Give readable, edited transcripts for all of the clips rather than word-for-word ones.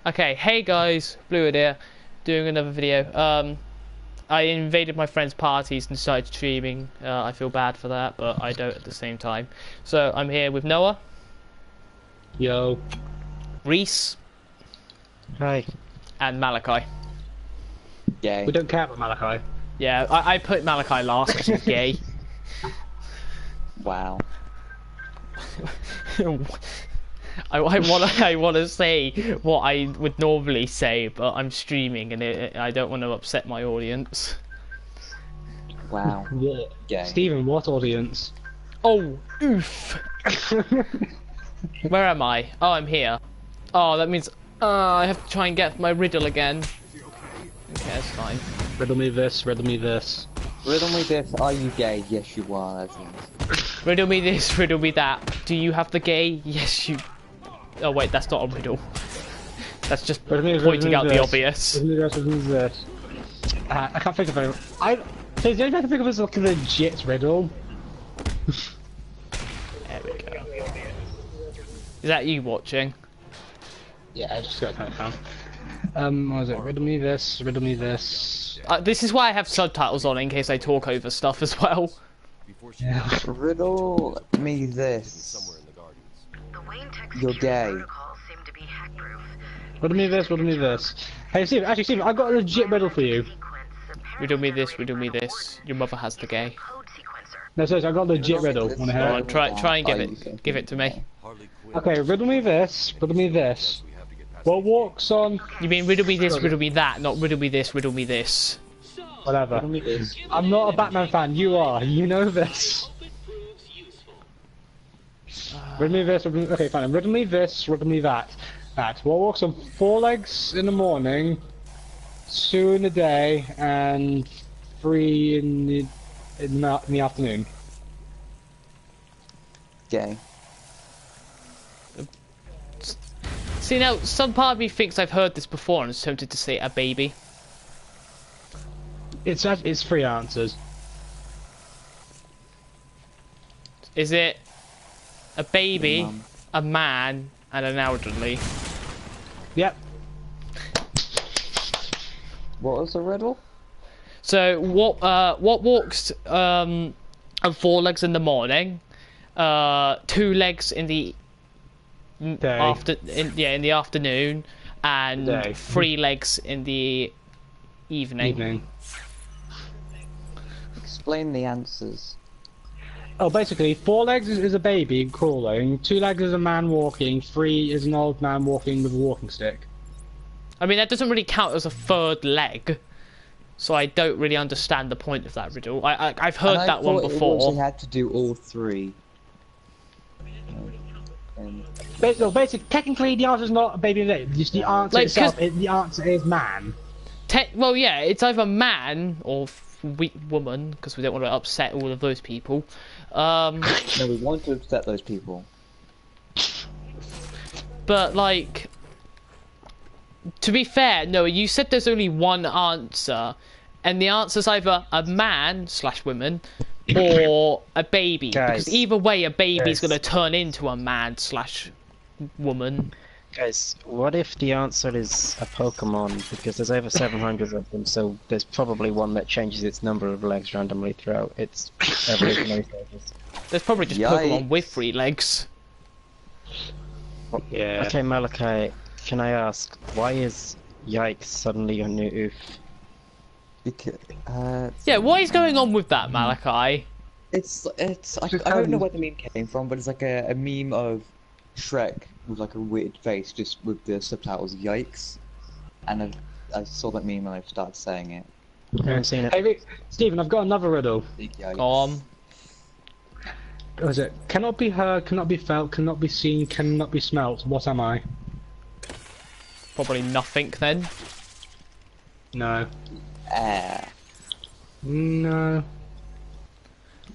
Okay, hey guys, Blue here, doing another video. I invaded my friends' parties and started streaming. I feel bad for that, but I don't at the same time. So I'm here with Noah, Yo. Reese, Hi. and Malachi. Gay. We don't care about Malachi. Yeah, I put Malachi last because he's gay. Wow. I want to say what I would normally say, but I'm streaming and I don't want to upset my audience. Wow. What? Gay. Stephen, what audience? Oh, oof. Where am I? Oh, I'm here. Oh, that means I have to try and get my riddle again. Okay, that's fine. Riddle me this, riddle me this. Riddle me this, are you gay? Yes, you are. Riddle me this, riddle me that. Do you have the gay? Yes, you... Oh wait, that's not a riddle. That's just pointing out the obvious. Riddle me this, riddle me this. I can't think of it. So the only thing I can think of is like a legit riddle. There we go. Is that you watching? Yeah, I just got to turn it down. What was it? Riddle me this, riddle me this. This is why I have subtitles on in case I talk over stuff as well. Yeah. Riddle me this. You're gay. Riddle me this, riddle me this. Hey Stephen, I've got a legit riddle for you. Riddle me this, riddle me this. Your mother has the gay. No, seriously, I've got a legit riddle. Wanna hear Go it? on, try and give it to me. Okay, riddle me this, riddle me this. What walks on... You mean riddle me this, riddle me that, not riddle me this, riddle me this. Whatever. Riddle me this. I'm not a Batman fan, you are. You know this. Riddle me this, riddle me... Okay, fine. Riddle me this, riddle me that. What walks on 4 legs in the morning, 2 in the day, and 3 in the afternoon? Gay. See now, some part of me thinks I've heard this before and is tempted to say a baby. It's 3 answers. Is it a baby, Mum. a man, and an elderly? Yep. What was the riddle? So what walks on 4 legs in the morning, 2 legs in the in the afternoon, and Day. 3 legs in the evening. Explain the answers. Oh, basically, 4 legs is a baby crawling, 2 legs is a man walking, 3 is an old man walking with a walking stick. I mean, that doesn't really count as a 3rd leg, so I don't really understand the point of that riddle. I've heard that one before. I had to do all 3. Basically, technically, the answer is not a baby leg. Just the answer Like, itself. The answer is man. Well, yeah, it's either man or woman, because we don't want to upset all of those people. No, we want to upset those people. But, like, to be fair, no, you said there's only one answer, and the answer's either a man/woman or a baby. Guys. Because either way, a baby's Guys. going to turn into a man/woman. Guys, what if the answer is a Pokemon? Because there's over 700 of them, so there's probably one that changes its number of legs randomly throughout its evolutionary stages. There's probably just Pokemon with 3 legs. Yeah. Okay, Malachi, can I ask, why is yikes suddenly your new oof? Because, Yeah, what is going on with that, Malachi? I don't know where the meme came from, but it's like a meme of Shrek with like a weird face, just with the subtitles "Yikes," and I saw that meme and I started saying it. I haven't seen it. Hey, Stephen, I've got another riddle. Big yikes. Go on. What is it? Cannot be heard, cannot be felt, cannot be seen, cannot be smelt. What am I? Probably nothing then. No. Air. No.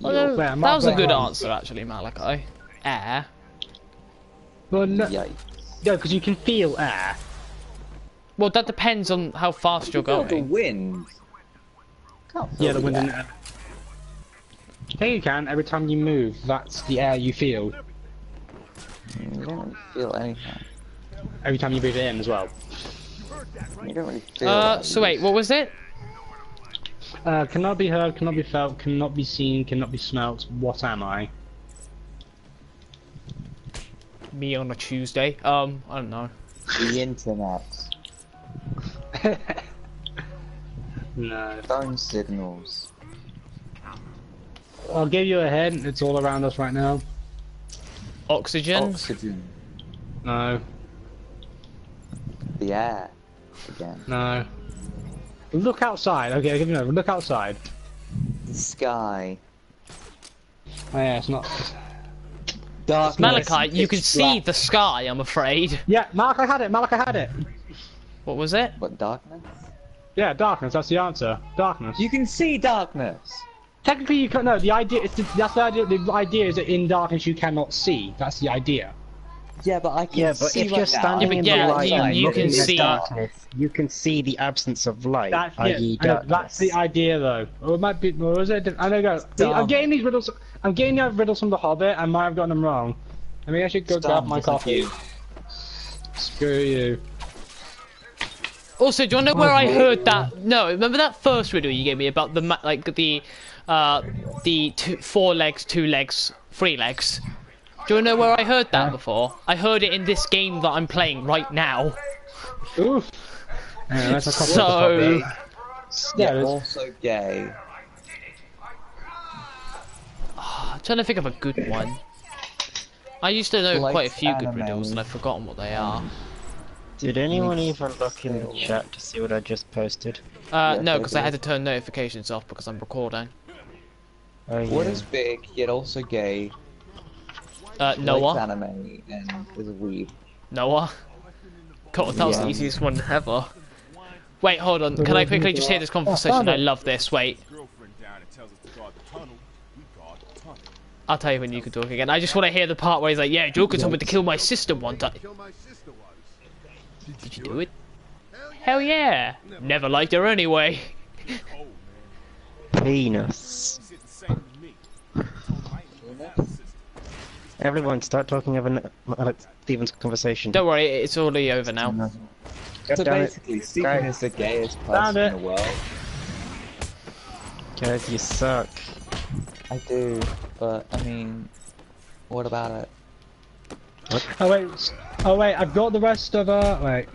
Although, Wait, that was a good wrong. answer, actually, Malachi. Air. Well, no. Yikes. No, because you can feel air. Well, that depends on how fast you're The going. wind. Can't feel Yeah, the wind in air. air. Yeah, you can. Every time you move, that's the air you feel. You don't feel anything. every time you breathe it in as well. You don't really feel that. So wait, what was it? Cannot be heard, cannot be felt, cannot be seen, cannot be smelt. What am I? Me on a Tuesday. I don't know. The internet. No. Phone signals. I'll give you a hint. It's all around us right now. Oxygen. Oxygen. No. The air. Again. No. Look outside. Okay, I'll give you another. Look outside. The sky. Oh yeah, it's not. Darkness. Malachi, you can Pitch see black. the sky, I'm afraid. Yeah, Malachi had it. Malachi had it. What was it? What, darkness? Yeah, darkness. That's the answer. Darkness. You can see darkness! Technically, you can't. No, the idea. That's the idea. The idea is that in darkness you cannot see. That's the idea. Yeah, but I can Yeah, but see if right you're now. standing in Yeah, the light you- and you looking can at see- darkness, you can see the absence of light, That's i.e. I know, darkness. that's the idea, though. Or it might be. Or is it? I don't know. I'm getting these riddles. I'm getting the riddles from The Hobbit. I might have gotten them wrong. I mean, I should go grab my coffee. Screw you. Also, do you want to know where I heard that? No, remember that first riddle you gave me about the four legs, two legs, three legs? Do you want to know where I heard that before? I heard it in this game that I'm playing right now. Oof. Yeah, that's a couple So, of Yeah, it's- also gay. I'm trying to think of a good one. I used to know Like quite a few good anime. riddles, and I've forgotten what they are. Did anyone even look in the chat to see what I just posted? No, I because I did. had to turn notifications off because I'm recording. Oh, What yeah. is big, yet also gay? Likes Noah? anime and is a weeb. Noah? God, that was the Yeah. easiest one ever. Wait, hold on. Can I quickly just hear this conversation? I love this. Wait. I'll tell you when you can talk again. I just want to hear the part where he's like, yeah, Joker told me to kill my sister one time. Did you do it? Hell yeah. Never liked her anyway. Penis. Everyone, start talking over Steven's conversation. Don't worry, it's already over now. God So damn it. basically, Stephen is the gayest Found person in it. the world. Guys, you suck. I do, but I mean, what about it? Oh wait. Oh wait. I've got the rest of wait.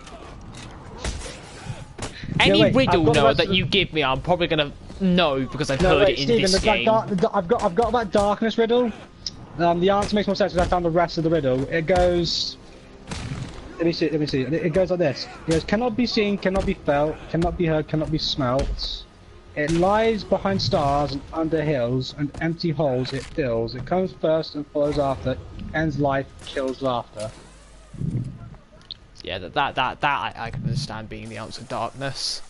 Any wait, I've riddle, got the Noah, rest that of- you give me, I'm probably gonna know because I've No heard wait, it in Stephen. this There's game. I've got that darkness riddle. The answer makes more sense because I found the rest of the riddle. It goes. Let me see. It goes like this. It goes, cannot be seen, cannot be felt, cannot be heard, cannot be smelt. It lies behind stars and under hills, and empty holes it fills. It comes first and follows after. Ends life, kills laughter. Yeah, that I can understand being the answer. Darkness.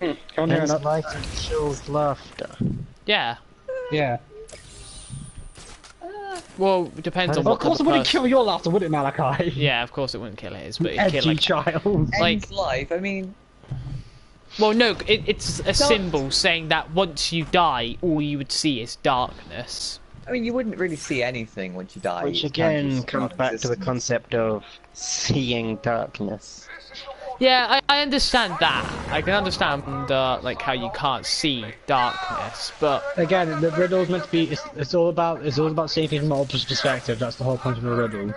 Come on here, Ends enough. life and kills laughter. Yeah. Yeah. Well, it depends on Well, what of course it type of wouldn't person- kill your laughter, would it, Malachi? Yeah, of course it wouldn't kill his, but it'd kill Edgy like. child. Like- Ends life. I mean, Well, no, it's a symbol saying that once you die, all you would see is darkness. you wouldn't really see anything once you die. Which It's kind of again just comes back to the non-existent. concept of seeing darkness. Yeah, I understand that. I can understand like how you can't see darkness, but Again, the riddle's meant to be. It's all about seeing things from multiple perspectives. That's the whole point of the riddle.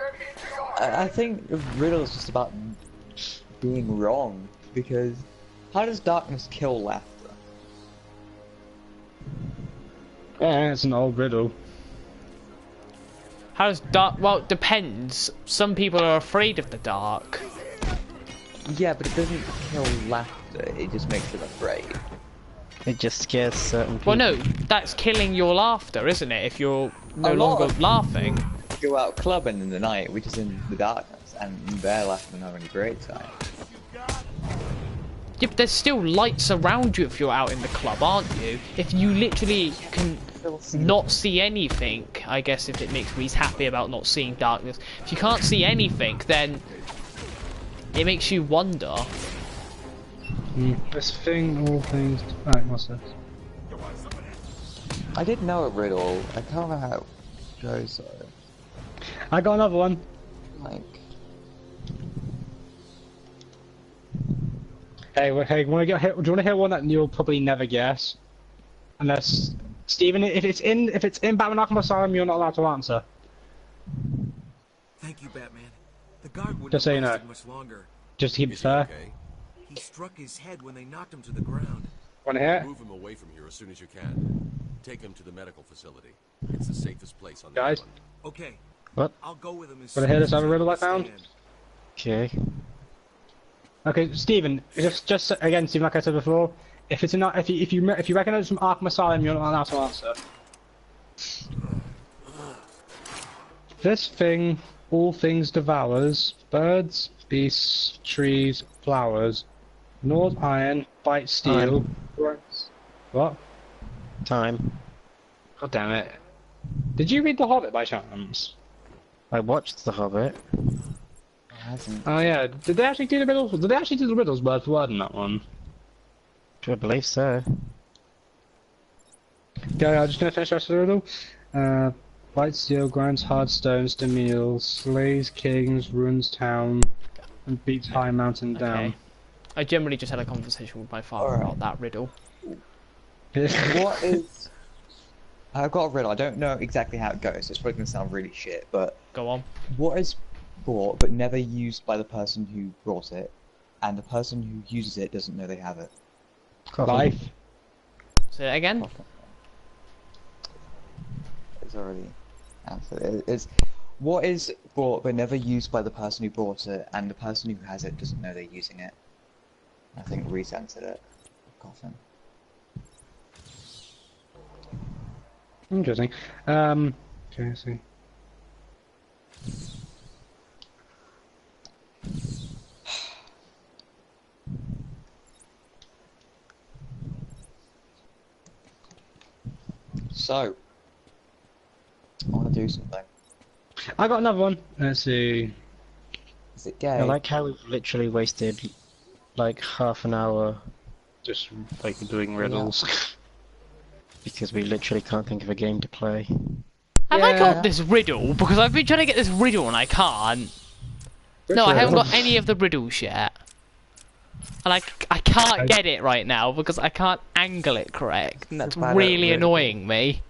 I think the riddle is just about being wrong, because how does darkness kill laughter? Yeah, it's an old riddle. how does dark? Well, it depends. Some people are afraid of the dark. Yeah, but it doesn't kill laughter, it just makes it afraid. It just scares certain people. Well, no, that's killing your laughter, isn't it? If you're no A lot longer of- laughing. Go out clubbing in the night, which is in the darkness, and they're laughing and having a great time. Yeah, but there's still lights around you if you're out in the club, aren't you? If you literally can not see anything, I guess if it makes me happy about not seeing darkness. If you can't see anything, then it makes you wonder. This thing, all things. Right, what's this? I did know a riddle, I can't remember how it goes though. I got another one. Like, Hey, do you want to hear one that you'll probably never guess? Unless Stephen, if it's in Batman Arkham Asylum, you're not allowed to answer. Thank you, Batman. The guard wouldn't Just so you have know. lasted much longer. Just to keep it Is he fair. okay? He struck his head when they knocked him to the ground. Want to hear? Move him away from here as soon as you can. Take him to the medical facility. It's the safest place on the Guys? island. Okay. What? I'll go with him as Want to soon hear as this other he's riddle I able to found? stand. Okay. Okay, Stephen. Just again, Stephen, like I said before, if it's not, if you recognize it from Arkham Asylum, you're not allowed to answer. This thing, all things devours: birds, beasts, trees, flowers. Gnaws iron, bites steel. What? Time. God damn it! Did you read The Hobbit by chance? I watched The Hobbit. I haven't. Oh yeah. Did they actually do the riddles? Did they actually do the riddles word for word in that one? I believe so. Okay, I'm just gonna finish the rest of the riddle. Bites steel, grinds hard stones to meal, slays kings, ruins town, and beats high mountain down. Okay. I generally just had a conversation with my father Alright. about that riddle. What is... I've got a riddle. I don't know exactly how it goes. It's probably going to sound really shit, but... Go on. What is bought but never used by the person who brought it, and the person who uses it doesn't know they have it? Coffee. Life. Say it again. It's already answered. It's what is bought but never used by the person who bought it, and the person who has it doesn't know they're using it. I think Reese answered it. Coffin. Interesting. Okay, let's see. So, I want to do something. I got another one. Let's see. Is it gay? I like how we've literally wasted like half an hour Just like doing riddles. because we literally can't think of a game to play. Have I Yeah. got this riddle? Because I've been trying to get this riddle and I can't. No, I haven't got any of the riddles yet. And I can't get it right now because I can't angle it correct. And that's Bad at really riddle. annoying me.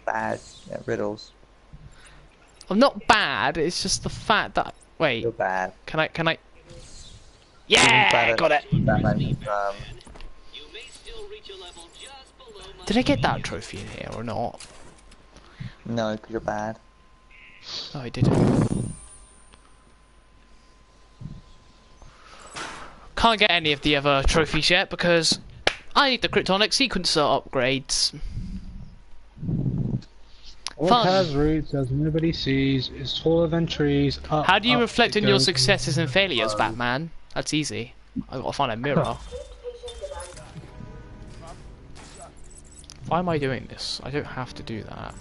Bad at riddles. I'm not bad, it's just the fact that... Wait, You're bad. can I... Bad Yeah, at- got it! Batman, Did I get that trophy in here or not? no, because you're bad. No, I didn't. Can't get any of the other trophies yet because I need the Kryptonic sequencer upgrades. What Fun. has roots as nobody sees, is taller than trees. Up, How do you up reflect it on your goes. successes and failures, Batman? That's easy. I've got to find a mirror. Why am I doing this? I don't have to do that.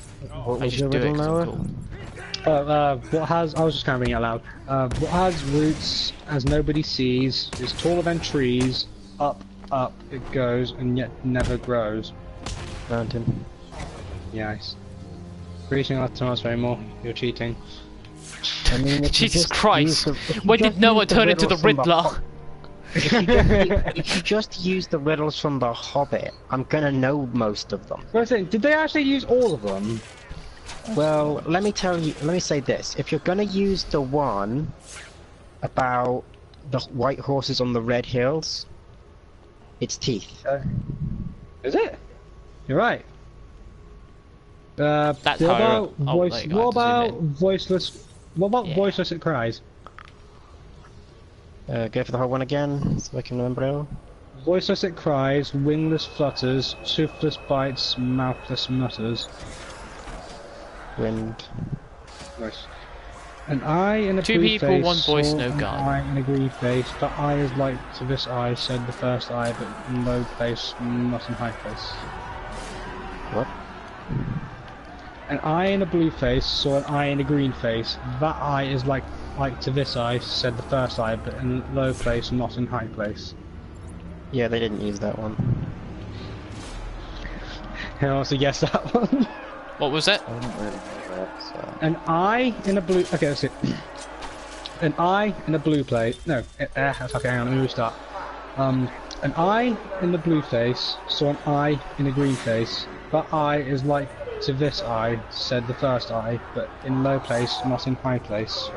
What I was just your do it riddle 'cause now? I'm cool. What has? I was just kind of reading it out loud. What has roots as nobody sees, is taller than trees. Up, up it goes, and yet never grows. Mountain. Yes. Reaching out to us anymore. You're cheating. I mean, if you Jesus just Christ! use the- if you When did just Noah use the turn into the riddles from Riddler? If you just use the riddles from The Hobbit, I'm gonna know most of them. Wait a second, did they actually use all of them? Well, let me say this. If you're gonna use the one about the white horses on the red hills, it's teeth. Is it? You're right. That's what how I about wrote- oh, voice? there you go, What I have to about zoom in. voiceless? What about Yeah. voiceless it cries? Go for the whole one again, so I can remember it all. Voiceless it cries, wingless flutters, toothless bites, mouthless mutters. Wind. Nice. An eye in a Two blue people, face, one voice, saw no an gun. eye in a green face. The eye is like to this eye, said the first eye, but in low place, not in high place. What? An eye in a blue face saw an eye in a green face. That eye is like to this eye, said the first eye, but in low place, not in high place. Yeah, they didn't use that one. Who wants to guess that one? What was it? I didn't really know that, so... An eye in a blue. Okay, that's it. an eye in a blue plate. No, okay, hang on, let me restart. An eye in the blue face saw an eye in a green face. That eye is like to this eye, said the first eye, but in low place, not in high place.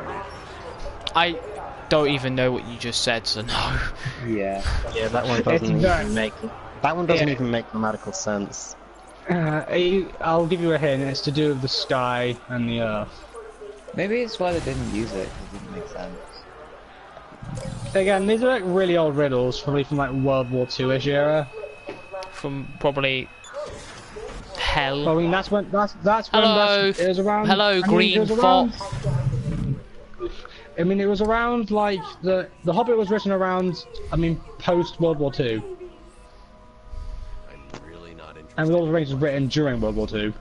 I don't even know what you just said, so no. Yeah. Yeah, that one doesn't even make. That one doesn't even make grammatical sense. I'll give you a hint. It's to do with the sky and the earth. Maybe it's why they didn't use it. It didn't make sense. Again, these are like really old riddles, probably from like World War II-ish era. From probably hell. I mean, that's when Hello, it was around. hello, green fox. I mean, it was around like the Hobbit was written around. I mean, post World War II, I'm really not interested. and Lord of the Rings was written during World War II.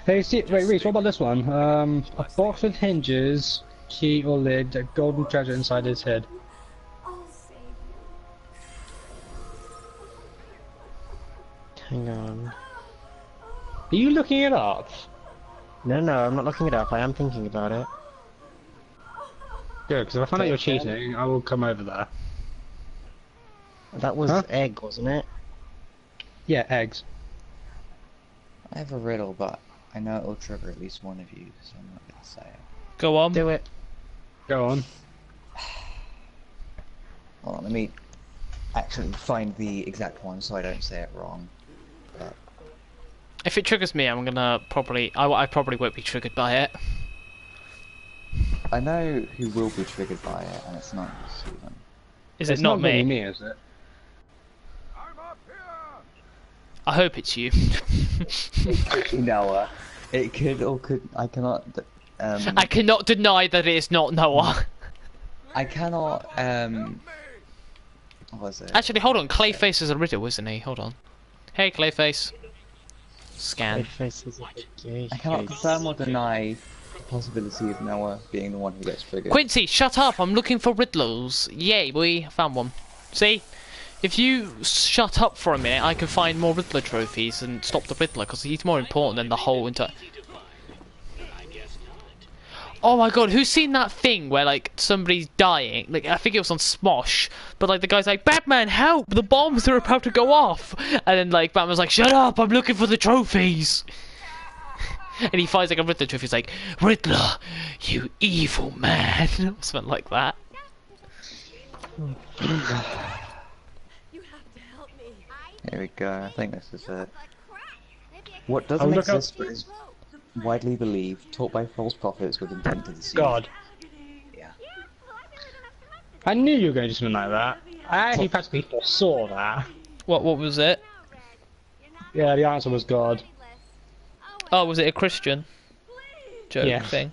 Hey, see, wait, Reese, what about this one? A box with hinges, key or lid, a golden treasure inside its head. Hang on. Are you looking it up? No, I'm not looking it up. I am thinking about it. Good, because if I find out you're cheating, I will come over there. That was Huh? egg, wasn't it? Yeah, eggs. I have a riddle, but I know it'll trigger at least one of you, so I'm not gonna say it. Go on. Do it. Go on. Hold on, let me actually find the exact one so I don't say it wrong. But If it triggers me, I'm gonna probably. I probably won't be triggered by it. I know who will be triggered by it, and it's not you, Stephen. Is It's it not really me? me, is it? I hope it's you. Noah. It could or could. I cannot. I cannot deny that it is not Noah. I cannot. What was it? Actually, hold on. Clayface is a riddle, isn't he? Hold on. Hey, Clayface. Scan. Faces of a gay I cannot face. confirm or deny the possibility of Noah being the one who gets triggered. Quincy, shut up! I'm looking for riddles. Yay, we found one. See? If you shut up for a minute, I can find more Riddler trophies and stop the Riddler, because he's more important than the whole entire... Oh my god, who's seen that thing where, like, somebody's dying? Like, I think it was on Smosh, but, like, the guy's like, Batman, help! The bombs are about to go off! And then, like, Batman's like, shut up! I'm looking for the trophies! And he finds, like, a Riddler trophy. He's like, Riddler, you evil man! Or something like that. Here we go. I think this is it. What I'll doesn't look up- exist but is widely believed, taught by false prophets with intent to deceive. God. Yeah. I knew you were going to do something like that. I actually practically foresaw that. What was it? Yeah, the answer was God. Oh, was it a Christian joke Yeah. thing?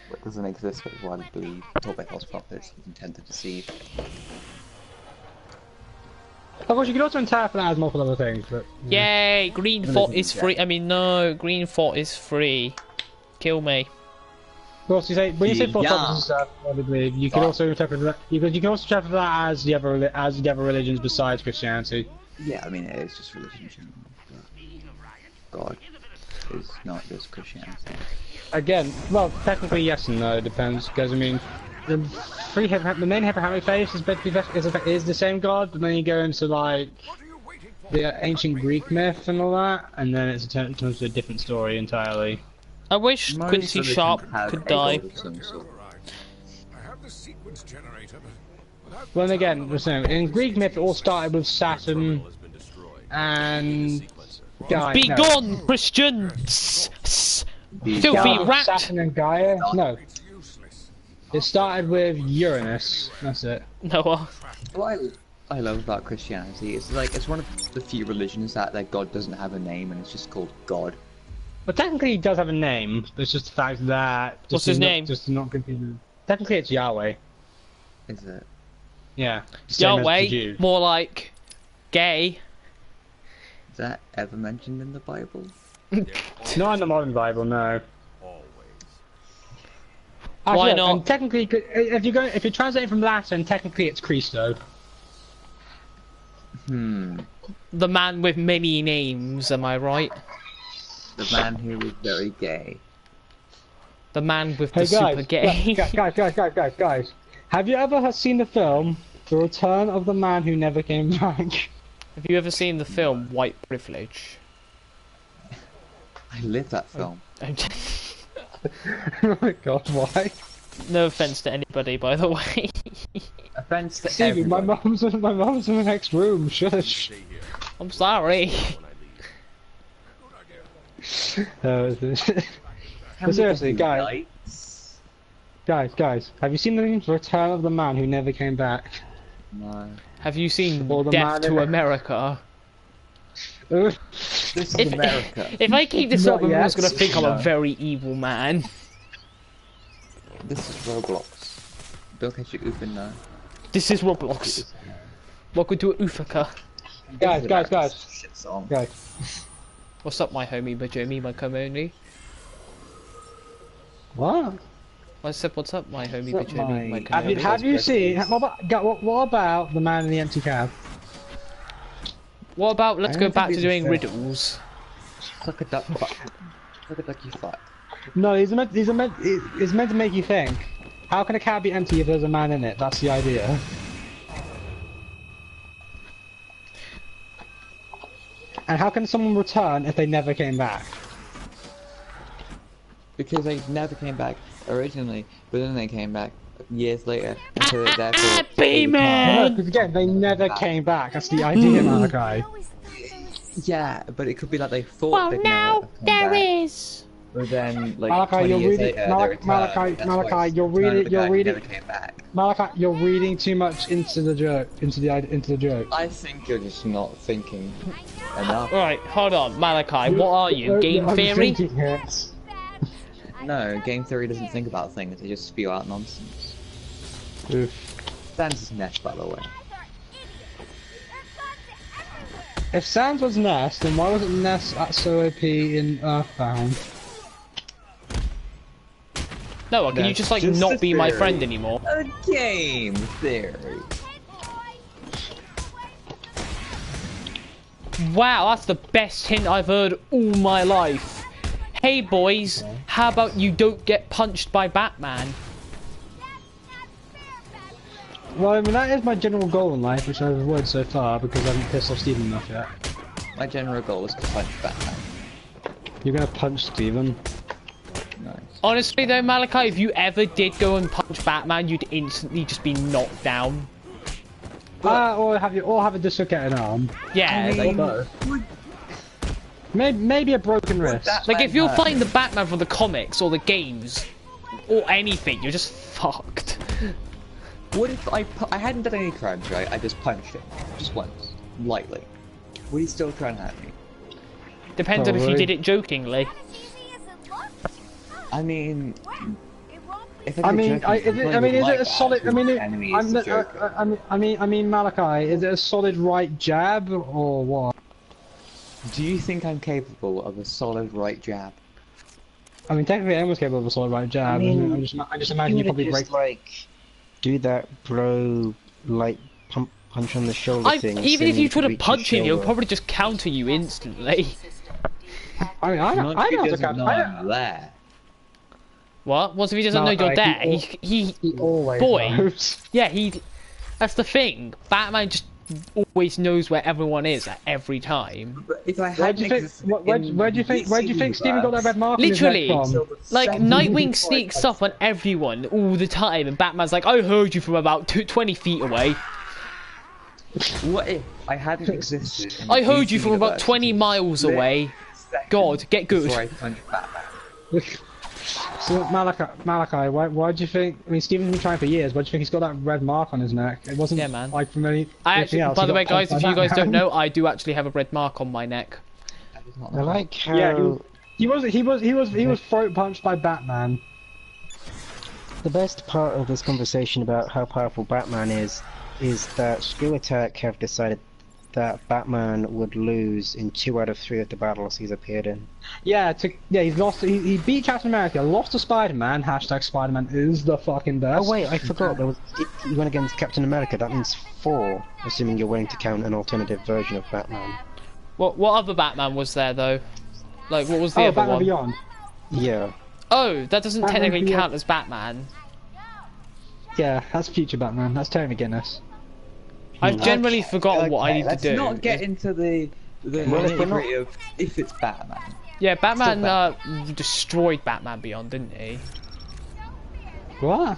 What doesn't exist but is widely believed, taught by false prophets with intent to deceive. Of course, you could also interpret that as multiple other things, but... Yay! Green fort is free. I mean, no, green fort is free. Kill me. Of course, you say when you say false Yeah. prophets and stuff, I believe you can also interpret that. You can also interpret that as the other religions besides Christianity. Yeah, I mean it is just religion in general, but God is not just Christianity. Again, well, technically yes and no. It depends, because I mean, the main Abrahamic faith is the same God, but then you go into like the ancient Greek myth and all that, and then it turns into a different story entirely. I wish Most Quincy religions Sharp have could a die. God of some sort. I have the sequence generator, but without Well, and again, the same. In Greek myth, it all started with Saturn Has been destroyed. and Sequencer. Gaia. Be no. gone, Christians! Filthy Started with rat! Saturn and Gaia. No, it's useless. it started with Uranus. That's it. Noah. What I love about Christianity is like it's one of the few religions that their God doesn't have a name and it's just called God. But technically, he does have a name. But it's just the fact that. What's his name? Just to not confuse. Technically, it's Yahweh. Is it? Yeah. Same as the Yahweh, Jews. more like gay. Is that ever mentioned in the Bible? Not in the modern Bible, no. Always. Why Actually, not? And technically, if you're translating from Latin, technically it's Christo. Hmm. The man with many names, am I right? The man who was very gay. The man with Hey the super guys, gay. guys. Have you ever seen the film The Return of the Man Who Never Came Back? Have you ever seen the film White Privilege? I live that film. Oh my god, why? No offense to anybody, by the way. Offense to Stevie, my everyone. mom's in the next room. Shush. Stay here I'm sorry. when I leave. But seriously, guys, Yikes. guys, have you seen the Return of the Man Who Never Came Back? No. Have you seen Or the Death man to in- America? Ugh. This is If, America. if I keep this Not up, everyone's yet. gonna think I'm No. a very evil man. This is Roblox. Don't catch your oofing now. This is Roblox. Welcome to Uthaka. Guys, Shit song. guys. What's up, my homie, my Jomi, my community? What? I said, what's up, my homie, my What's up, Jomi, my my- Have you, community? have you seen? What about the Man in the Empty Cab? What about let's I go don't back think to it's doing fair. riddles? Suck a duck fuck. Suck a ducky fuck. No, it's meant to make you think. How can a cab be empty if there's a man in it? That's the idea. And how can someone return if they never came back? Because they never came back originally, but then they came back years later. And so therefore, Happy No, man! because again, they never came back. That's the idea, Malachi. yeah, but it could be like they thought Well, they'd now never come there back, is. but then like Malachi, 20 you're years reading- later, Mal- they returned. Malachi, That's why Malachi, it's you're the return of reading- the you're guy who reading- never came back. Malachi, you're reading too much into the joke. Into the joke. I think you're just not thinking enough. Right, hold on, Malachi, what are you? Game I'm theory? thinking it. No, game theory doesn't think about things; they just spew out nonsense. Oof. Sans his nest, by the way. If Sans was Ness, then why wasn't Ness so OP in Earthbound? No, can you That's just like just not a be my theory. friend anymore? A game theory. Wow, that's the best hint I've heard all my life. Hey boys, how about you don't get punched by Batman? Well, I mean, that is my general goal in life, which I've avoided so far because I haven't pissed off Steven enough yet. My general goal is to punch Batman. You're gonna punch Steven? Nice. Honestly though, Malachi, if you ever did go and punch Batman, you'd instantly just be knocked down. Or have a dislocated arm. Yeah, Or both. Maybe a broken wrist. like if you're fighting the Batman from the comics or the games or anything, you're just fucked. What if I hadn't done any crimes, right? I just punched him. Just once. Lightly. Would he still try and hurt me? Depends on if you Probably. did it jokingly. I mean... If I did mean, joking, is he it probably a wouldn't like solid? that. I mean, His enemy is the Joker. I mean, Malachi, is it a solid right jab or what? Do you think I'm capable of a solid right jab? I mean, technically, I was capable of a solid right jab. I mean, I just imagine you probably break. just like do that bro like punch on the shoulder thing. Even if so you try to reach punch your him, he'll shoulder. probably just counter you instantly. I mean, I know Not if how he to doesn't count. know I'm there. What? What if he doesn't know you're Malachi, there? He He always boy. knows. Yeah, that's the thing. Batman just always knows where everyone is at every time. But if I Where had do you think? Where do you think Steven got that red mark on his Literally, neck from? like Seven Nightwing minutes sneaks up on everyone all the time, and Batman's like, "I heard you from about 20 feet away. What if I hadn't existed? In the I heard DC you from about universe 20 miles away." seconds God, get good. Before I punched Batman. So Malachi, why do you think? I mean, Steven's been trying for years. Why do you think he's got that red mark on his neck? It wasn't Yeah, man. like from anything I else. by He the got way, guys, punched if by you guys don't Batman. know, I do actually have a red mark on my neck. That is not I like how Yeah, he was throat punched by Batman. the best part of this conversation about how powerful Batman is that Screw Attack have decided that Batman would lose in 2 out of 3 of the battles he's appeared in. Yeah, he's lost. He beat Captain America, lost to Spider-Man. Hashtag Spider-Man is the fucking best. Oh wait, I forgot. He went against Captain America. That means 4, assuming you're willing to count an alternative version of Batman. What other Batman was there though? Like, what was the Oh, other Batman one? Beyond. Yeah. Oh, that doesn't Batman technically Beyond. count as Batman. Yeah, that's future Batman. That's Terry McGinnis. I've generally forgotten what I need let's to do. not get into the Well, if we're not- nitty-gritty of if it's Batman. Yeah, Batman Still destroyed Batman Beyond, didn't he? What?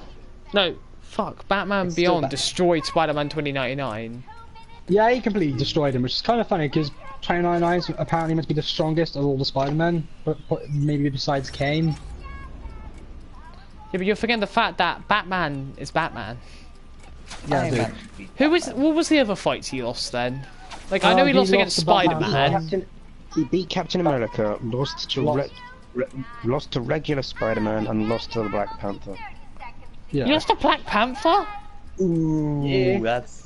No, fuck. Batman It's still Beyond Batman. destroyed Spider-Man 2099. Yeah, he completely destroyed him, which is kind of funny because 2099 is apparently meant to be the strongest of all the Spider-Men, but maybe besides Kane. Yeah, but you're forgetting the fact that Batman is Batman. Yeah, Iron dude. Man beat What was the other fights he lost then? Like, I know he he lost lost against to Batman. Spider-Man. He beat Captain America, lost to lost to regular Spider-Man, and lost to the Black Panther. Yeah. He lost to Black Panther? Ooh, Yeah. that's.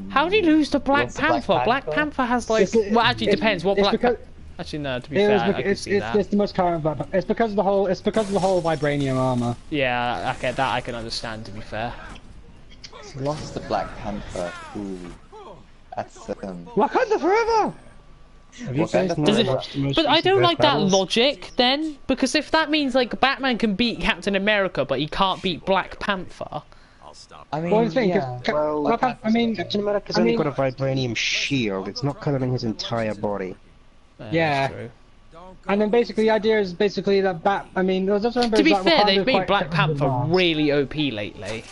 How did he lose to Black Lost to Black Panther? Black Panther? Panther has like... It's- Well, actually, it it's- depends what it's Black because- Panther... Actually, no, to be It fair, was I because can see that. it's the most current. It's because of the whole. It's because of the whole vibranium armor. Yeah, okay, that I can understand, to be fair. Lost to Black Panther. Ooh. That's Wakanda forever. Have you Wakanda guys not Does it- watched the most But I recent don't Earth like that battles? logic, then, because if that means, like, Batman can beat Captain America, but he can't beat Black Panther... I'll stop. I mean, Well, the thing, yeah. Well, I mean, Captain America's I only mean- got a vibranium shield. It's not covering his entire body. Yeah. that's true. and then basically the idea is basically that I mean, that's what I remember To is be that fair, Wakanda they've is made quite Black technically Panther advanced. really OP lately.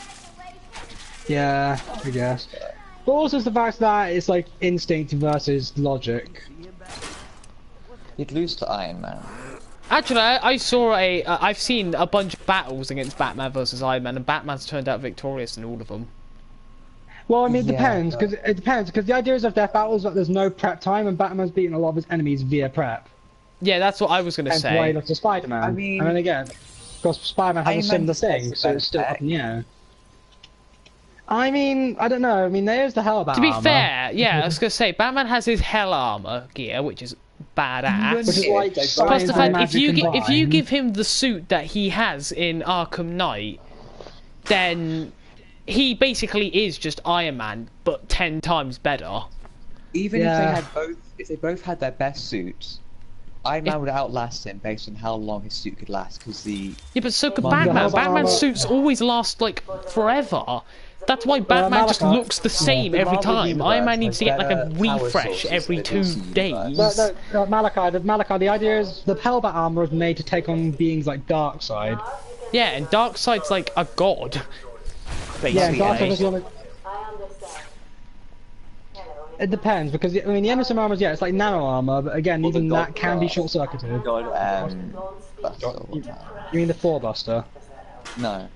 Yeah, I guess. But also it's the fact that it's like instinct versus logic. He'd lose to Iron Man. Actually, I saw I've seen a bunch of battles against Batman versus Iron Man, and Batman's turned out victorious in all of them. Well, I mean, it Yeah, depends, because the idea is of death battles that there's no prep time, and Batman's beating a lot of his enemies via prep. Yeah, that's what I was gonna Hence why he say. lost to Spider-Man. I mean- and then again, because Spider-Man has Iron a similar Man thing, has so the it's still better up in the air. I mean, I don't know. I mean, there's the hell about To be armor, fair, yeah, I was gonna say Batman has his Hell Armor gear, which is badass. which is like Plus Plus science the and fact, if magic you combined. give him the suit that he has in Arkham Knight, then he basically is just Iron Man, but 10 times better. Even Yeah. if they both had their best suits, Iron Man would outlast him based on how long his suit could last. Because the Yeah, but so could Well, Batman. the Hell Batman's Armor- suits always last like forever. That's why Batman just Malachi- looks the same the every Marvel time. universe Iron Man needs has to get like a better power refresh sources every than the 2 DC days. universe. Malachi, the idea is the Hellbat armor is made to take on beings like Darkseid. Yeah, and Darkseid's like a god. Yeah, and Darkseid Basically. is the only. It depends because I mean the Emerson armor is it's like nano armor, but again even the that can be God- short circuited. Buster, You mean the 4-buster? no.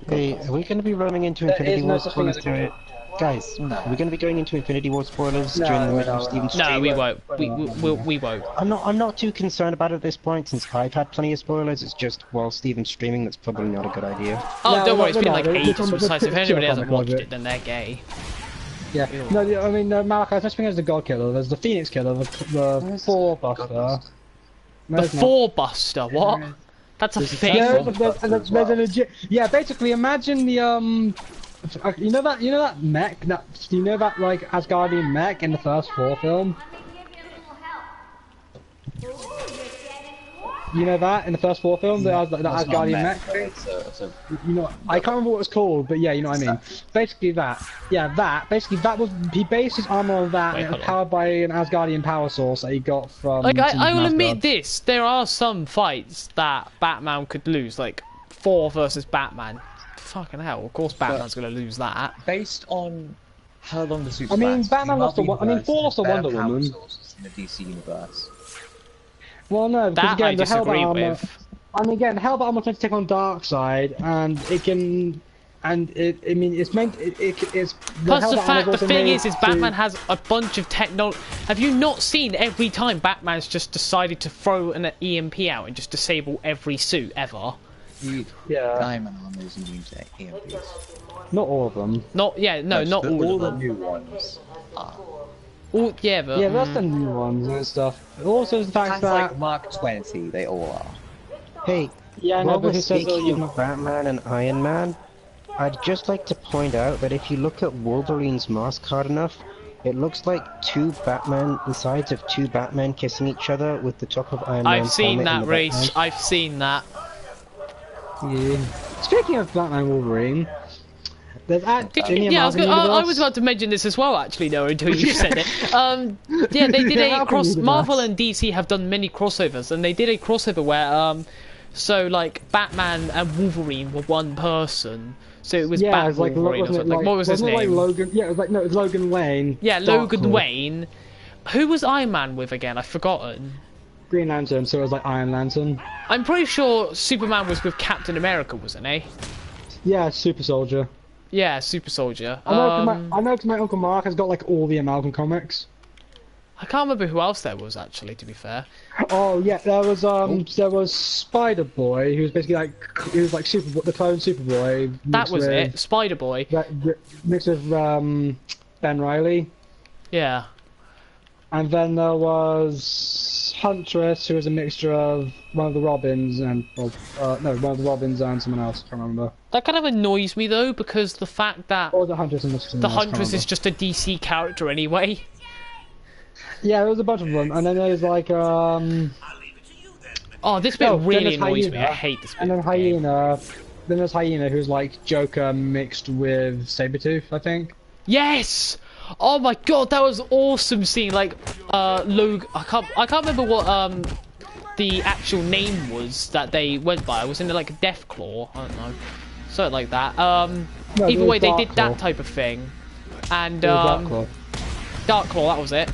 Hey, are we going to be running into There Infinity is no War such thing as spoilers? Guys, No. are we going to be going into Infinity War spoilers No, during the we're middle of not, Steven's No, stream? we won't. We won't. I'm not too concerned about it at this point since I've had plenty of spoilers. It's just while Steven's streaming, that's probably not a good idea. Oh, No, don't we're worry, it's not- been we're like not. We're ages talking about besides. If the anybody pure hasn't comic watched logic. it, then they're gay. Yeah. No, I mean Malachi. Such thing as the God Killer. There's the Phoenix Killer, the 4-buster. No, The it's not. 4-buster, what? That's a thing. Yeah, there's a legit. Yeah, basically, imagine the you know that mech that like Asgardian mech in the first Thor film. You know that in the first Thor film, the Asgardian mech. You know, I can't remember what it was called, but yeah, you know what I mean. Basically that. Yeah, that. Basically that was he based his armor on that, Wait, and it was hold on. powered by an Asgardian power source that he got from. Like, I will Asgard. admit this, there are some fights that Batman could lose, like Thor versus Batman. Fucking hell, of course Batman's gonna lose that. Based on how long the suits I mean, last, Batman the lost to Marvel I mean, universe Thor lost to has better Wonder power Woman. sources in the DC universe. Well, no, because That again, I the Hellbat disagree armor. with. And again, Hellbat armor tends to take on Darkseid, and it can, and it. I mean, it's meant. It's. Plus the Hellbat armor's fact, the also thing made is to- Batman has a bunch of technology. Have you not seen every time Batman's just decided to throw an EMP out and just disable every suit ever? Yeah. Diamond armor is immune to EMPs. Not all of them. Not, yeah, no, not But all of the them. new ones are. All, yeah, but Yeah, but that's the new ones and stuff. Also, the fact Sounds that. like Mark 20, they all are. Hey, Yeah, no, while but we're he says that speaking of Batman and Iron Man, I'd just like to point out that if you look at Wolverine's mask hard enough, It looks like the sides of two Batmen kissing each other with the top of Iron Man's I've seen helmet in that, the Reese. background. I've seen that. Yeah. Speaking of Batman Wolverine, there's in the Yeah, Amalgam I universe. was about to mention this as well, actually, no, until you said it. Yeah, they did Yeah, a cross. universe. Marvel and DC have done many crossovers, and they did a crossover where, so like Batman and Wolverine were one person. So it was Yeah, it was like, Wolverine or wasn't it something. like, What was his wasn't it like name? Logan? Yeah, it was Logan Lane. Yeah, Logan Darkhold, Wayne. Who was Iron Man with again? I've forgotten. Green Lantern, so it was like Iron Lantern. I'm pretty sure Superman was with Captain America, wasn't he? Yeah, Super Soldier. Yeah, Super Soldier. I know 'cause my Uncle Mark has got like all the Amalgam comics. I can't remember who else there was actually. To be fair. Oh yeah, there was Spider Boy, who was basically like the clone Superboy. That was it. Spider Boy. Mixed with Ben Reilly, Yeah. and then there was Huntress, who was a mixture of one of the Robins and one of the Robins and someone else. I can't remember. That kind of annoys me though, because the fact that Or the Huntress and the Huntress is just a DC character anyway. Yeah, there was a bunch of them, and then there's like Oh, this bit then really there's annoys me. I Hyena, hate this bit. and then of the game. Hyena. Then there's Hyena, who's like Joker mixed with Sabretooth, I think. Yes! Oh my god, that was awesome seeing like Logan. I can't remember what the actual name was that they went by. Was in like Deathclaw. I don't know, something like that. No, Either it way, was they did Darkclaw. that type of thing, and Darkclaw. Darkclaw, that was it.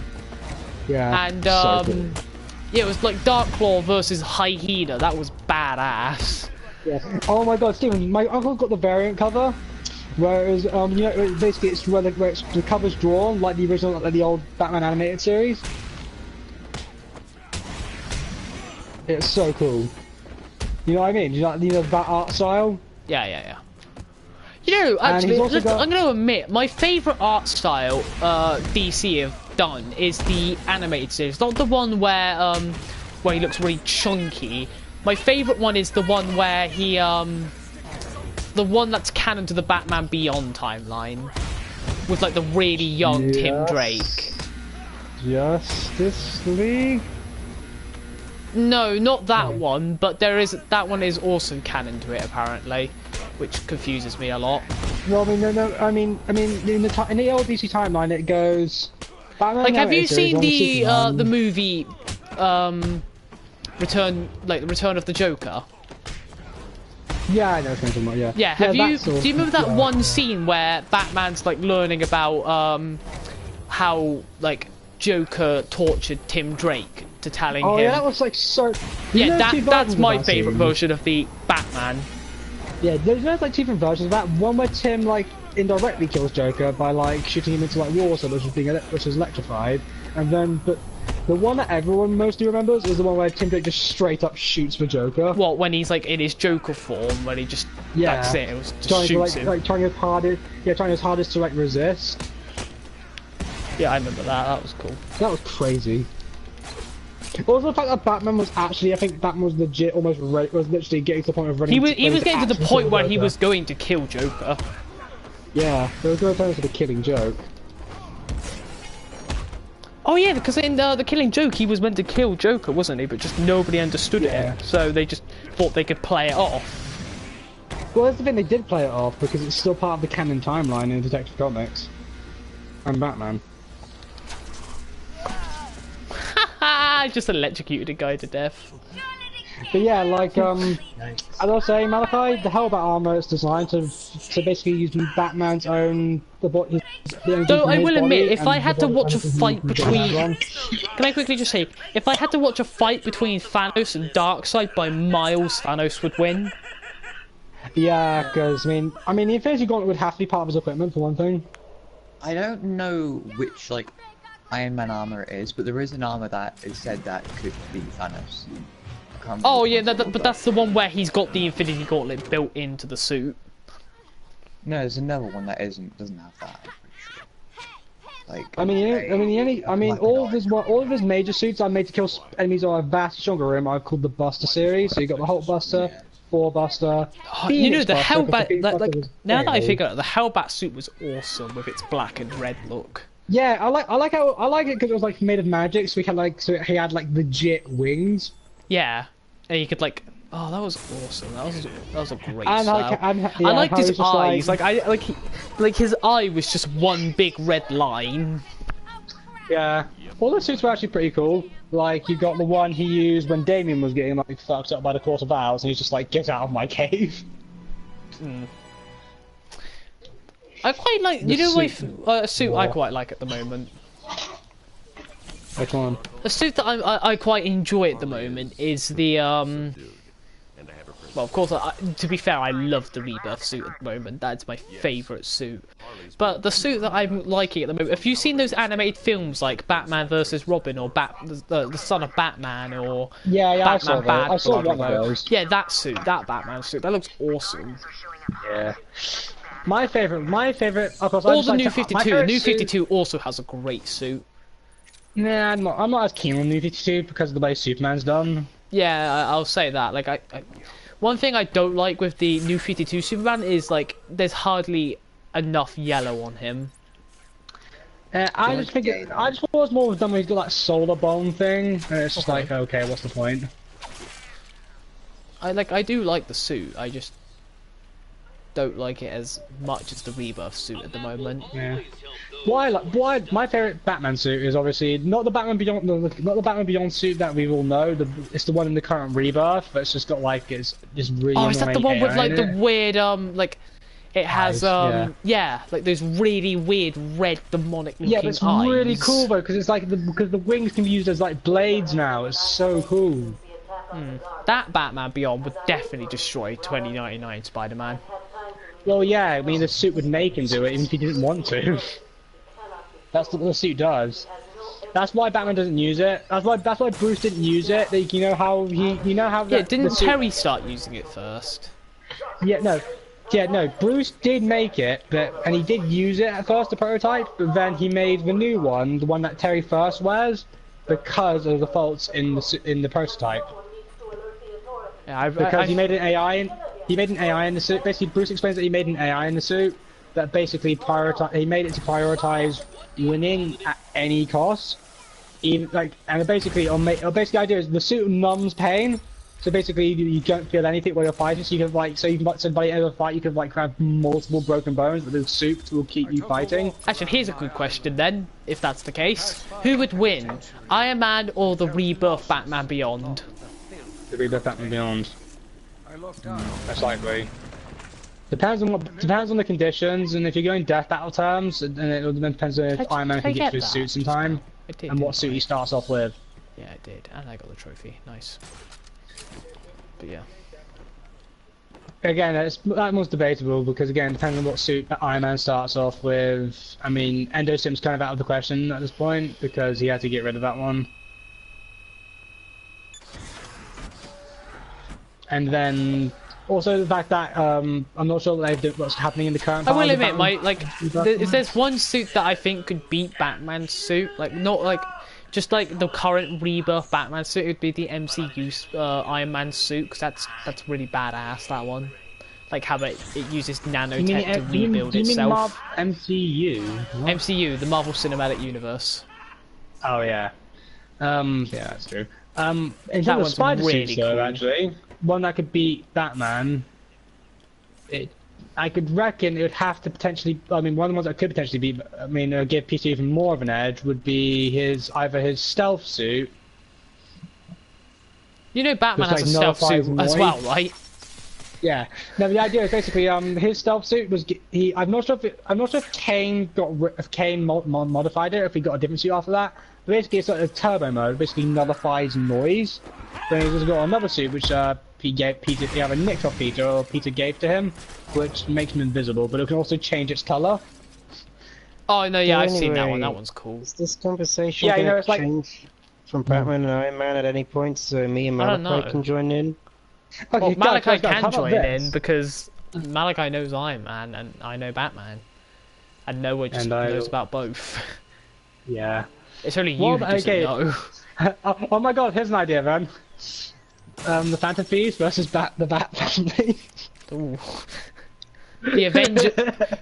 Yeah. And so cool. yeah, it was like Darkclaw versus Hyena. That was badass. Yeah. Oh my god, Stephen, my uncle got the variant cover, where it was, basically it's where the cover's drawn like the original, like the old Batman animated series. It's so cool. You know what I mean? You know that art style? Yeah. You know, And actually, he's also got- I'm going to admit, my favourite art style DC have done is the animated series, not the one where he looks really chunky. My favourite one is the one where he, the one that's canon to the Batman Beyond timeline, with like the really young Tim Yes. Drake. Justice League? No, not that one, but that one is also canon to it apparently, which confuses me a lot. Well, I mean, in the old DC timeline, it goes. Batman Like, have you animated series seen on the Superman. movie Return of the Joker? Yeah, I know what you're talking about. Yeah. Yeah. Have you? that sort of- Do you remember that yeah. one scene where Batman's like learning about how like Joker tortured Tim Drake to telling Oh him? yeah, that was like so. Yeah, There's two that's versions my of that favourite scene. version of the Batman. Yeah, there's like two different versions of that. One where Tim like indirectly kills Joker by like shooting him into like water, which is electrified, and then but the one that everyone mostly remembers is the one where Tim Drake just straight up shoots for Joker. What, when he's like in his Joker form, when he just Yeah. that's it, it was just Trying to shoots like him. trying his hardest to like resist. Yeah, I remember that. That was cool. That was crazy. Also, the fact that Batman was actually, I think Batman was legit, almost was literally getting to the point of running. He was ready getting to the actually point kill where he Joker. was going to kill Joker. Yeah, they were going to turn into the killing joke. Oh yeah, because in the Killing Joke, he was meant to kill Joker, wasn't he? But just nobody understood Yeah. it, so they just thought they could play it off. Well, that's the thing, they did play it off because it's still part of the canon timeline in Detective Comics and Batman. Haha, just electrocuted a guy to death. But yeah, like as I was saying, Malachi, the Hellbat armor is designed to basically use Batman's own the energy Though from I his will body admit, if and I the had to body watch a energy from fight Batman's between, one. can I quickly just say, if I had to watch a fight between Thanos and Darkseid, by miles Thanos would win. Yeah, because I mean, the Infinity Gauntlet would have to be part of his equipment for one thing. I don't know which like Iron Man armor it is, but there is an armor that is said that could be Thanos. I can't remember Oh which yeah, one's called, but that's the one where he's got the Infinity Gauntlet built into the suit. No, there's another one that doesn't have that. I'm pretty sure. Like, All of his major suits are made to kill enemies or are vastly stronger than him. I've called the Buster series. So you got the Hulk Buster, Thor Buster. Oh, you know, Phoenix the Buster, 'cause the Hellbat, Phoenix Buster like was now that I very figure it out, the Hellbat suit was awesome with its black and red look. Yeah, I like it because it was like made of magic, so he had like legit wings. Yeah, and you could like, oh, that was awesome. That was a great And style. like, and, I yeah, liked how his he's just eyes. Like his eye was just one big red line. yeah. All the suits were actually pretty cool. Like, you got the one he used when Damien was getting like fucked up by the Court of Owls, and he's just like, get out of my cave. I quite like, The you know, my suit. a suit I quite like at the moment. Which one? A suit that I quite enjoy at the moment is the well, of course, to be fair, I love the Rebirth suit at the moment. That's my favourite suit. But the suit that I'm liking at the moment, have you seen those animated films like Batman vs Robin or the Son of Batman or Yeah, I saw Batman that. Bad I saw Blood? one of those. Yeah, that suit, that Batman suit, that looks awesome. Yeah. My favorite. Of course, Or the New 52. The New 52 also has a great suit. Nah, I'm not as keen on New 52 because of the way Superman's done. Yeah, I'll say that. Like, one thing I don't like with the New 52 Superman is like there's hardly enough yellow on him. I just think I just was more done when he's got that solar bomb thing, and it's just like, okay, what's the point? I do like the suit. I just don't like it as much as the Rebirth suit at the moment. Yeah. My favorite Batman suit is obviously not the Batman Beyond, not the Batman Beyond suit that we all know. It's the one in the current Rebirth, but it's just got like it's just really. Oh, is that the one with like the it. weird like? It has Eyes, yeah, like those really weird red demonic looking Yeah, but it's eyes. really cool though because it's like because the wings can be used as like blades now. It's so cool. That Batman Beyond would definitely destroy 2099 Spider-Man. Well, yeah, I mean the suit would make him do it even if he didn't want to. That's what the suit does. That's why Batman doesn't use it. That's why Bruce didn't use it. Like, you know how Yeah, didn't Terry start using it first? No. Bruce did make it, and he did use it at first, the prototype. But then he made the new one, the one that Terry first wears, because of the faults in the prototype. Yeah, Because he made an AI in the suit. Basically, Bruce explains that he made an AI in the suit that basically he made it to prioritize winning at any cost. Even and basically, the idea is the suit numbs pain. So basically, you don't feel anything while you're fighting. So you can by the end of the fight, you can have multiple broken bones, but the suit will keep you fighting. Actually, here's a good question then, if that's the case. Who would win, Iron Man or the Rebirth Batman Beyond? The Rebirth Batman Beyond. That's likely. Depends on the conditions, and if you're going death battle terms, and it depends on if Iron Man can get to his suits in time, and what suit he starts off with. Yeah, I did, and I got the trophy. Nice. But yeah. Again, that one's debatable because again, depending on what suit that Iron Man starts off with. I mean, Endosim's kind of out of the question at this point because he had to get rid of that one. And then also the fact that I'm not sure that what's happening in the current. I will admit, if there's one suit that I think could beat Batman's suit, like not like just like the current Rebirth Batman suit, it would be the MCU Iron Man suit, because that's really badass. That one, like how it uses nanotech to rebuild itself. MCU. What? MCU, the Marvel Cinematic Universe. Oh yeah. Yeah, that's true. In That terms of one's spider really suits, though, cool. actually, one that could beat Batman. I could reckon it would have to potentially. I mean, one of the ones that could potentially beat. I mean, give PC even more of an edge would be either his stealth suit. You know, Batman Which, has like, a stealth suit nullifies as well, right? Yeah. No, the idea is basically his stealth suit was I'm not sure if Kane modified it, or if he got a different suit after that. But basically, it's sort of turbo mode. Basically, nullifies noise. Then he's also got another suit which he either nicked off Peter or Peter gave to him, which makes him invisible. But it can also change its color. Oh no, yeah, So I've seen that one. anyway, That one's cool. Is this conversation Yeah, gonna it's like change from Batman and Iron Man at any point, so me and I don't Malachi know. can join in? Okay, Well, guys, Malachi how can about join this? in because Malachi knows Iron Man and I know Batman, and Noah just knows about both. Yeah. It's only you Well, who doesn't okay. know. Oh my God! Here's an idea, man. The Phantom Thieves versus the Bat Family. Ooh. The Avengers.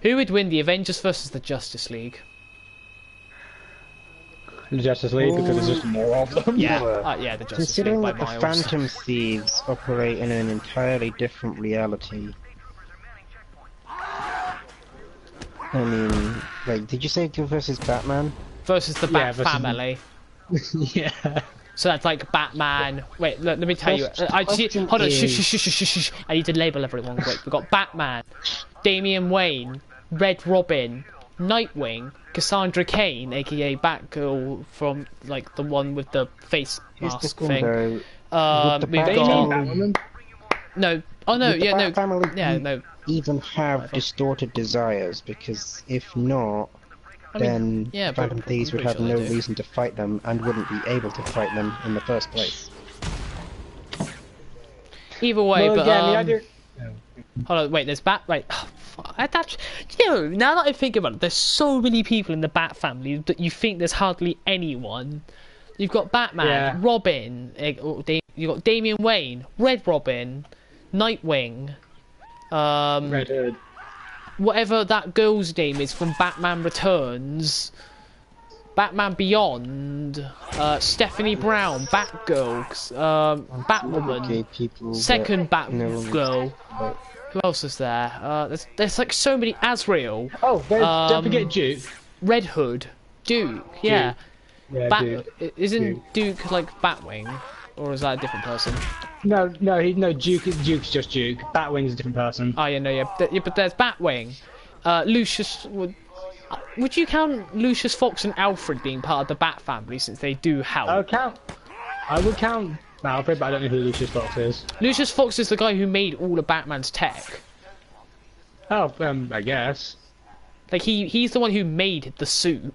Who would win, the Avengers versus the Justice League? the Justice League because there's just more of them. Yeah, Noah, yeah, the Justice considering League by that the miles. Phantom Thieves operate in an entirely different reality. I mean, like, did you say Go versus Batman? Versus the Yeah, Bat versus the- family. Yeah. So that's like Batman. Wait, let me tell you. Question Hold on. is- Shh. I need to label everyone. Wait, we've got Batman, Damian Wayne, Red Robin, Nightwing, Cassandra Cain, aka Batgirl from like the one with the face Here's the mask thing, thing. though. Would the We've Bat- got Batwoman? no. Oh no, Would the yeah, no, Bat family yeah, no. even have distorted desires? Because if not, I mean, then yeah, but Phantom Thieves I'm would pretty have sure no they do. reason to fight them and wouldn't be able to fight them in the first place. Either way, Well, but again, the idea. hold on, wait, there's Bat. Right, now that I think about it, there's so many people in the Bat family that you think there's hardly anyone. You've got Batman, Yeah. Robin, you've got Damian Wayne, Red Robin, Nightwing, Red Hood. whatever that girl's name is from Batman Returns, Batman Beyond, Stephanie Brown, Batgirl, Batwoman, Gay people. second no, Batgirl. Who else is there? There's like so many. Azrael, Oh, don't forget Duke. Red Hood, Duke. Yeah, Yeah, Bat. Duke. Isn't Duke like Batwing, or is that a different person? No, Duke's just Duke. Batwing's a different person. Oh yeah, no, yeah, but there's Batwing. Lucius would you count Lucius Fox and Alfred being part of the Bat family since they do help? I would count Alfred, but I don't know who Lucius Fox is. Lucius Fox is the guy who made all of Batman's tech. Oh, I guess. Like he's the one who made the suit,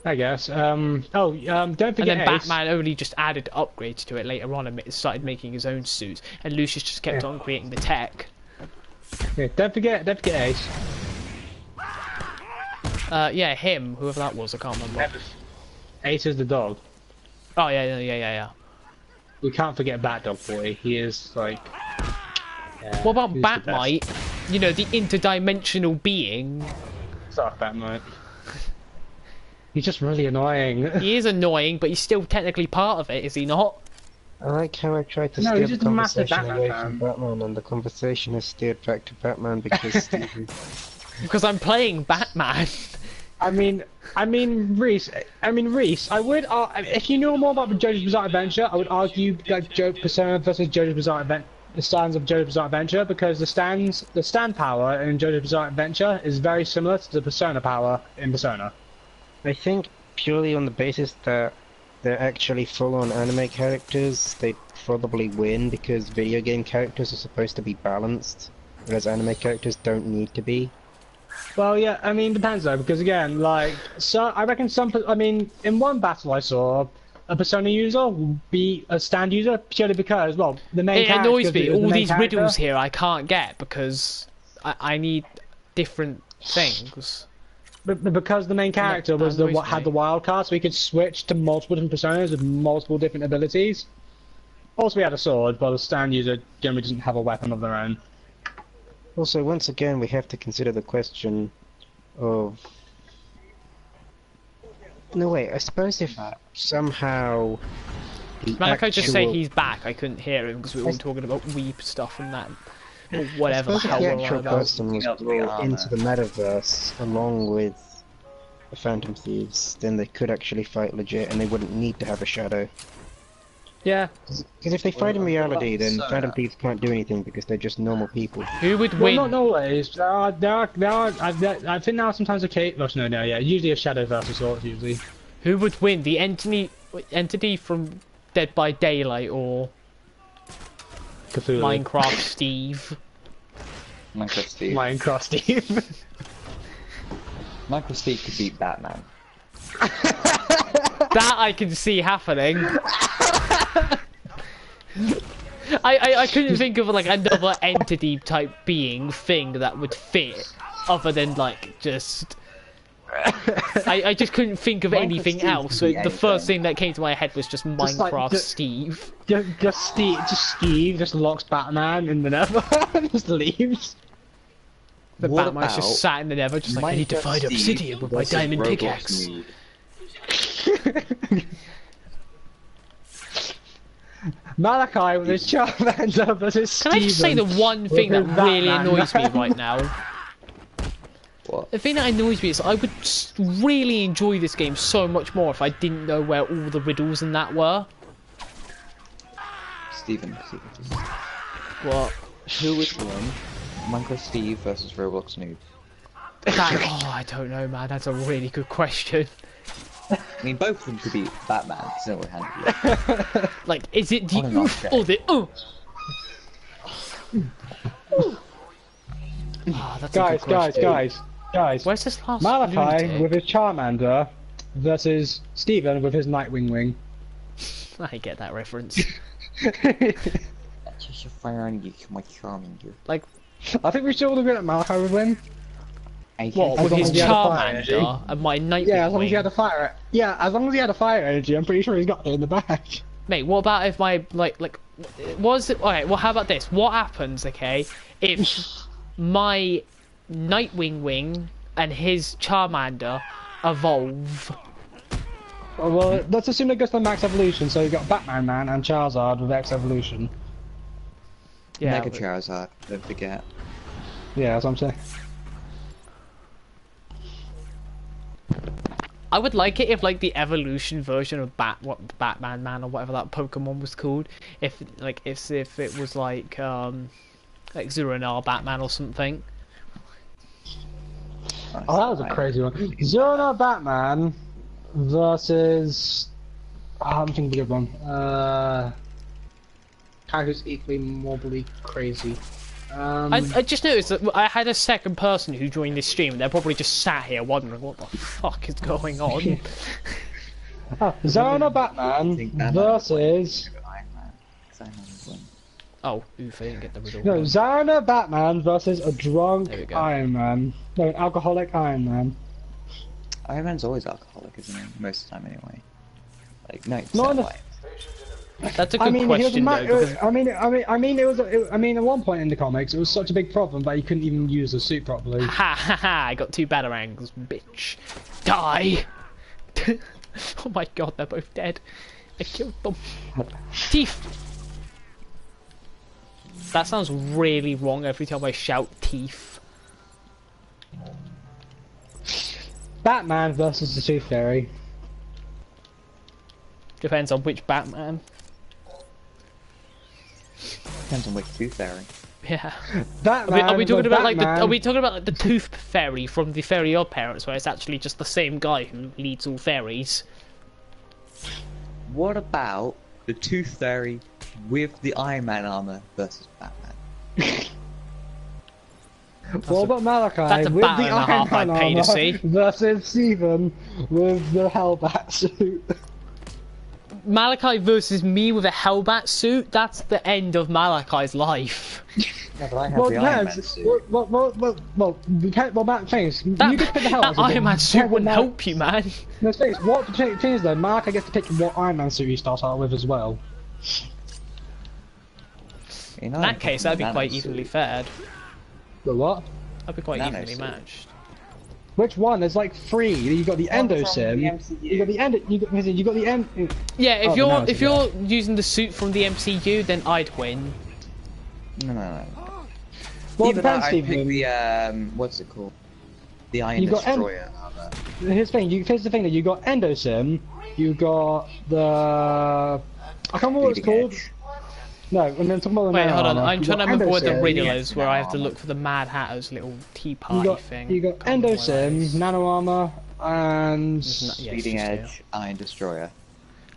I guess. Don't and forget then Ace. Batman only just added upgrades to it later on and started making his own suits, and Lucius just kept on creating the tech. Yeah, don't forget Ace. Yeah, him, whoever that was, I can't remember. Ace is the dog. Oh yeah. We can't forget Bat Dog Boy. He is like. Yeah, What about he's the best. Batmite? You know, the interdimensional being. Sorry, Batmite. He's just really annoying. He is annoying, but he's still technically part of it, is he not? I like how I tried to No, steer he's the just a massive conversation Batman away fan. from Batman, and the conversation has steered back to Batman because Steve. Because I'm playing Batman. I mean, Reese. I would. If you know more about the JoJo's Bizarre Adventure, I would argue like Persona versus JoJo's Bizarre Adventure, the stands of JoJo's Bizarre Adventure, because the stand power in JoJo's Bizarre Adventure is very similar to the Persona power in Persona. I think purely on the basis that they're actually full-on anime characters, they probably win because video game characters are supposed to be balanced, whereas anime characters don't need to be. Well, yeah, I mean, depends though, because again, like, so I reckon in one battle I saw, a Persona user will be a stand user purely because, well, the main It character. annoys me. the All main these character- riddles here I can't get because I need different things. But because the main character that was the annoys what had me. the wild card, so we could switch to multiple different personas with multiple different abilities. Also, we had a sword, but the stand user generally doesn't have a weapon of their own. Also, once again, we have to consider the question of... No, wait, I suppose if somehow... Man, I could just say actual- he's back. I couldn't hear him because we were all talking about weep stuff and that. Or I whatever the suppose hell if we're the on actual about. person was Else to be brought armor. into the metaverse along with the Phantom Thieves, then they could actually fight legit and they wouldn't need to have a shadow. Yeah. Because if they fight in reality, then so- Phantom Thieves can't do anything because they're just normal people. Who would Well, win? not always. There are. I think now sometimes a Kate. No, yeah. Usually a shadow versus sword. Usually. Who would win? The entity from Dead by Daylight or Cthulhu. Minecraft Steve? Minecraft Steve. Minecraft Steve. Minecraft Steve could beat Batman. That I can see happening. I couldn't think of like another entity type being thing that would fit other than like just I just couldn't think of Minecraft anything Steve else, could so be the first anything. thing that came to my head was just like, Minecraft just- Steve. Just Steve just locks Batman in the Nether and just leaves. The What Batman's about just sat in the Nether just like I need to Minecraft find Steve obsidian with my versus diamond Roblox pickaxe. Need? Malachi with his Charmander versus Steven. Can I just say the one thing that with really Batman, annoys me man. right now? What? The thing that annoys me is I would really enjoy this game so much more if I didn't know where all the riddles in that were. Steven. What? Who would win? Minecraft Steve versus Roblox Noob. Oh, I don't know, man. That's a really good question. I mean, both of them could be Batman, single-handedly. Like, is it the On and off oof day. or the Ah, that's a good question. Guys. Where's this last Malachi lunatic? with his Charmander versus Steven with his Nightwing wing. I get that reference. That's just a fire and you kill my Charmander. Like, I think we should all agree that Malachi would win. what, As with long his as he had a fire energy. Charmander and my Nightwing Yeah, as long as wing? he had a fire. Yeah, as long as he had a fire energy, I'm pretty sure he's got it in the back. Mate, what about if my, was it, okay, well how about this? What happens, okay, if my Nightwing wing and his Charmander evolve? Well, let's assume it goes to the max evolution, so you've got Batman Man and Charizard with X evolution. Yeah, Mega but- Charizard, don't forget. Yeah, that's what I'm saying. I would like it if, like, the evolution version of Batman Man or whatever that Pokemon was called, if it was like Zero Batman or something. Oh, that was a crazy one. Zero Batman versus. I'm thinking of a good one. Characters equally morbidly crazy. I just noticed that I had a second person who joined this stream and they're probably just sat here wondering what the fuck is going on. Zero Batman versus. Iron Man. 'Cause Iron Man would win. Oh, oof, I didn't get the riddle. No, wrong. Zero Batman versus a drunk There we go. Iron Man. No, an alcoholic Iron Man. Iron Man's always alcoholic, isn't he? Most of the time, anyway. Like 90% Not of in life. That's a I good mean, he was a question ma- though, because I mean, at one point in the comics, it was such a big problem that he couldn't even use the suit properly. ha ha ha, I got two batarangs, bitch. Die! Oh my god, they're both dead. I killed them. Teeth! That sounds really wrong every time I shout teeth. Batman versus the Tooth Fairy. Depends on which Batman. Depends on which Tooth Fairy. Yeah. Batman. Are we talking about Batman. are we talking about like the Tooth Fairy from the Fairy Odd Parents, where it's actually just the same guy who leads all fairies? What about the Tooth Fairy with the Iron Man armor versus Batman? What about Malachi that's a with battle the and a half Iron Man I'd pay to armor see. versus Steven with the Hellbat suit? Malachi versus me with a Hellbat suit? That's the end of Malachi's life. Yeah, but I have Well, the Iron Man depends. suit. We can't. Well, that things. That, You get to pick the Hellbat that Iron Man suit wouldn't help. help you, man. No, things. What the thing is though, Malachi gets to pick what Iron Man suit he starts out with as well. You know, In that case, that'd be Nano quite suit. evenly fared. The what? That'd be quite Nano evenly suit. matched. Which one? There's like three. You got the Endo Sim. You got the Endo. You got the End. Yeah, if Oh, you're no, if you're using the suit from the MCU, then I'd win. No. Well, it Even that, depends, I'd pick Steven. the what's it called? The Iron You got Destroyer armor. Here's the thing that you got Endo Sim. You got the. I can't remember what it's Bleeding called. Edge. No, and then talking about the Wait, Nano hold on. armor. I'm You trying to got remember what the Endo Sim. riddle yeah, is, where I have to Nano look for the Mad Hatter's little tea You party got thing. you got Can't Endo remember what that Sim, is. Nano armor, and Yeah, it's Bleeding just Edge, Iron Destroyer.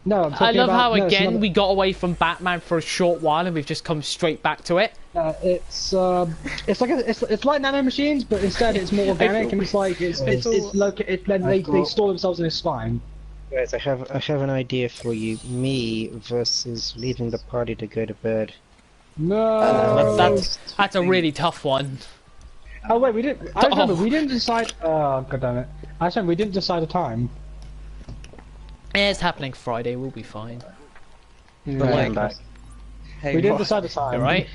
no. I'm I talking love about, how no, it's again not- we got away from Batman for a short while and we've just come straight back to it. it's like nano machines, but instead it's more organic, and it's like they store themselves in his spine. Guys, I have an idea for you. Me versus leaving the party to go to bed. No. That's a really tough one. Oh wait, we didn't. I remember we didn't decide. Oh god damn it! I remember we didn't decide a time. Yeah, it's happening Friday. We'll be fine. Like, back. hey, We didn't what- decide a time. All right.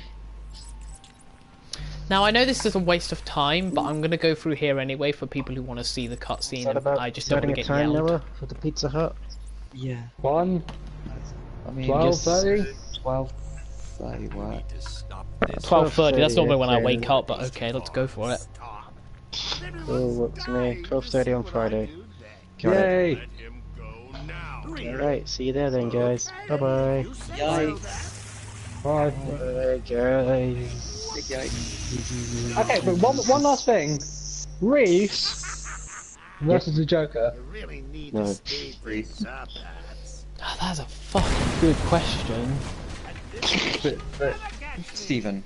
Now I know this is a waste of time, but I'm gonna go through here anyway for people who want to see the cutscene. Is that And about I just don't starting want a to get time, yelled. Noah, for the Pizza Hut? Yeah. 1, I mean, 12:30. 12:30 We work. need to stop this. 12:30. That's normally when I okay. wake up, but okay, let's go for it. Cool, works for me. 12:30 on Friday. Got it. Yay! Let him go now. Alright, see you there then, guys. Bye bye. Yikes. Bye. Bye, guys. Yikes. Okay, but one last thing. Reese versus the Joker. Really need No. to speed things up. Ah, that's a fucking good question. But Stephen,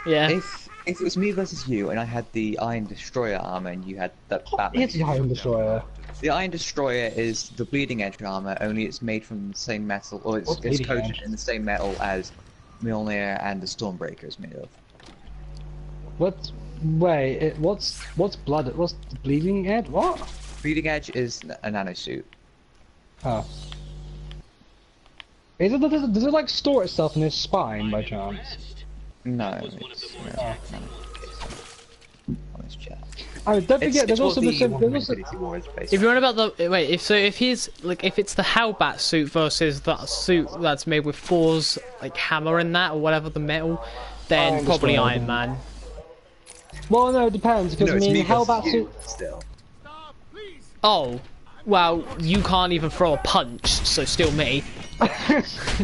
Yeah. if it was me versus you and I had the Iron Destroyer armor and you had the Batman, It's the Iron Destroyer. the Iron Destroyer is the Bleeding Edge armor, only it's made from the same metal, or it's What's Bleeding coated Edge? in the same metal as Mjolnir and the Stormbreaker is made of. What? Wait, what's blood? What's the Bleeding Edge? What? Bleeding Edge is a nanosuit. Oh. Does it like store itself in his spine by chance? No, it's honest chat. Oh, don't forget, there's also the If you're on about the if he's like if it's the Hellbat suit versus that suit that's made with Thor's like hammer in that or whatever the metal, then Iron probably Destroyer, Iron then. Man. Well, no, it depends because I mean, Hellbat suit. Still. Oh, well, you can't even throw a punch, so still me.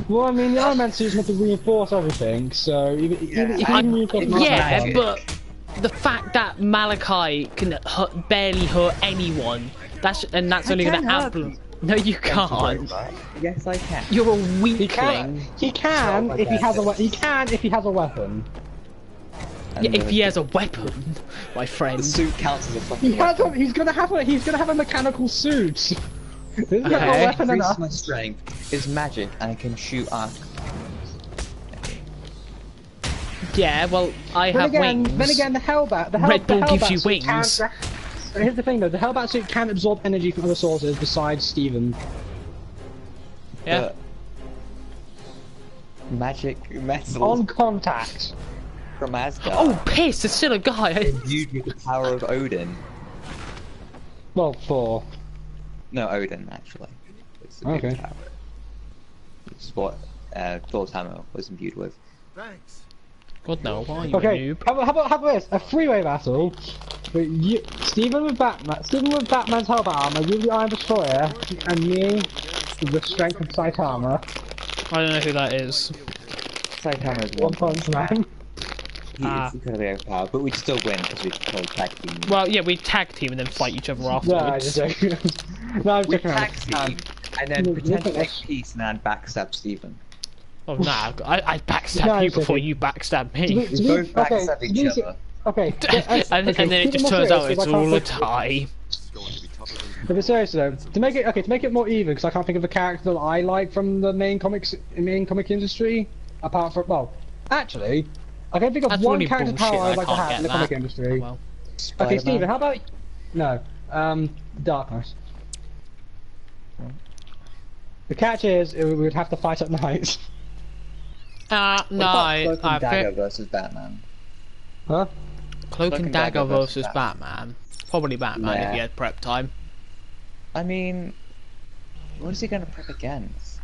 Well, I mean, the Iron Man suit's meant to reinforce everything, so even reinforce Yeah, Iron Man. but the fact that Malachi can barely hurt anyone, that's only going to amplify. No, you can't. Yes, I can. You're a He can. weakling. He can if he has a. He can if he has a weapon. Yeah, if he has a weapon, my friend. The suit counts as a fucking He has a, weapon. he's gonna have a mechanical suit. This is not a Okay. weapon Increase enough. my strength is magic, and I can shoot arc. Yeah, well, I have wings. Then again, the Hellbat. Red Bull the gives Hellbat you suit can- wings. Here's the thing, though. The Hellbat suit can absorb energy from other sources besides Steven. Yeah. Magic metal On contact. from Asgard. Oh, piss! It's still a guy. Imbued with the power of Odin. Well, 4. No, Odin, actually. It's the Okay. power. It's what Thor's hammer was imbued with. Thanks. God no, why are you a Okay. noob? How about this? A three-way battle. But Steven with Batman's Hellbat armor, you with the Iron Destroyer, and me with the Strength of Sight armor. I don't know who that is. Saitama is One one Punch Man. He is incredibly overpowered, but we'd still win because we'd play tag team. Well, yeah, we tag team and then fight each other No, I'm afterwards. just joking. No, I'm We joking around. tag team and then No, pretend to look at make us. peace and then backstab Steven. Oh nah, I backstab No, you it's before okay. you backstab me. To We be- both okay, backstab to each be- other. Okay, and then it just turns out it's all a tie. It's going to be tougher than But seriously though, to make it more even, because I can't think of a character that I like from the main comic industry, apart from actually, I can think of That's one really character bullshit, power I I'd like to can't have get in the that. comic industry. Well, Okay, Spider-Man? Steven, how about Darkness. The catch is we would have to fight at night. no, What I about Cloak and Dagger think versus Batman? Huh? Cloak and Dagger versus Batman. Probably Batman if Yeah. he had prep time. I mean, what is he going to prep against?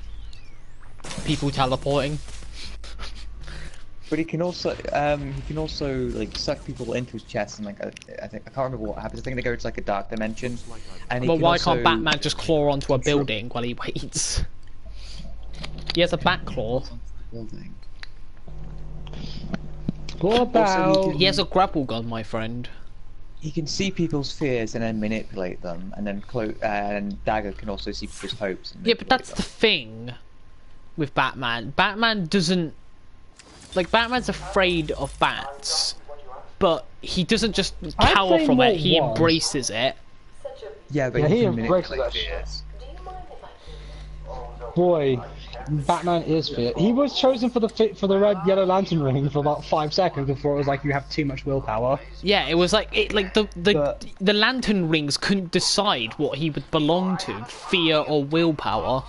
People teleporting. But he can also like suck people into his chest and like I can't remember what happens. I think they go to like a dark dimension. And he Well, can why also... can't Batman just claw onto a building while he waits? He has a bat claw. Building. What about? He has a grapple gun, my friend. He can see people's fears and then manipulate them, and then and Dagger can also see people's hopes. And Yeah, but that's the manipulate thing with Batman. Batman doesn't... Like, Batman's afraid of bats, but he doesn't just I'd cower say from it, more he one. embraces it. them. Yeah, but Yeah, he he can embraces manipulate that shit. fears. Boy, Batman is fear. He was chosen for the red yellow lantern ring for about 5 seconds before it was like you have too much willpower. Yeah, it was like But- the lantern rings couldn't decide what he would belong to, fear or willpower.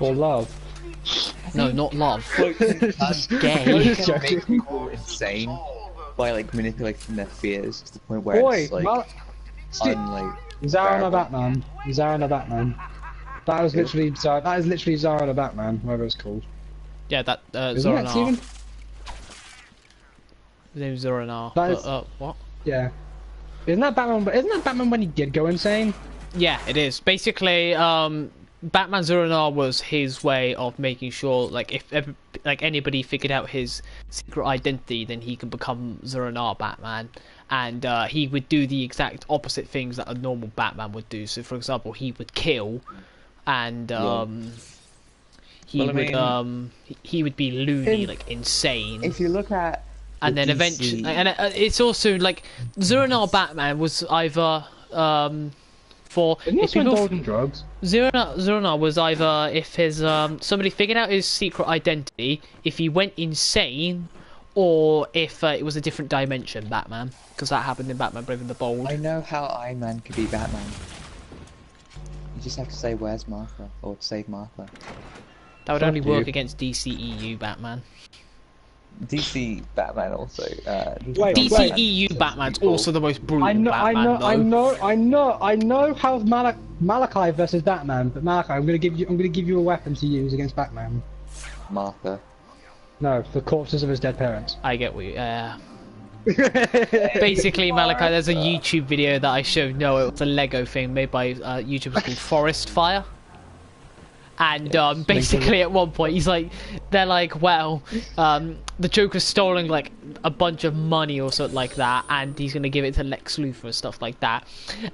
Or love. No, not love. Cloak can Gay. Just can make joking. people insane by like manipulating their fears to the point where Boy, it's like Mal- unlike Zara and a Bearable. Batman. Zara and a Batman. That is literally Zara. That is literally Zara and a Batman, whatever it's called. Yeah, that Isn't that Zora-Nar. Steven? His name's Zora-Nar. That But, is- what? Yeah. Isn't that Batman? Isn't that Batman when he did go insane? Yeah, it is. Basically, Batman Zora-Nar was his way of making sure, like, if ever, like anybody figured out his secret identity, then he could become Zora-Nar Batman, and he would do the exact opposite things that a normal Batman would do. So, for example, he would kill, and he would be loony, like insane. If you look at And then DC eventually, and it's also like Zora-Nar Batman was either for Isn't he if also people indulging drugs? Zora-Nar was either if his somebody figured out his secret identity, if he went insane, or if it was a different dimension Batman, because that happened in Batman Brave and the Bold. I know how Iron Man could be Batman. You just have to say, "Where's Martha?" or save Martha. That would Fuck only work you. against DCEU Batman. DC Batman also. Wait, DCEU Batman's also the most brutal I know, Batman. I know how Malachi versus Batman, but Malachi, I'm gonna give you a weapon to use against Batman. Martha. No, the corpses of his dead parents. I get what you. Basically, Malachi, there's a YouTube video that I showed Noah. It was a Lego thing made by YouTubers called Forest Fire. And basically, at one point, they're like, well, the Joker's stolen like a bunch of money or something like that, and he's gonna give it to Lex Luthor and stuff like that.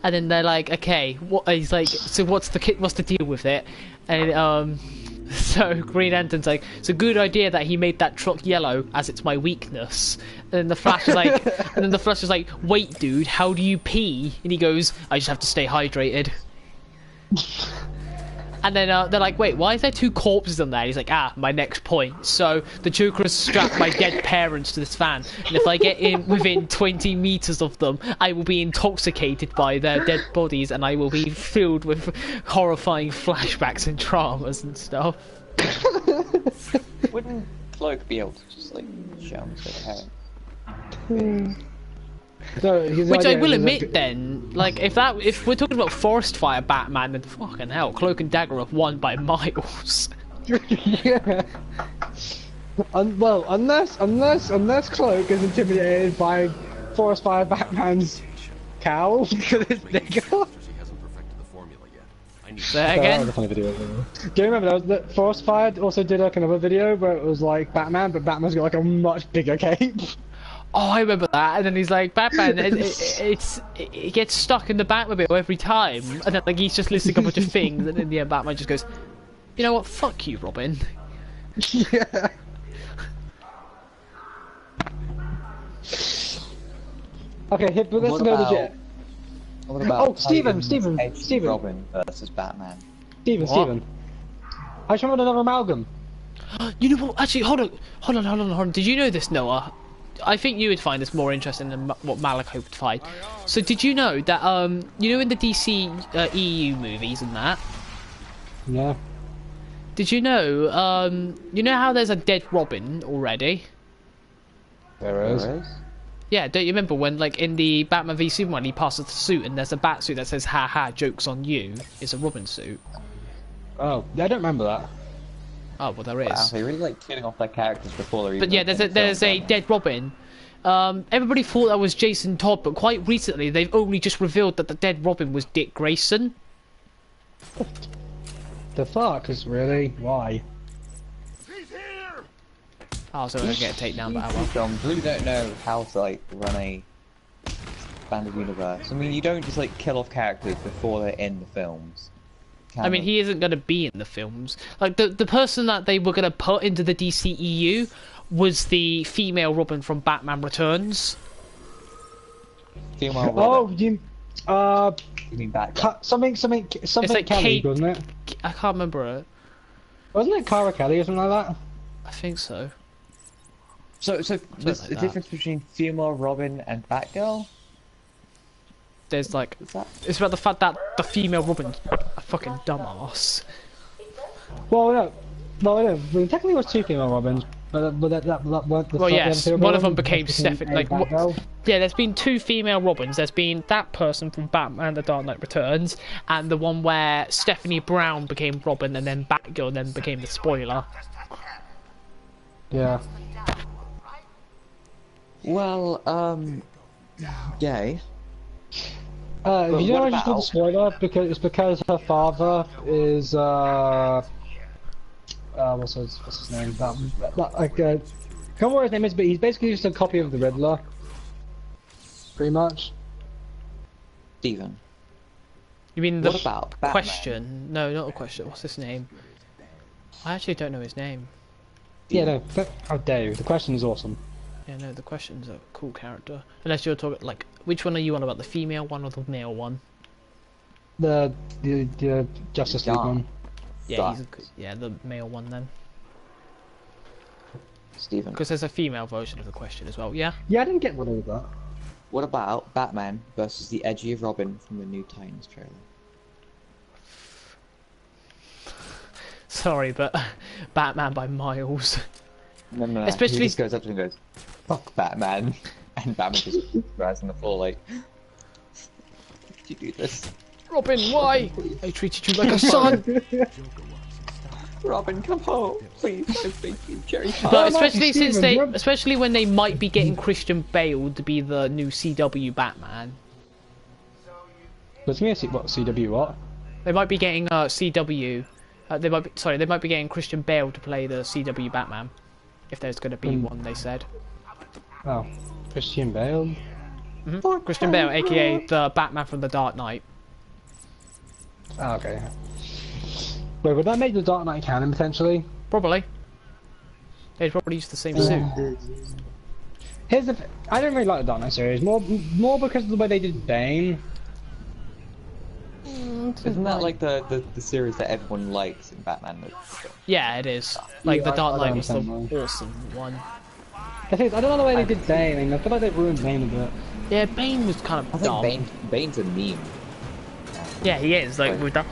And then they're like, okay, what? He's like, so what's the deal with it? And so Green Lantern's like, it's a good idea that he made that truck yellow, as it's my weakness. And then the Flash is like, wait, dude, how do you pee? And he goes, I just have to stay hydrated. And then they're like, wait, why is there two corpses on there? And he's like, my next point. So the Joker has strapped my dead parents to this van, and if I get in within 20 meters of them, I will be intoxicated by their dead bodies, and I will be filled with horrifying flashbacks and traumas and stuff. Wouldn't Cloak be able to just like show him his parents? So, his Which I idea will is admit, then, like if we're talking about Forest Fire Batman, then fucking hell, Cloak and Dagger have won by miles. yeah. Well, unless Cloak is intimidated by Forest Fire Batman's cow because it's bigger. She hasn't perfected the formula yet. I need Say that again. That was a funny video. Do you remember that Forest Fire also did like another video where it was like Batman, but Batman's got like a much bigger cape. Oh, I remember that. And then he's like, Batman, it gets stuck in the Batmobile every time. And then like he's just listing a bunch of things, and in the end, Batman just goes, you know what? Fuck you, Robin. Yeah. Okay, but let's What go about- legit. What about Oh, Steven, Titans Steven. Robin versus Batman? Steven, What? Steven. I just remembered another amalgam. You know what? Actually, hold on. Did you know this, Noah? I think you would find this more interesting than what Malachi would find. So, did you know that you know in the DC EU movies and that? Yeah. Did you know how there's a dead Robin already? There is. Yeah, don't you remember when, like, in the Batman v Superman, he passes the suit and there's a bat suit that says, "Ha ha, joke's on you." It's a Robin suit. Oh, I don't remember that. Oh, well, there is. Wow, they really like killing off their characters before they're even. But yeah, in the there's film, a don't they? dead Robin. Everybody thought that was Jason Todd, but quite recently they've only just revealed that the dead Robin was Dick Grayson. The fuck is really why? He's here! Oh, so we're gonna get a takedown, but oh well. Films really don't know how to like run a expanded universe. I mean, you don't just like kill off characters before they're in the films. I mean, he isn't going to be in the films. Like, the person that they were going to put into the DCEU was the female Robin from Batman Returns. Female Robin. Oh, you mean Batman? something like Kelly, Kate- wasn't it? I can't remember it. Wasn't it Cara Kelly or something like that? I think so. So the like that. difference between female Robin and Batgirl? There's like, Is that? it's about the fact that the female Robin's a fucking dumbass. Well, no. Well, technically it was two female Robins. But that weren't the Well, yes, the other one of them Robins, became Stephanie. Like, Batgirl. yeah, there's been 2 female Robins. There's been that person from Batman: The Dark Knight Returns, and the one where Stephanie Brown became Robin, and then Batgirl, and then became the spoiler. Yeah. Well, yay. If you know what why she's called about- the spoiler, because her father is what's his name? Can't remember what his name is, but he's basically just a copy of the Riddler. Pretty much. Steven. You mean the What about Batman? question? No, not a question. What's his name? I actually don't know his name. Yeah, no. How dare you? The question is awesome. Yeah, no, the question's a cool character. Unless you're talking, like, which one are you on about? The female one or the male one? The Justice League John. one. Yeah, yeah, the male one then. Steven. Because there's a female version of the question as well, yeah? Yeah, I didn't get what all that. What about Batman versus the edgy Robin from the new Titans trailer? Sorry, but Batman by miles. No. Especially- He just goes up to him and goes, "Fuck Batman," and Batman just rises on the floor like, "Did you do this? Robin, why? I treated you like a son! Robin, come home, please. I beg you, Jerry." But Martin especially since Stevens, especially when they might be getting Christian Bale to be the new CW Batman. What's me? What CW? What? They might be getting CW. They might be getting Christian Bale to play the CW Batman, if there's going to be one. They said. Oh, Christian Bale. Christian Bale, aka the Batman from the Dark Knight. Oh, okay. Wait, would that make the Dark Knight canon potentially? Probably. They'd probably use the same suit. Here's the. I don't really like the Dark Knight series. More because of the way they did Bane. Isn't that like the series that everyone likes in Batman? Yeah, it is. Like Yeah, the Dark I Knight was the understand why. awesome one. The thing is, I don't know the way they did Bane. I mean, I feel like they ruined Bane a bit. Yeah, Bane was kind I of think dumb. Bane's a meme. Yeah, he is. Like with that.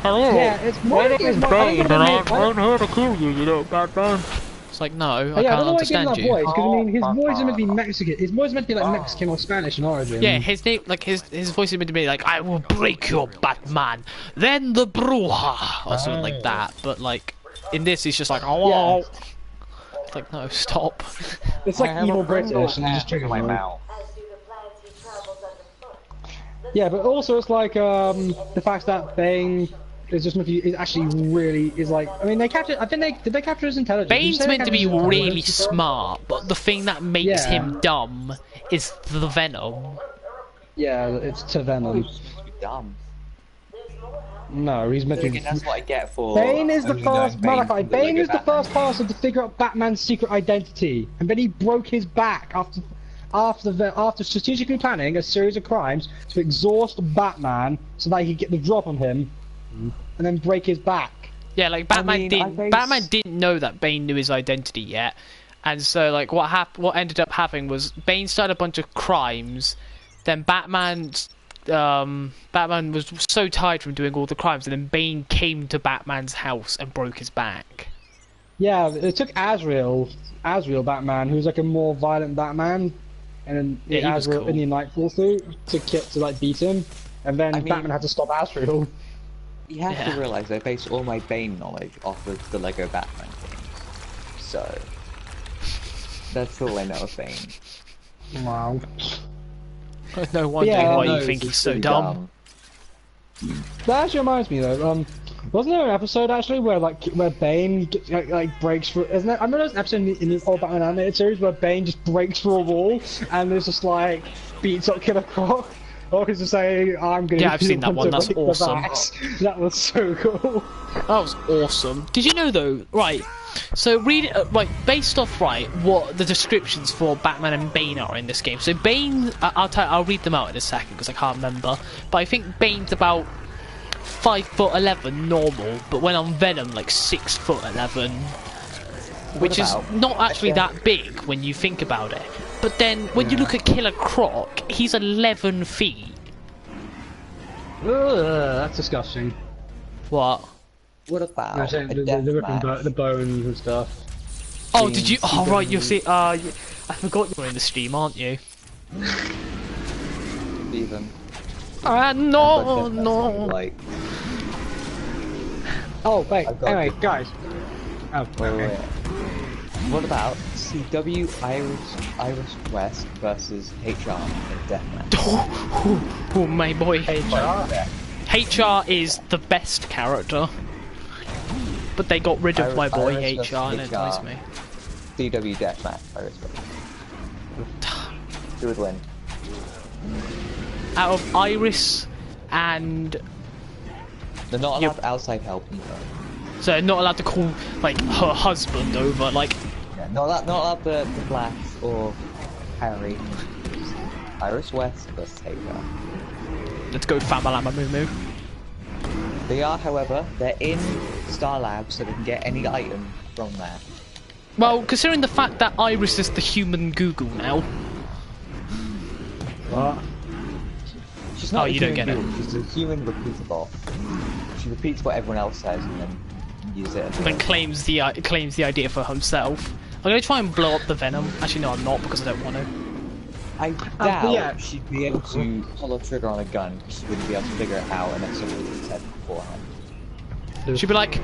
Yeah, it's more. It's more I don't know why they made- here to kill you, you little bad man. It's like, no, I Yeah, I can't don't know why they gave him understand that you. voice, because I mean, his voice is meant to be Mexican. His voice is meant to be like Mexican or Spanish in origin. Yeah, his name, like his voice is meant to be like, "I will break your Batman, then the Bruja," or something like that. But like, in this, he's just like, "Oh." It's like, no, stop. It's like evil British, and he just triggers my me. mouth. Yeah, but also it's like the fact that Bane is just meant to be, is actually really is like. I mean, they captured. I think did they capture his intelligence? Did you Bane's say they meant to be captured his really intelligence before? smart, but the thing that makes Yeah. him dumb is the Venom. Yeah, it's to Venom. He's supposed to be dumb. No, he's meant to. Again, that's what I get for. Bane is the only knowing first Bane Malachi. from the Bane Lego is the Batman. first person to figure out Batman's secret identity, and then he broke his back after strategically planning a series of crimes to exhaust Batman so that he could get the drop on him, and then break his back. Yeah, like Batman mean, didn't. Batman didn't know that Bane knew his identity yet, and so like what ended up happening was Bane started a bunch of crimes, then Batman was so tired from doing all the crimes, and then Bane came to Batman's house and broke his back. Yeah, it took Azrael Batman, who's like a more violent Batman, and then Yeah, he was Azrael cool. in the Nightfall suit to like beat him, and then I mean- Batman had to stop Azrael. You have Yeah. to realise I base all my Bane knowledge off of the Lego Batman games. So that's all I know of Bane. Wow. No wonder Yeah, why no, you think He's he's so pretty dumb. That actually reminds me though. Wasn't there an episode actually where Bane like breaks through? Isn't there? I remember there's an episode in the old Batman animated series where Bane just breaks through a wall and there's just like beats up Killer Croc. Or he's just saying, "I'm gonna." Yeah, I've seen that one, to that's break the awesome. backs." That was so cool. That was awesome. Did you know though? Right. So read based off what the descriptions for Batman and Bane are in this game. So Bane, I'll read them out in a second because I can't remember. But I think Bane's about 5'11" normal, but when on Venom like 6'11", which is about- not actually that big when you think about it. But then when you look at Killer Croc, he's 11 feet. Ugh, that's disgusting. What? What about I'm saying a the death ripping match? the bones and stuff. Oh, did you? Oh, right. You'll see. I forgot you're in the stream, aren't you? Steven. No, I've got no. like, Oh wait. I've got Anyway, different- guys. Oh, wait, okay. wait. What about CW Iris West versus HR in Deathmatch? Oh, my boy. HR. HR is the best character, but they got rid of my boy Iris HR, and versus it annoys me. CW Deathmatch, Iris West. Who would win? Out of Iris and They're not allowed outside help either. so not allowed to call like her husband over, like Yeah, not allowed the Blacks or Harry. Iris West versus HR. let's go Famalama Moo Moo. They are, however, they're in Star Labs, so they can get any item from there. Well, considering the fact that Iris is the human Google now. What? She's not Oh, a you don't human get it. being, she's a human repeater bot. She repeats what everyone else says and then use it. Then claims the idea for himself. I'm gonna try and blow up the Venom. Actually, no, I'm not because I don't want to. I doubt yeah. she'd be able to pull a trigger on a gun because she wouldn't be able to figure it out unless somebody had said beforehand. She'd be like,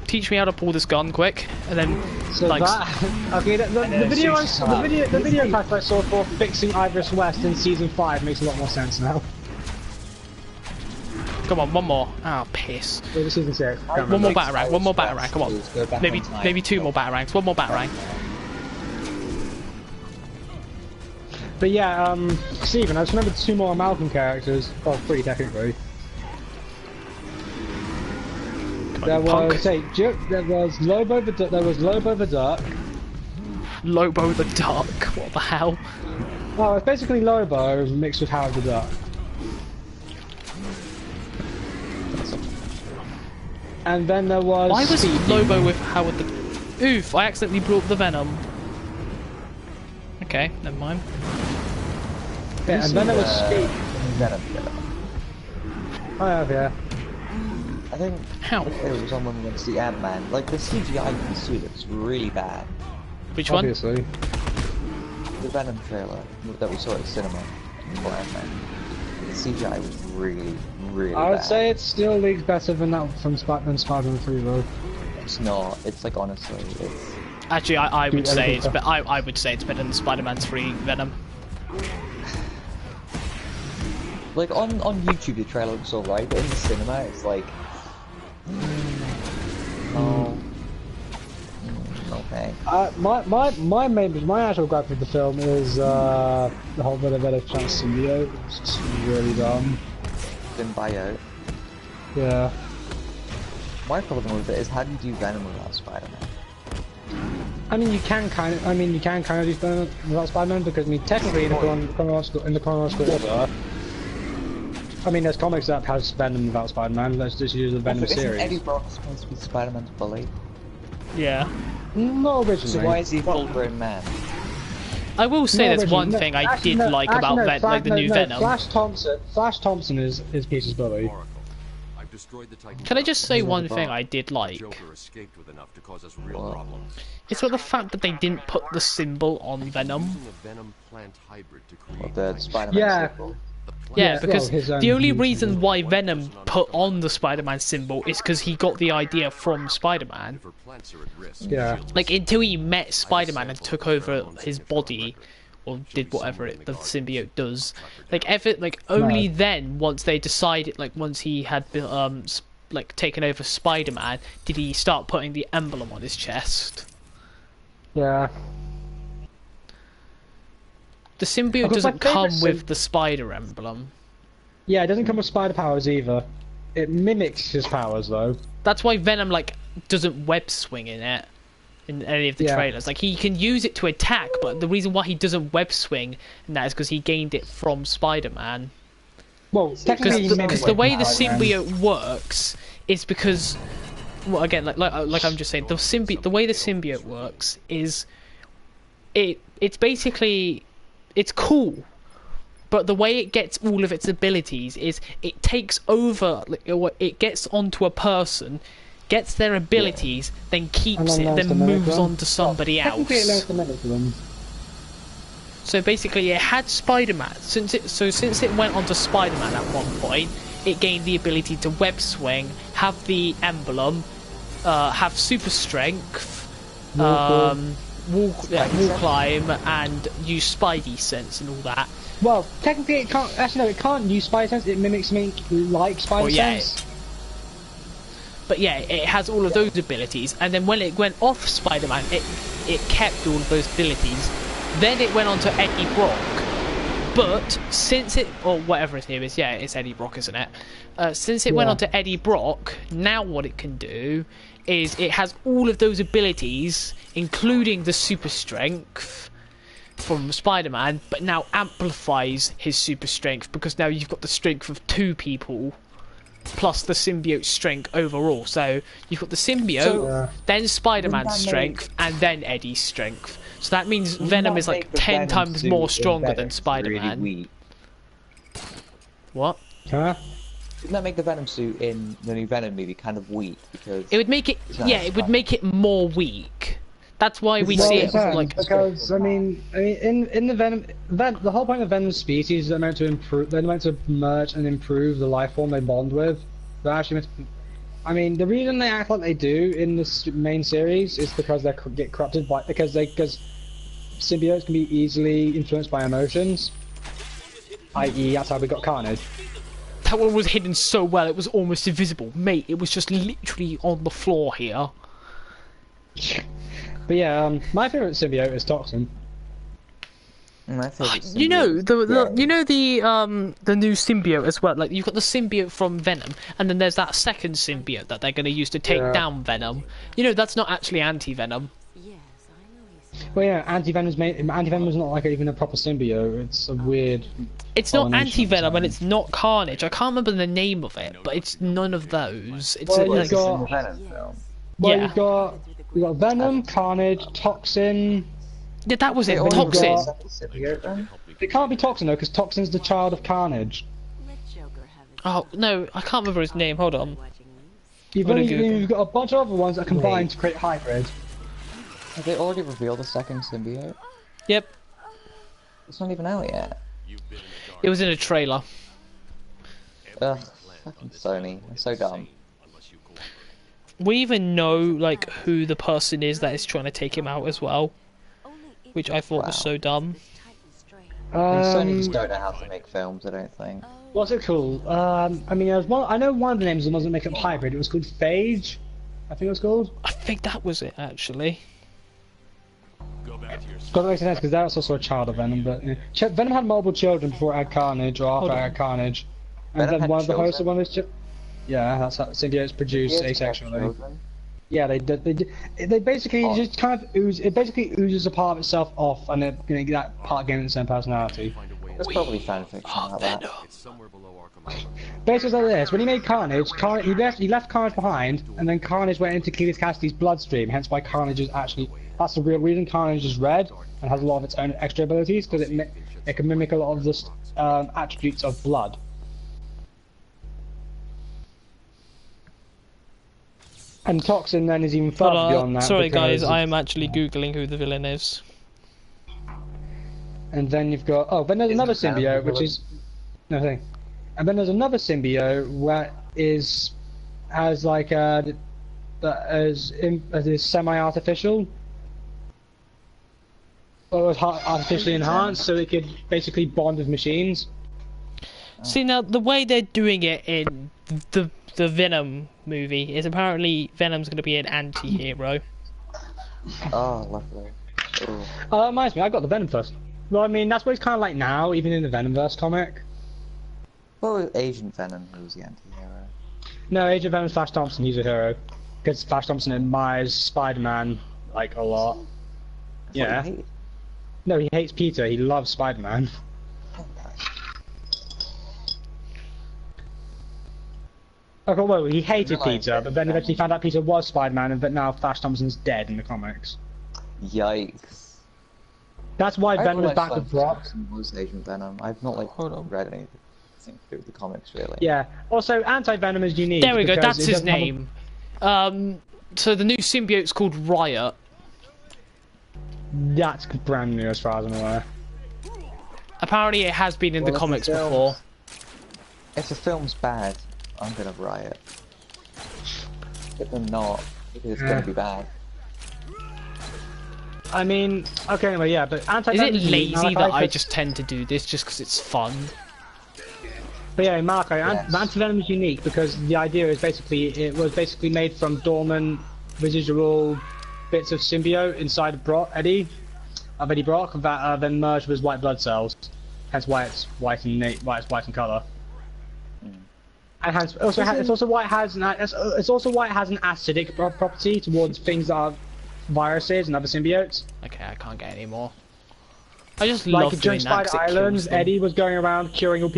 "Teach me how to pull this gun quick," and then So like, that okay, the video I saw, the video clip I saw for fixing Iris West in season 5 makes a lot more sense now. come on, one more. Ah, piss. Wait, this season 6. One more batarang. One more batarang. Come on. Go back Maybe on time. maybe two more batarangs. One more batarang. But yeah, Steven, I just remembered 2 more Malcolm characters. Well, 3 technically. There was Lobo the Duck. Lobo the Duck. What the hell? Well, it's basically Lobo mixed with Howard the Duck. And then there was. Why was Speedy. Lobo with Howard the? Oof! I accidentally brought the Venom. Okay, never mind. Yeah, and then there was Speedy. Venom. Oh yeah. I think How? it was on one against the Ant-Man. Like the CGI for the suit looks really bad. Which one? Obviously. The Venom trailer that we saw at the cinema for Ant-Man. The CGI was really, really I would bad. say it still leagues better than that from Spider-Man 3 though. It's not. It's like honestly, it's. Actually, I would Dude, say it's everything- I would say it's better than Spider-Man 3 Venom. Like on YouTube the trailer looks alright, but in the cinema it's like. No. Okay. My actual gripe with the film is the whole bit of it chance symbiote. It's just really dumb. Symbiote. Yeah. My problem with it is how do you do Venom without Spider-Man? I mean, you can kind of do Spider-Man without Spider-Man because technically in the chronological order. I mean, there's comics that has Venom without Spider-Man. Let's just use the Venom Also, isn't Eddie series. Brock supposed to be Spider-Man's bully? Yeah. Not So originally. why is he a full-grown man? I will say Not there's one originally. thing I Actually, did no, like actually, about no, like the new Venom. Flash Thompson is Peter's bully. Oracle, I've destroyed the Titan Can I just say Tower. one thing I did like? Joker escaped with enough to cause us real problems. It's about the fact that they didn't put the symbol on Venom. Using a Venom plant hybrid to create The the Spider-Man Yeah. sequel. Yeah, Yeah, because well, his own the only huge reason symbol. why Venom put on the Spider-Man symbol is because he got the idea from Spider-Man. If her plants are at risk, Yeah. shields- Like until he met Spider-Man and took over his body, or did whatever the symbiote does. Like only then, once they decided, like once he had like taken over Spider-Man, did he start putting the emblem on his chest. Yeah. The symbiote Because my doesn't come favourite with the spider emblem. Yeah, it doesn't come with spider powers either. It mimics his powers though. That's why Venom like doesn't web swing in it in any of the Yeah. trailers. Like he can use it to attack, but the reason why he doesn't web swing in that is because he gained it from Spider-Man. Well, technically, Because the way the symbiote works is because, well, again, like I'm just saying, the way the symbiote works is, it's basically, it's cool, but the way it gets all of its abilities is it takes over, like, it gets onto a person, gets their abilities, then keeps And then it, learns then to mimic moves them. on to somebody Technically, it learns else. to mimic them. So basically, it had Spider-Man. Since it went on to Spider-Man at one point, it gained the ability to web swing, have the emblem, have super strength, wall climb, and use Spidey sense and all that. Well, technically, it can't. Actually, no, it can't use Spider Sense. It mimics something like Spider Sense. But yeah, it has all of those abilities, and then when it went off Spider-Man, it kept all of those abilities. Then it went on to Eddie Brock, but since it, or whatever his name is, yeah, it's Eddie Brock, isn't it? Since it went on to Eddie Brock, now what it can do is it has all of those abilities, including the super strength from Spider-Man, but now amplifies his super strength, because now you've got the strength of 2 people plus the symbiote strength overall. So you've got the symbiote, then Spider-Man's strength, and then Eddie's strength. So that means Venom is like 10 times more stronger than Spider-Man. Really What? Huh? Didn't that make the Venom suit in the new Venom movie kind of weak? Because It would make it, yeah, it would make it more weak. That's why we see it like. Because I mean, in the Venom, the whole point of Venom's species is they're meant to improve. They're meant to merge and improve the life form they bond with. They're actually meant to, I mean, the reason they act like they do in the main series is because they get corrupted by because symbiotes can be easily influenced by emotions. I.e., that's how we got Carnage. That one was hidden so well, it was almost invisible. Mate, it was just literally on the floor here. But yeah, my favorite symbiote is Toxin. my favourite You know symbiote- you know the new symbiote as well. Like you've got the symbiote from Venom, and then there's that second symbiote that they're going to use to take down Venom. You know that's not actually anti-Venom. Well, yeah, Anti-Venom is not like even a proper symbiote. It's a weird. It's not combination of anti-Venom and something. it's not Carnage. I can't remember the name of it, but it's none of those. It's Well, like, you've got, Venom film. well, yeah. you've got Venom, Carnage, Toxin. Yeah, that was it. Or you've Toxin. got- Symbiote then? It can't be Toxin though, because Toxin's the child of Carnage. Oh no, I can't remember his name. Hold on. You've What a only Google. you've got a bunch of other ones that combine to create hybrid. Have they already revealed the second symbiote? Yep, It's not even out yet. it was in a trailer. Ugh, fucking Sony. They're so dumb. We even know like who the person is that is trying to take him out as well, which I thought was Wow. so dumb. Sony just don't know how to make films, I don't think. What's it called? I mean, there's one. I know one of the names of the ones that make up hybrid. It was called Phage. I think it was called. I think that was it actually. Go back to your Got to make sense because that's also a child of Venom. But Venom had multiple children before it had Carnage, or after Hold it on. had Carnage. And Venom then had one of the hosts of children? one of those. Yeah, that's how symbiotes produce asexually. Children? Yeah, they basically just kind of ooze. It basically oozes a part of itself off, and then that part gains its own personality. find a way. There's probably fanfiction about that. It's somewhere below Arkham Island. Basically like this, when he made Carnage, he left Carnage behind, and then Carnage went into Cletus Cassidy's bloodstream, hence why Carnage is actually, that's the real reason Carnage is red, and has a lot of its own extra abilities, because it can mimic a lot of the attributes of blood. And Toxin then is even Hold further on, beyond that. sorry guys, because- I am actually googling who the villain is. And then you've got, oh, then there's Isn't another Venom symbiote, the which is, no thing. And then there's another symbiote where has like that is semi-artificial, or was artificially enhanced, so it could basically bond with machines. See now the way they're doing it in the Venom movie is apparently Venom's going to be an anti-hero. Oh, lovely. Ooh. Oh, that reminds me, I got the Venom first. Well, I mean, that's what it's kind of like now, even in the Venomverse comic. What was Agent Venom, who was the anti-hero? No, Agent Venom's Flash Thompson, he's a hero. Because Flash Thompson admires Spider-Man, like, a lot. I thought Yeah. he hated No, he hates Peter, he loves Spider-Man. him. Okay, well, he hated Right. Peter, but then eventually found out Peter was Spider-Man, but now Flash Thompson's dead in the comics. Yikes. That's why I Venom is realised back with Flash Brock. Thompson was Agent Venom. I've not like Hold on. read anything to do with the comics really. Yeah. Also, Anti-Venom is unique. There we go, because that's it his doesn't have a- name. So the new symbiote's called Riot. That's brand new as far as I'm aware. Apparently it has been in the Well, if comics the films- before. If the film's bad, I'm gonna riot. If they're not, because it's gonna be bad. I mean, okay, anyway, yeah, but Is anti-venom it lazy Malachi, that I 'cause- just tend to do this just because it's fun? But yeah, Malachi, Yes. the anti-venom is unique because the idea is basically, it was basically made from dormant residual bits of symbiote inside of Eddie Brock, that then merged with his white blood cells. Hence why it's white in color. And hence, it's also why it has an acidic property towards things that are viruses and other symbiotes. Okay, I can't get any more. I just Like love during doing that Spider 'cause it Island, kills them. Eddie was going around curing a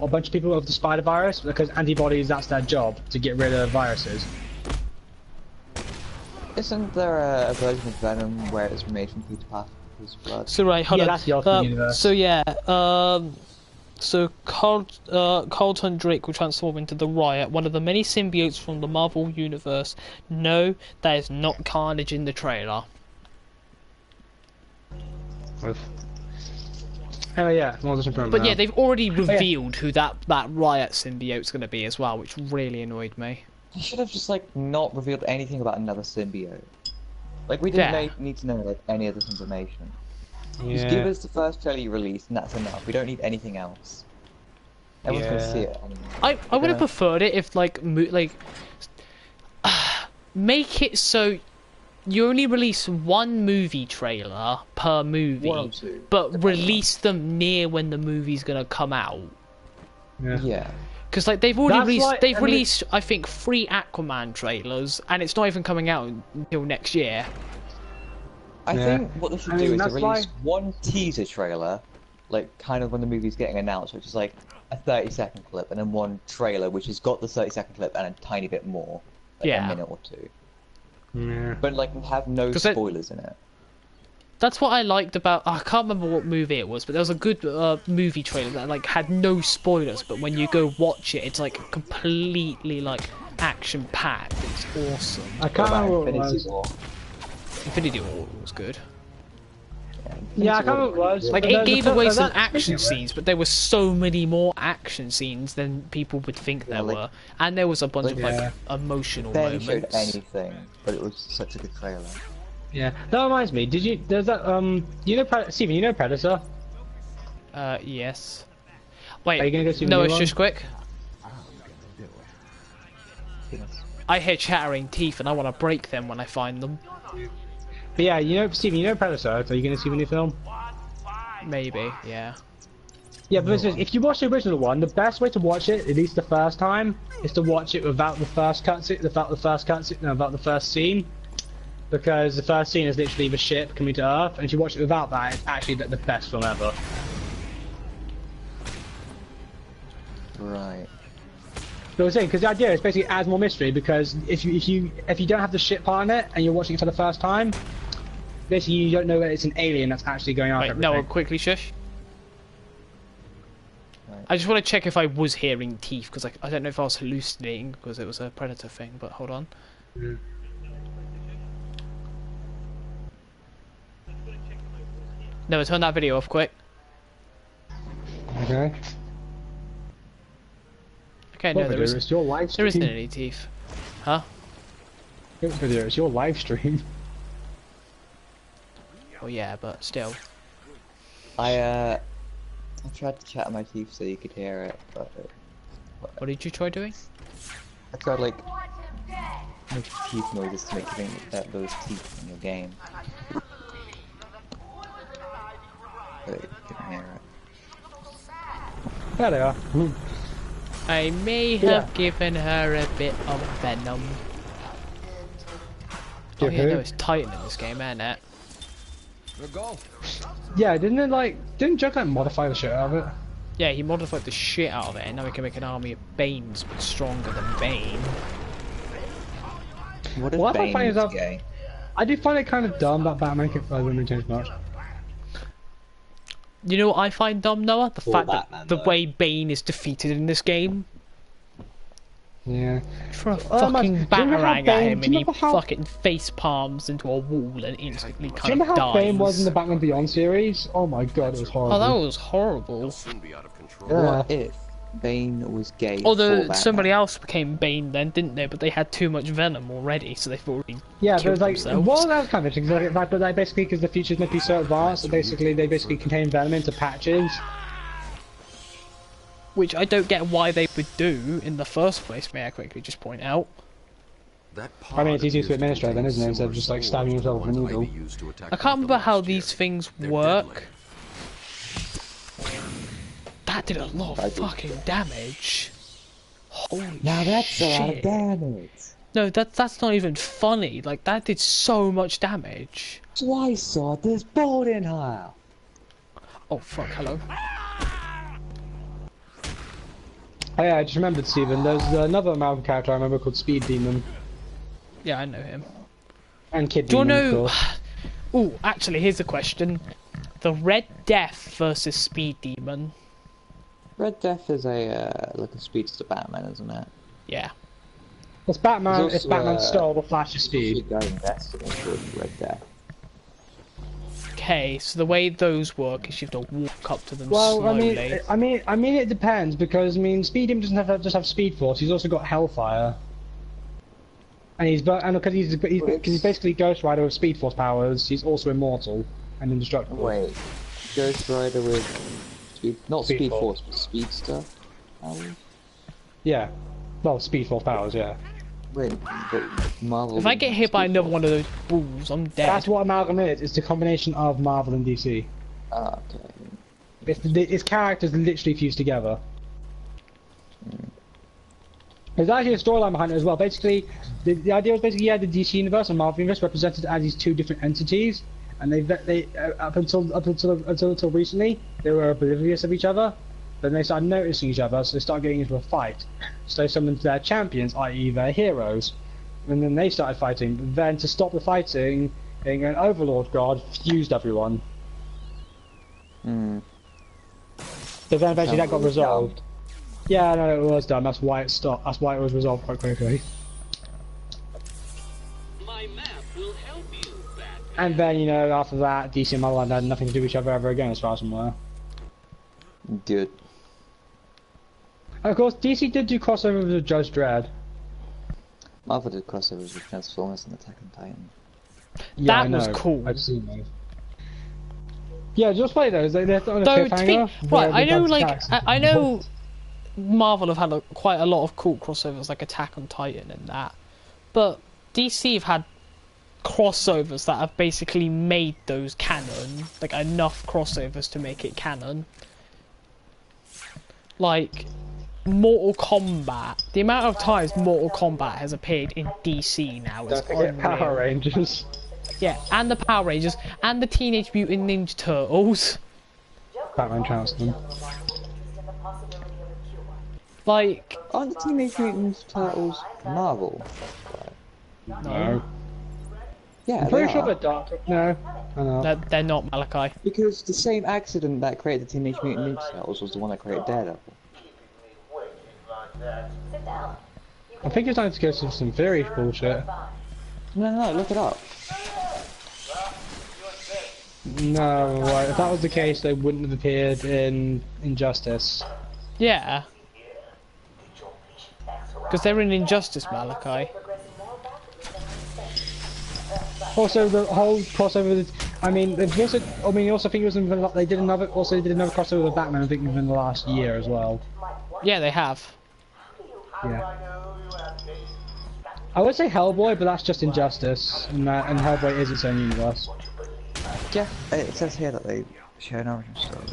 bunch of people of the spider virus because antibodies, that's their job, to get rid of viruses. Isn't there a version of Venom where it's made from Peter Parker's blood? So right, hold Yeah, on. that's the Ultimate Universe. So yeah, so Carlton Drake will transform into the Riot, one of the many symbiotes from the Marvel Universe. No, that is not Carnage in the trailer. Oh yeah, more than confirmed. But yeah, they've already revealed who that Riot symbiote's going to be as well, which really annoyed me. They should have just like not revealed anything about another symbiote. Like we didn't Yeah. need to know like any of this information. yeah. Just give us the first trailer you released and that's enough. We don't need anything else. Everyone's gonna see it anyway. I would have preferred it if like make it so you only release one movie trailer per movie, One or two, but depending release them near when the movie's gonna come out. Yeah. Because like they've already That's released, like- they've I mean- released I think 3 Aquaman trailers, and it's not even coming out until next year. I Yeah. think what they should I do mean, is to that's release like- one teaser trailer, like kind of when the movie's getting announced, which is like a 30-second clip, and then one trailer which has got the 30-second clip and a tiny bit more, like Yeah. a minute or two. Yeah. But like have no 'Cause that- spoilers in it. That's what I liked about. I can't remember what movie it was, but there was a good movie trailer that like had no spoilers. But when you go watch it, it's like completely like action packed. It's awesome. I What can't about remember what it Infinity was. War? Infinity War was good. Yeah, I can't remember what it was. Like but it gave away some that- action scenes, but there were so many more action scenes than people would think there like- were, and there was a bunch of Yeah. like emotional Barely showed moments. anything, but it was such a good trailer. Yeah, that reminds me. There's that you know Steven, you know Predator? Yes. Are you Wait, gonna go see the no, new it's one? just quick. I hear chattering teeth, and I want to break them when I find them. But yeah, you know Steven, you know Predator. Are you gonna see the new film? Maybe, yeah. Yeah, but listen, if you watch the original one, the best way to watch it, at least the first time, is to watch it without the first without the first scene. Because the first scene is literally the ship coming to Earth, and if you watch it without that, it's actually the best film ever. Right. So I was saying, because the idea is basically adds more mystery. Because if you don't have the ship part in it, and you're watching it for the first time, basically you don't know that it's an alien that's actually going after Wait, everything. no, quickly shush. Right. I just want to check if I was hearing teeth, because I don't know if I was hallucinating, because it was a Predator thing, but hold on. No, turn that video off quick. Okay. Okay, no, What there video? isn't. It's your live There stream. isn't any teeth. Huh? What video? It's your live stream. Well, yeah, but still. I tried to chat on my teeth so you could hear it, but What did you try doing? I tried like making teeth noises to make you think that those teeth in your game. But you couldn't hear it. There they are. I may have given her a bit of venom. Oh Give yeah, who? no, it's Titan in this game, isn't it? Good goal. Yeah, didn't Joke like modify the shit out of it? Yeah, he modified the shit out of it, and now we can make an army of Banes, but stronger than Bane. What if Well, I Bane find is out- gay? I do find it kind of dumb that Batman wouldn't change much. You know what I find dumb, Noah? The Poor fact Batman, that the though. way Bane is defeated in this game. Yeah. Throw a Oh, man, fucking do you remember how batarang at Bane- him do and you he remember how- fucking face palms into a wall and instantly Do you kind remember of how Bane was in the dies. Batman Beyond series? Oh my god, it was horrible. Oh, that was horrible. He'll soon be out of control. Yeah. What if Bane was gay for Although Batman? somebody else became Bane then, didn't they? But they had too much venom already, so they've already Yeah, but killed it's like, themselves. well, that was kind of interesting. But like, basically, because the future's meant to be so advanced, so basically they contain venom into patches. Which I don't get why they would do in the first place, may I quickly just point out. That I mean, it's pod easier to appears administrate then, contain isn't it? Instead of just like similar stabbing yourself with a swords to the needle. ones Ivy used to attack I can't Gotham remember how last year. these things They're work. deadly. That did a lot of fucking damage. Holy Now that's a lot of shit. damage. No, that's not even funny. Like, that did so much damage. Twice saw this bolt in her. Oh, fuck, hello. Oh yeah, I just remembered, Stephen. There's another Marvel character I remember called Speed Demon. Yeah, I know him. And Kid Do you Demon, of know... course. Oh, actually, here's a question. The Red Death versus Speed Demon. Red Death is a like a speedster Batman, isn't it? Yeah. It's Batman, There's it's also, Batman stole the Flash's There's speed. also a guy in Destiny called Red Death. Okay, so the way those work is you have to walk up to them Well, slowly. I mean, it depends because I mean, Speed Demon doesn't just have Speed Force. He's also got Hellfire, and because he's basically Ghost Rider with Speed Force powers. He's also immortal and indestructible. Wait, Ghost Rider with speed, not Speed Speed Force. Force, but Speedster? Yeah. Well, Speed Force powers, yeah. Wait, but Marvel. If I get hit by another one of those balls, I'm dead. That's what Amalgam is. It's the combination of Marvel and DC. Ah, okay. Its characters literally fused together. There's actually a storyline behind it as well. Basically, the idea was basically you had the DC universe and Marvel universe represented as these two different entities, and they up until recently they were oblivious of each other. Then they started noticing each other, so they started getting into a fight. So they summoned their champions, i.e. their heroes, and then they started fighting. But then to stop the fighting, an Overlord God fused everyone. Hmm. So then eventually that got Sounds resolved. Yeah, no, it was done. That's why it stopped. That's why it was resolved quite quickly. My map will help you, Batman. And then, you know, after that, DC and Marvel had nothing to do with each other ever again, as far as I'm aware. Good. Of course, DC did do crossovers with Judge Dredd. Marvel did crossovers with Transformers and Attack on Titan. Yeah, I That was know. cool. I've seen those. Yeah, just play those. They're on a Though, to be, cliffhanger. right, I They're know, the like, attacks. I know Marvel have had quite a lot of cool crossovers, like Attack on Titan and that, but DC have had crossovers that have basically made those canon, like enough crossovers to make it canon. Like Mortal Kombat, the amount of times Mortal Kombat has appeared in DC now is Don't forget unreal. Power Rangers. Yeah, and the Power Rangers and the Teenage Mutant Ninja Turtles. Batman trounced them. Like, Aren't the Teenage Mutant Turtles Marvel? No. Yeah, I'm they pretty sure are. they're Dark. No. I know. they're not Malachi. Because the same accident that created the Teenage Mutant Ninja Turtles was the one that created Daredevil. I think it's time to go to some theory bullshit. No, look it up. No, right, if that was the case, they wouldn't have appeared in Injustice. Yeah. Because they're in Injustice, Malachi. Also, the whole crossover. I mean, they've also. I mean, also think it was. They did another. Also, they did another crossover with Batman. I think within the last year as well. Yeah, they have. Yeah. I would say Hellboy, but that's just Injustice, and Hellboy is its own universe. Yeah, it says here that they share an origin story.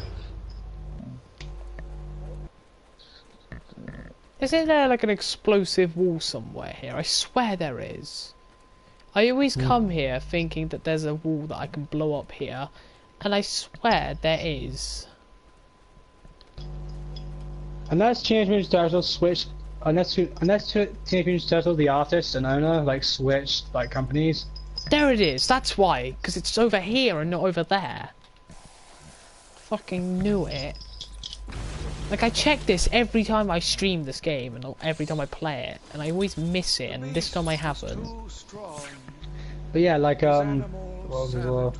Isn't there like an explosive wall somewhere here? I swear there is. I always come here thinking that there's a wall that I can blow up here, and I swear there is. Unless Teenage Mutant Ninja Turtles switched. Unless Teenage Mutant Ninja Turtles, the artist and owner, like switched like companies. There it is. That's why. Because it's over here and not over there. Fucking knew it. Like, I check this every time I stream this game, and every time I play it, and I always miss it, and this time I haven't. But yeah, like, what was it? Oh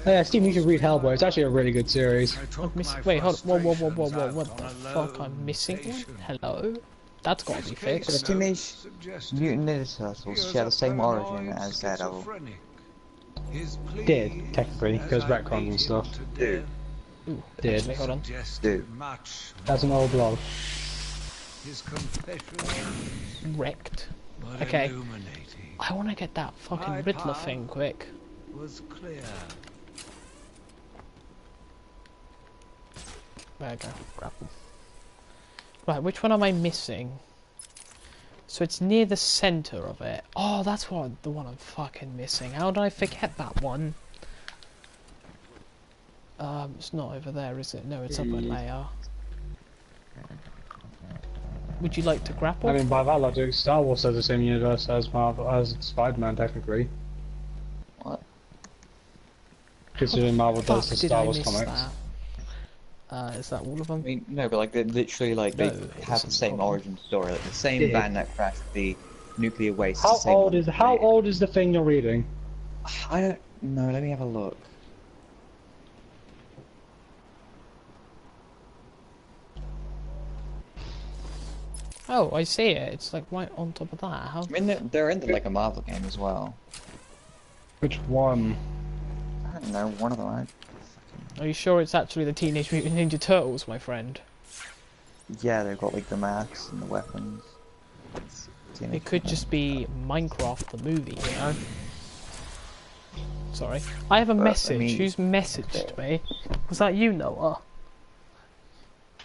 yeah, Steve, you should read Hellboy. It's actually a really good series. Wait, hold on. Whoa, what the fuck? I'm missing one? Hello? That's gotta be The fixed. Teenage Mutant Ninja Turtles share the same origin as Daredevil. Did, technically, because retcons and stuff. Dude. Ooh, Did. actually, hold on. Dude. That's an old blog. Wrecked. Okay. I wanna get that fucking Riddler thing quick. Was clear. There we go. Grapple. Right, which one am I missing? So it's near the center of it. Oh, that's the one I'm fucking missing. How did I forget that one? It's not over there, is it? No, it's up a layer. Would you like to grapple? I mean, by that logic, Star Wars has the same universe as Marvel, as Spider-Man, technically. What? Considering Marvel does the Fuck, did Star I Wars miss comics. that? Is that all of them? I mean, no, but like, they literally, like, No, they it have the isn't same problem. origin story. Like, the same Yeah. van that crashed the nuclear waste. How the same old one is that how made- old is the thing you're reading? I don't know, let me have a look. Oh, I see it. It's like right on top of that. How? I mean, they're in the, like, a Marvel game as well. Which one? I don't know, one of them, I... Are you sure it's actually the Teenage Mutant Ninja Turtles, my friend? Yeah, they've got, like, the masks and the weapons. It could just be Minecraft the movie, you know? Sorry. I have a But, I message. mean- Who's messaged me? Was that you, Noah?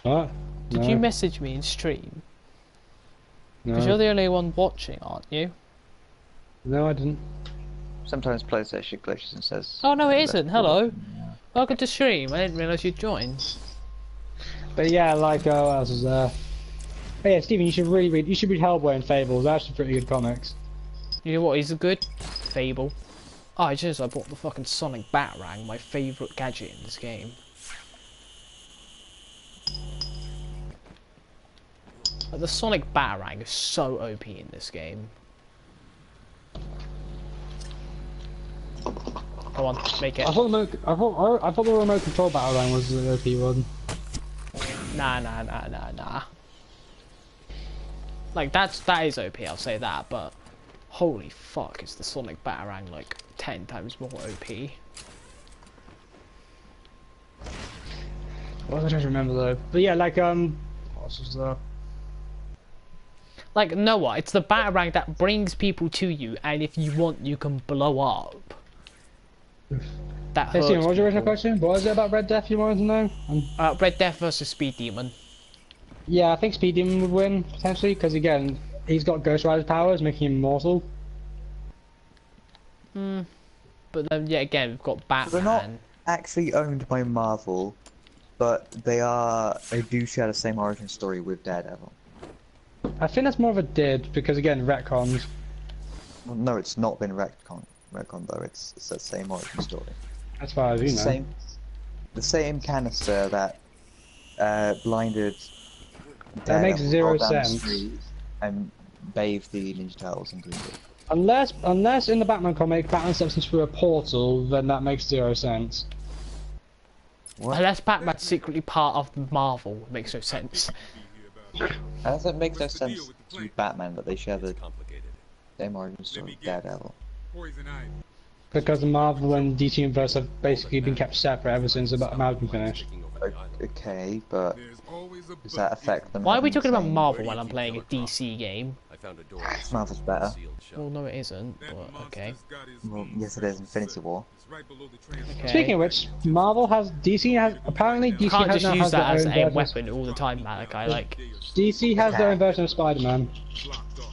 What? Did No. you message me in stream? Because No. you're the only one watching, aren't you? No, I didn't. Sometimes PlayStation glitches and says... Oh, no, it "Let's isn't. do Hello. it." Yeah. Welcome to stream. I didn't realise you'd joined. But yeah, like, what else is there? But yeah, Stephen, you should really read. You should read Hellboy and Fables. They're actually pretty good comics. You know what is a good? Fable. Oh, I bought the fucking Sonic Batarang, my favourite gadget in this game. Like, the Sonic Batarang is so OP in this game. Come on, make it. I thought the remote control Batarang was the OP one. Nah. Like, that is OP, I'll say that, but holy fuck, is the Sonic Batarang like 10 times more OP. What was I trying to remember though? But yeah, like, what else was there? Like, Noah, it's the Batarang that brings people to you, and if you want, you can blow up. That Hey, hurts Stephen, what was your original people. question? What was it about Red Death you wanted to know? Red Death versus Speed Demon. Yeah, I think Speed Demon would win, potentially, because again, he's got Ghost Rider's powers, making him immortal. But then, yet again, we've got Batman. They're not actually owned by Marvel, but they do share the same origin story with Daredevil. I think that's more of a did, because again, retcons. Well, no, it's not been retcon though. It's the same origin story. As far as you know. The same canister that blinded That makes Daredevil zero down the sense. street and bathed the Ninja Turtles and cleaned it. Unless in the Batman comic, Batman steps into a portal, then that makes zero sense. What? Unless Batman's secretly part of Marvel, it makes no sense. That makes no sense to Batman that they share the Complicated. same origin story with Daredevil. Because the Marvel and DC universe have basically been kept separate ever since the Amalgam finished. Taking over the island. Okay, but does that affect them? Why are we having talking the about same- Marvel when I'm playing a DC game? I found a door. Marvel's better. Sealed shut. Well, no, it isn't, but okay. Well, yes, it is. Infinity War. Okay. Speaking of which, apparently DC Can't has just now use has their that as own a version. weapon all the time, Malachi. Like, DC has their own version of Spider-Man.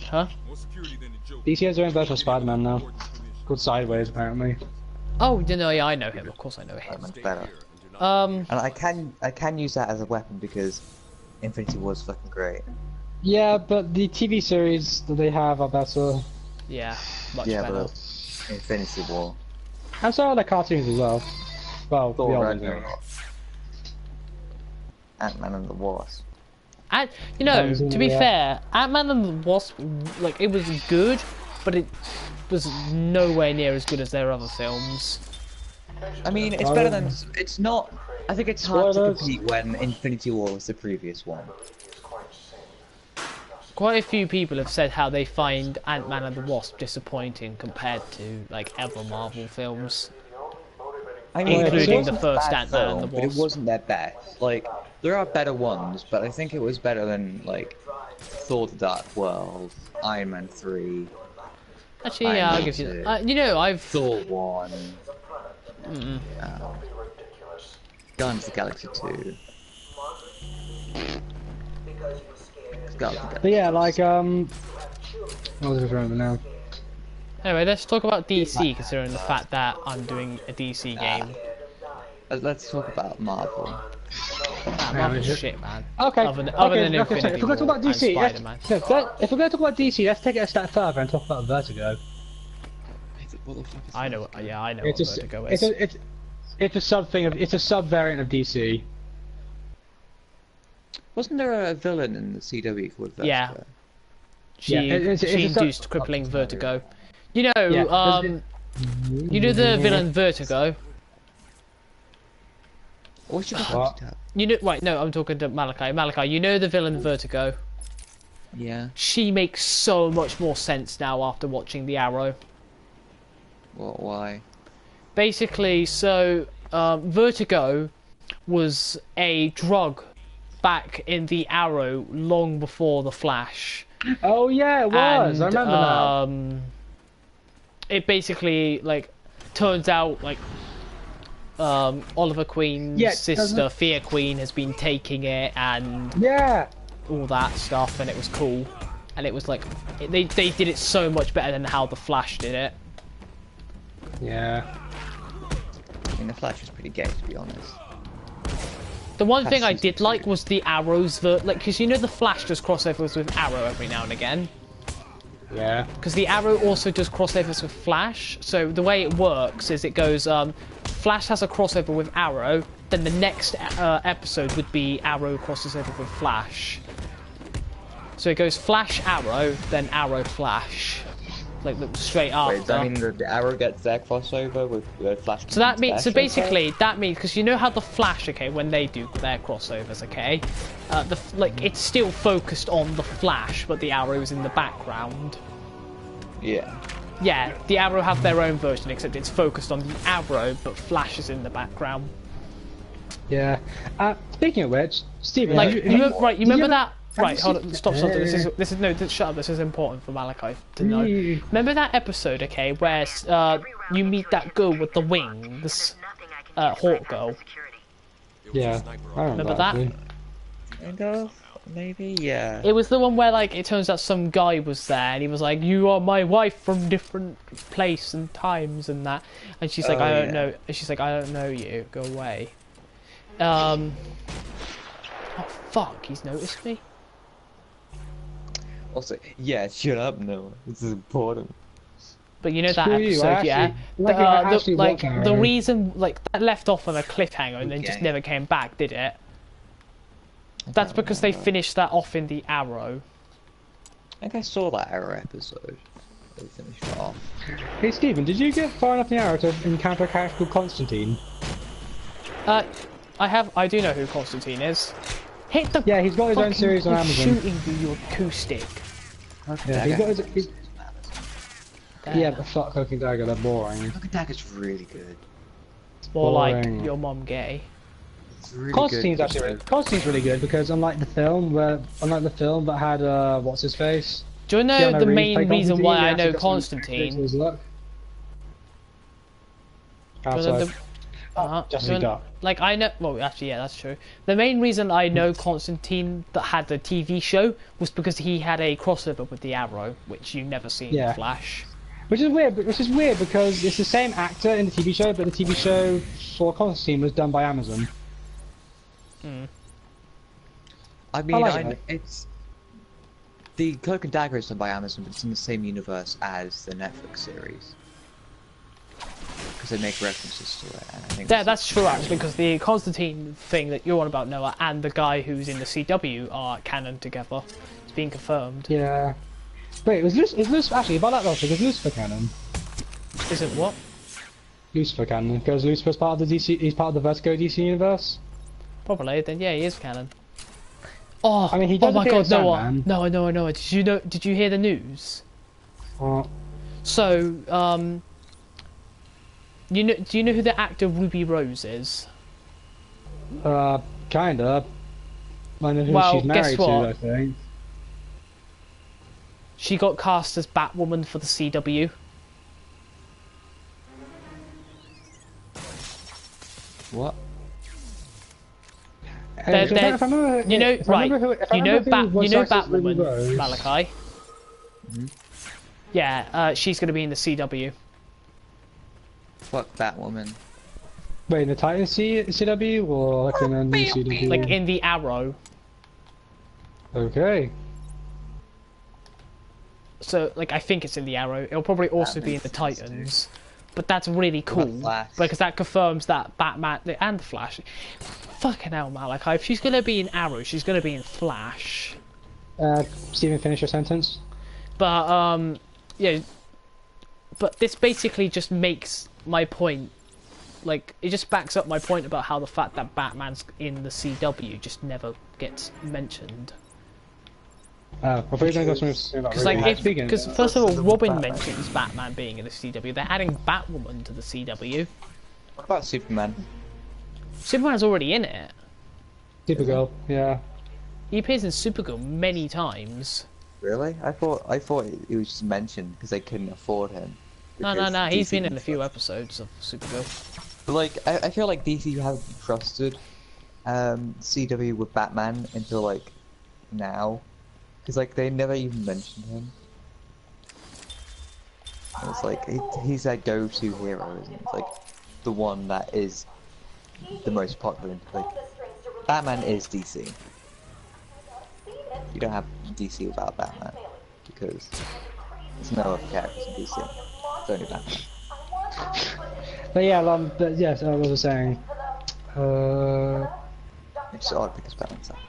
huh? DC has their own version of Spider-Man now. Called Sideways, apparently. Oh, yeah, I know him. Of course, I know him. Batman's better. Um, And I can use that as a weapon because Infinity War is fucking great. Yeah, but the TV series that they have are better. yeah, much Yeah, better. but Infinity War. And so are the cartoons as well. Well, the Thor old ones. Ragnarok. Ant-Man and the Wasp. And you know, to be Yeah. fair, Ant-Man and the Wasp, like it was good, but it was nowhere near as good as their other films. I mean, it's better than. It's not. I think it's hard to Spoilers. compete when Infinity War was the previous one. Quite a few people have said how they find Ant-Man and the Wasp disappointing compared to like other Marvel films. I mean, Including it wasn't the a first bad Ant-Man and film, the but it Wasp. wasn't their best. Like, there are better ones, but I think it was better than like Thor: The Dark World, Iron Man 3, Actually, yeah, I'll give you. You know, I've Thor 1, Guardians of the Galaxy 2. Guardians of the Galaxy. But yeah, like I just remember now. Anyway, let's talk about DC, considering the fact that I'm doing a DC game. Let's talk about Marvel. Marvel's shit, man. Okay. Other than So Infinity if we're going to talk War about and DC, Spider-Man. if we're going to talk about DC, let's take it a step further and talk about Vertigo. What the fuck is I know, yeah, I know It's what a, Vertigo it's is. a, it's a sub thing of, it's a sub variant of DC. Wasn't there a villain in the CW called Vertigo? Yeah. She, Yeah, it's she a sub- induced crippling vertigo. You know, Yeah, you know the villain Vertigo? What's your What? You know, right, no, I'm talking to Malachi. Malachi, you know the villain Vertigo? Yeah. She makes so much more sense now after watching The Arrow. What? Why? Basically, so, Vertigo was a drug back in The Arrow long before The Flash. Oh yeah, it was. I And, remember now. It basically, like, turns out, like, Oliver Queen's Yeah, sister, doesn't- Fear Queen, has been taking it and Yeah. all that stuff, and it was cool. And it was like, they did it so much better than how The Flash did it. Yeah. I mean, the Flash was pretty gay, to be honest. The one That's thing I season did like was the Arrows, like, because you know The Flash does crossovers with Arrow every now and again. Yeah. Because the Arrow also does crossovers with Flash, so the way it works is it goes, Flash has a crossover with Arrow, then the next episode would be Arrow crosses over with Flash. So it goes Flash Arrow, then Arrow Flash, like straight after. Wait, does that mean the Arrow gets their crossover with Flash? So that means, basically, that means, because you know how the Flash, okay, when they do their crossovers, okay, it's still focused on the Flash, but the Arrow's in the background. Yeah. Yeah, the Arrow have their own version, except it's focused on the Arrow, but Flash is in the background. Yeah. Speaking of which, Steven, Like, you remember ever- that? have Right, you hold seen- on, stop. Shut up. This is important for Malachi to know. Yeah. Remember that episode, okay, where you meet that girl with the wings, Hawk Girl. Yeah. I Remember that? actually. Kind of. Maybe. Yeah. It was the one where, like, it turns out some guy was there, and he was like, "You are my wife from different place and times and that," and she's like, Oh, "I don't yeah. know." She's like, "I don't know you. Go away." Oh fuck! He's noticed me. Also, yeah. Shut up, Noah. This is important. But you know that Screw you, episode, I yeah? actually- like, I actually like watched that, the right? reason, like, that left off on a cliffhanger and then just Okay. never came back, did it? That's because they finished that off in the Arrow. I think I saw that Arrow episode. They finished it off. Hey Steven, did you get far enough in the Arrow to encounter a character called Constantine? I do know who Constantine is. Hit the Yeah, he's got his own fucking series on Amazon. shooting through your acoustic. Yeah, he's got his. There. Yeah, but fuck Cloak and Dagger, they're boring. Look at that, it's really good. It's more like boring. your mom gay. It's really Constantine's good. actually Constantine's really good because unlike the film that had what's his face. Do you know Keanu the Reeves main played reason Constantine, why he I actually know got some Constantine? his look. Do you know Outside. just Jesse Duck. like I know. Well, actually, yeah, that's true. The main reason I know Constantine that had the TV show was because he had a crossover with the Arrow, which you never see in Yeah. Flash. Which is weird because it's the same actor in the TV show, but the TV show for Constantine was done by Amazon. I mean, like it. it's the Cloak and Dagger is done by Amazon, but it's in the same universe as the Netflix series. because they make references to it. And I think That's true actually, because the Constantine thing that you're on about, Noah, and the guy who's in the CW are canon together. It's been confirmed. Yeah. Wait, is Lucifer actually? About that logic, is Lucifer canon? Is it what? Lucifer canon, because Lucifer's part of the DC. He's part of the Vertigo DC universe. Probably. Then yeah, he is canon. Oh, I mean, he oh does my appear God, in Noah! Sandman. Noah! Did you hear the news? What? So, do you know who the actor Ruby Rose is? Kinda. I know who Well, she's guess married to, what? I think. She got cast as Batwoman for the CW. what? You know Batwoman, Malachi. Mm-hmm. Yeah, she's going to be in the CW. Fuck Batwoman. Wait, in the Titan CW or like in the new CW? Like in the Arrow. Okay. So, like, I think it's in the Arrow. It'll probably also be in the Titans. But that's really cool. Flash? Because that confirms that Batman and the Flash. Fucking hell, Malachi. If she's going to be in Arrow, she's going to be in Flash. Steven, finish your sentence. But, yeah. But this basically just makes my point. Like, it just backs up my point about how the fact that Batman's in the CW just never gets mentioned. I thought you were going to go something about Because, Ruby. like, because first of all, Robin Batman. mentions Batman being in the CW. They're adding Batwoman to the CW. What about Superman? Superman's already in it. Supergirl, yeah. He appears in Supergirl many times. Really? I thought it was just mentioned because they couldn't afford him. No, Because he's DC been in a few episodes of Supergirl. But like, I feel like DC haven't trusted CW with Batman until like now, because like they never even mentioned him. And it's like he's their go-to hero, isn't it? It's like the one that is the most popular. Like Batman is DC. You don't have DC without Batman because there's no other characters in DC. It's only Batman. But yeah, but yes, I was saying. It's odd because Batman sucks.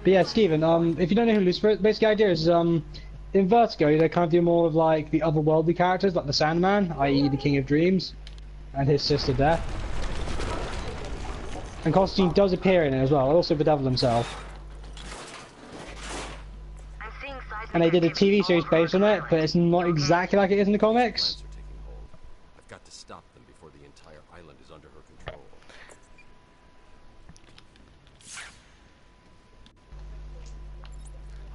But yeah, Steven, if you don't know who Lucifer is, basic idea is, in Vertigo, they kind of do more of like the otherworldly characters, like the Sandman, i.e. the King of Dreams, and his sister Death. And Constantine does appear in it as well, also the Devil himself. And they did a TV series based on it, but it's not exactly like it is in the comics. Plants are taking hold. I've got to stop them before the entire island is under her control.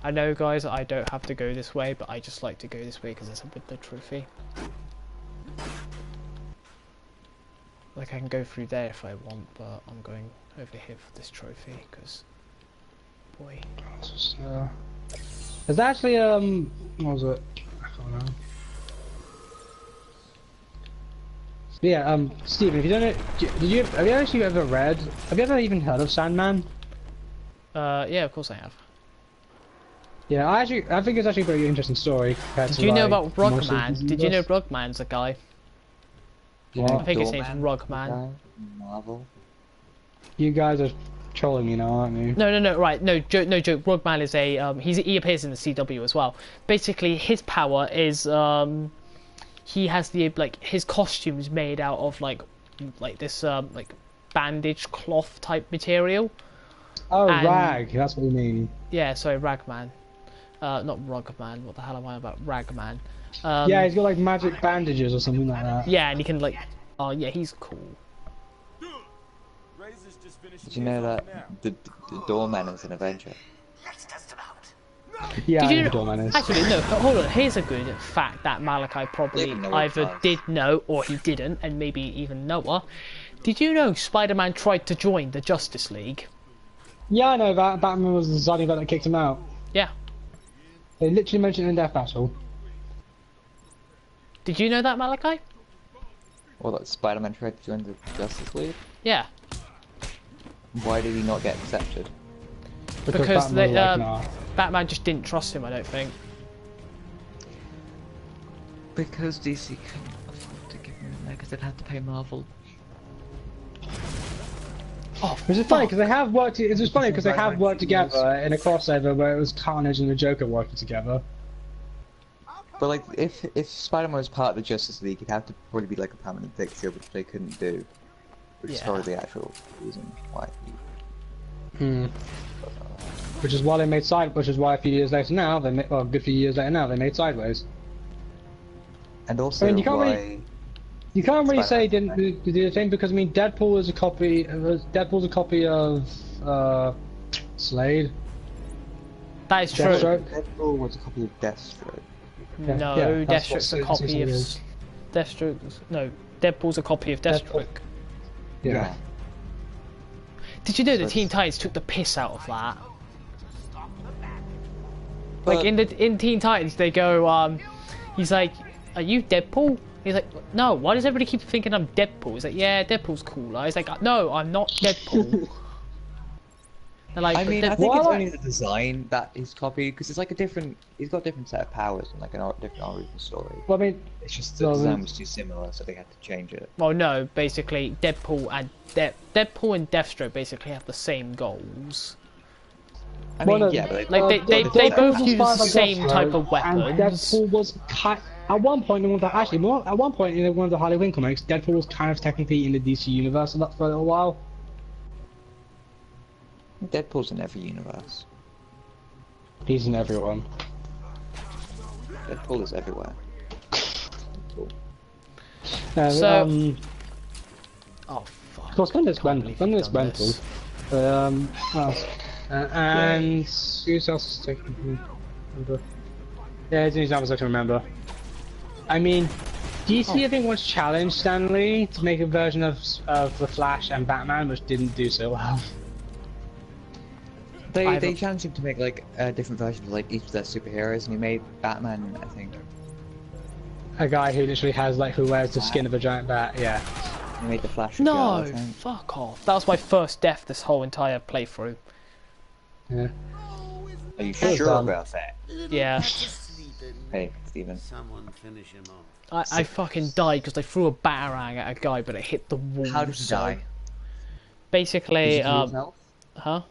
I know, guys, I don't have to go this way, but I just like to go this way because it's a Riddler trophy. Like, I can go through there if I want, but I'm going over here for this trophy because, boy. There's actually, what was it? I can't know. But yeah, Steven, if you don't know, have you actually have you ever even heard of Sandman? Yeah, of course I have. Yeah, I think it's actually a very interesting story. Did you know about Rugman? Did you know Rugman's a guy? I think his name's Rugman. Marvel. You guys are trolling me now, aren't you? No, right, no joke. Rugman is a he appears in the CW as well. Basically, his power is he has the his costume's made out of like this like bandage cloth type material. Oh, And- rag. That's what you mean. Yeah, sorry, Ragman. Not Rugman. What the hell am I about? Ragman. Yeah, he's got like magic bandages or something like that. Yeah, and he can like. Oh yeah, he's cool. Did you know that the doorman is an Avenger? Yeah, Did you I know know, Doorman is. actually, no, hold on. Here's a good fact that Malachi probably Didn't know it either was. did know or he didn't, and maybe even Noah. Did you know Spider-Man tried to join the Justice League? Yeah, I know that. Batman was the deciding that kicked him out. Yeah. They literally mentioned it in Death Battle. Did you know that, Malachi? Or that Spider-Man tried to join the Justice League? Yeah. Why did he not get accepted? Because Batman they, was like, nah. Batman just didn't trust him, I don't think. Because DC couldn't afford to give him because they'd have to pay Marvel. Oh, Which is funny because they have worked. It's just funny because they have worked together in a crossover where it was Carnage and the Joker working together. But like, if Spider-Man was part of the Justice League, it'd have to probably be like a permanent fixture, which they couldn't do. Which is probably the actual reason why. Which is why they made Which is why a few years later now they made. Well, a good few years later now they made Sideways. And also, I mean, you can't really say Spider-Man didn't do the thing because I mean Deadpool is a copy. Deadpool's a copy of Slade. that is true. Deadpool was a copy of Deathstroke. No, yeah, that's Deathstroke's what a copy of is. Deathstroke. No, Deadpool's a copy of Deathstroke. Yeah. Did you know the Teen Titans took the piss out of that? Like But- in Teen Titans, they go, he's like, "Are you Deadpool?" He's like, "No." Why does everybody keep thinking I'm Deadpool? He's like, "Yeah, Deadpool's cooler." He's like, "No, I'm not Deadpool." They're like, I mean, I "But think it's Why- only the design that is copied, because it's like a different. He's got a different set of powers and like a different origin story. Well, I mean, It's just the No, design was too similar, so they had to change it. well, no, basically Deadpool and Deathstroke basically have the same goals. I Well, mean, no, yeah, but Like they Deadpool both was use the inspired by same type of Deathstroke, and weapons. Deadpool was at one point in one of the at one point in one of the Harley Quinn comics, Deadpool was kind of technically in the DC universe for a little while. Deadpool's in every universe. He's in everyone. Deadpool is everywhere. So- Oh fuck! Of course, London's Can't rental. believe London's you've done rental. this. What else? And who else is taking? Remember? Yeah, it's the examples I can remember. I mean, DC I think once challenged Stan Lee to make a version of the Flash and Batman, which didn't do so well. They challenged him to make like a different version of like each of their superheroes, and he made Batman, I think. A guy who literally has who wears the skin of a giant bat. Yeah. He made the Flash. a No, girl, I think. fuck off. That was my first death this whole entire playthrough. Yeah. Are you Well sure done. about that? Yeah, Hey, Steven. Someone finish him off. I fucking died because I threw a batarang at a guy, but it hit the wall. How did you die? Did Basically, you kill yourself? huh?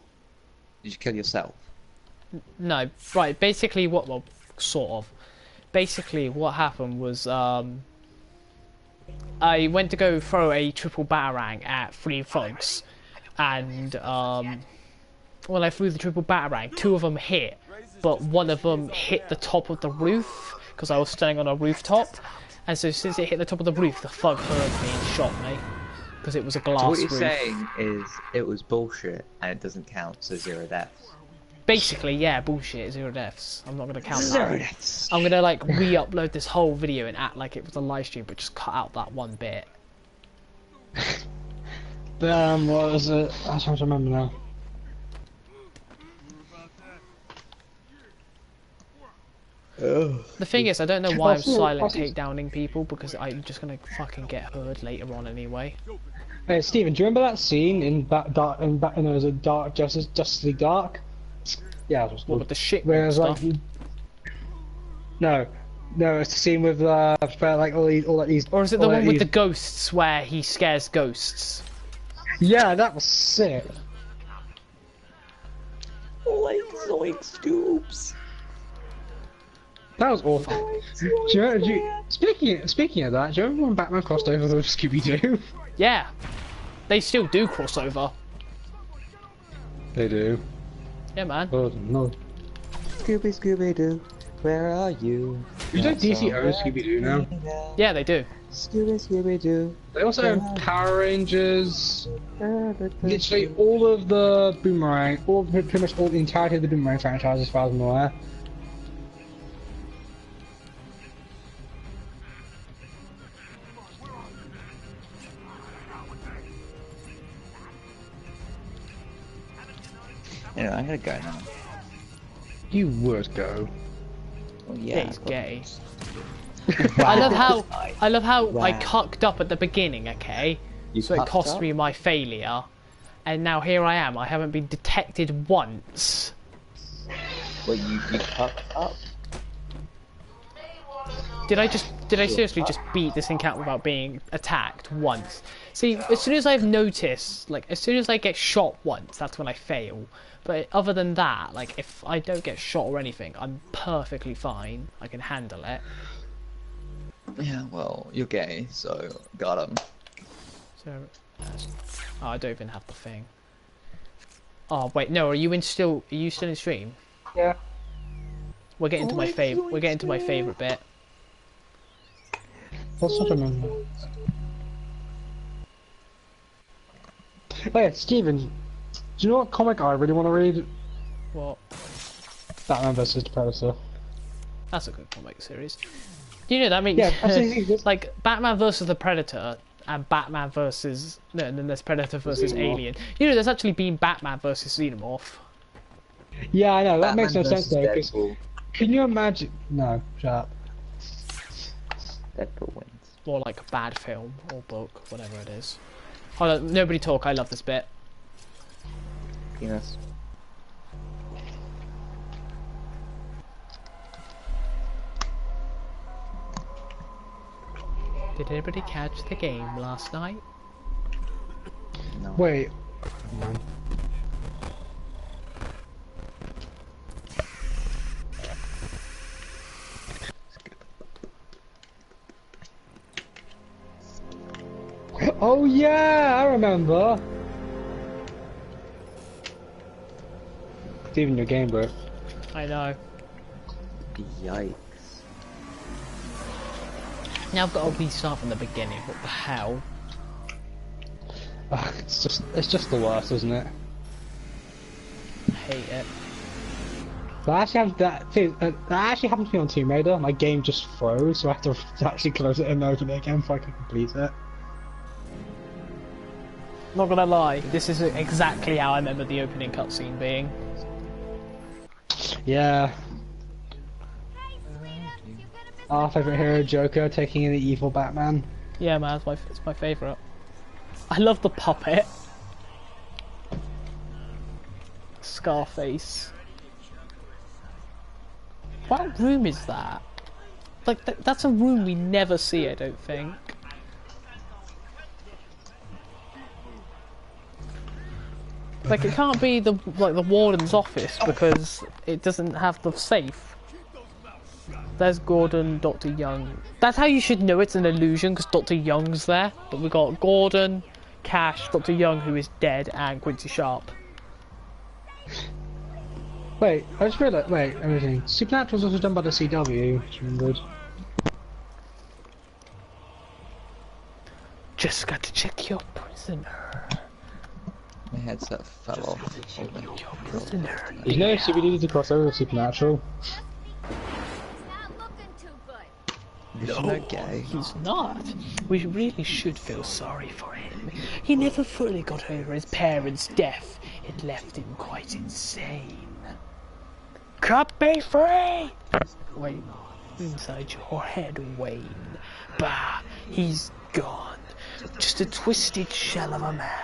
Did you kill yourself? No, right. Basically, well, sort of. Basically, what happened was, I went to go throw a triple batarang at 3 thugs, and when I threw the triple batarang, 2 of them hit, but 1 of them hit the top of the roof because I was standing on a rooftop, and so since it hit the top of the roof, the thug heard me and shot me because it was a glass So what you're roof. saying is it was bullshit and it doesn't count, so 0 deaths. Basically, yeah, bullshit, 0 deaths. I'm not gonna count that. 0 deaths. I'm gonna re-upload this whole video and act like it was a live stream, but just cut out that one bit. What was it? I'm trying to remember now. The thing is, I don't know why I'm Also- silent also- takedowning people because I'm just gonna fucking get heard later on anyway. Hey, Steven, do you remember that scene in was a Dark Justice League Dark? Yeah, it was What called. with the shit Where it was stuff? like, no, it's the scene with where, like all these. Or is it the all one with these- the ghosts where he scares ghosts? Yeah, that was sick. Like Zoink Scoops. That was awful. Speaking of that, do you remember when Batman crossed over with Scooby Doo? Yeah, they still do crossover. They do. Yeah, man. Oh no. Scooby Scooby Doo, where are you? You know DC owns Scooby Doo now. Yeah, they do. Scooby Scooby Doo. They also own Power Rangers. Literally all of the Boomerang, pretty much all the entirety of the Boomerang franchise, as far as I'm aware. Anyway, I'm gonna go now. You would go. Well, Yeah, yeah, he's I've got gay. this. I love how I Wow. cucked up at the beginning, okay? You So it cucked cost up? me my failure, and now here I am. I haven't been detected once. Well, you cucked up. Did I seriously just beat this encounter without being attacked once? See, as soon as I've noticed, like, as soon as I get shot once, that's when I fail. But other than that, like, if I don't get shot or anything, I'm perfectly fine. I can handle it. Yeah, well, you're gay, so got him. So, oh, I don't even have the thing. Oh wait, no, are you still in stream? Yeah. We're getting to my favorite. We're getting to my favorite bit. That's such a memory. Oh yeah, Steven, do you know what comic I really want to read? What? Batman vs. the Predator. That's a good comic series. You know that means Yeah, like Batman versus the Predator and Batman versus and then there's Predator versus Xenomorph. Alien. You know, there's actually been Batman versus Xenomorph. Yeah, I know, that Batman makes no sense versus though, because Deadpool. can you imagine... No, shut up. Deadpool wins. Or like a bad film or book, whatever it is. Hold on, nobody talk. I love this bit. Penis. Did anybody catch the game last night? No. Wait. Oh yeah, I remember. It's even your game, bro. I know. Yikes. Now I've got to restart from the beginning. What the hell? It's just the worst, isn't it? I hate it. That actually happened to me on Tomb Raider. My game just froze, so I had to actually close it and open it again before I could complete it. Not gonna lie, this is exactly how I remember the opening cutscene being. Yeah. Our favourite hero, Joker, taking in the evil Batman. Yeah, man, it's my favourite. I love the puppet. Scarface. What room is that? Like, that's a room we never see, I don't think. Like, it can't be the warden's office because it doesn't have the safe. There's Gordon, Dr. Young. That's how you should know it's an illusion, because Dr. Young's there. But we got Gordon, Cash, Dr. Young, who is dead, and Quincy Sharp. Wait, I just realised. Wait, everything. Supernatural was also done by the CW. Which remembered. Just got to check your prisoner. My headset fell off. Your prisoner. Did you know CBD needs to cross over with Supernatural? No, gay. He's not. We really should feel sorry for him. He never fully got over his parents' death. It left him quite insane. Cut me free! Wait, inside your head, Wayne. Bah, he's gone. Just a twisted shell of a man.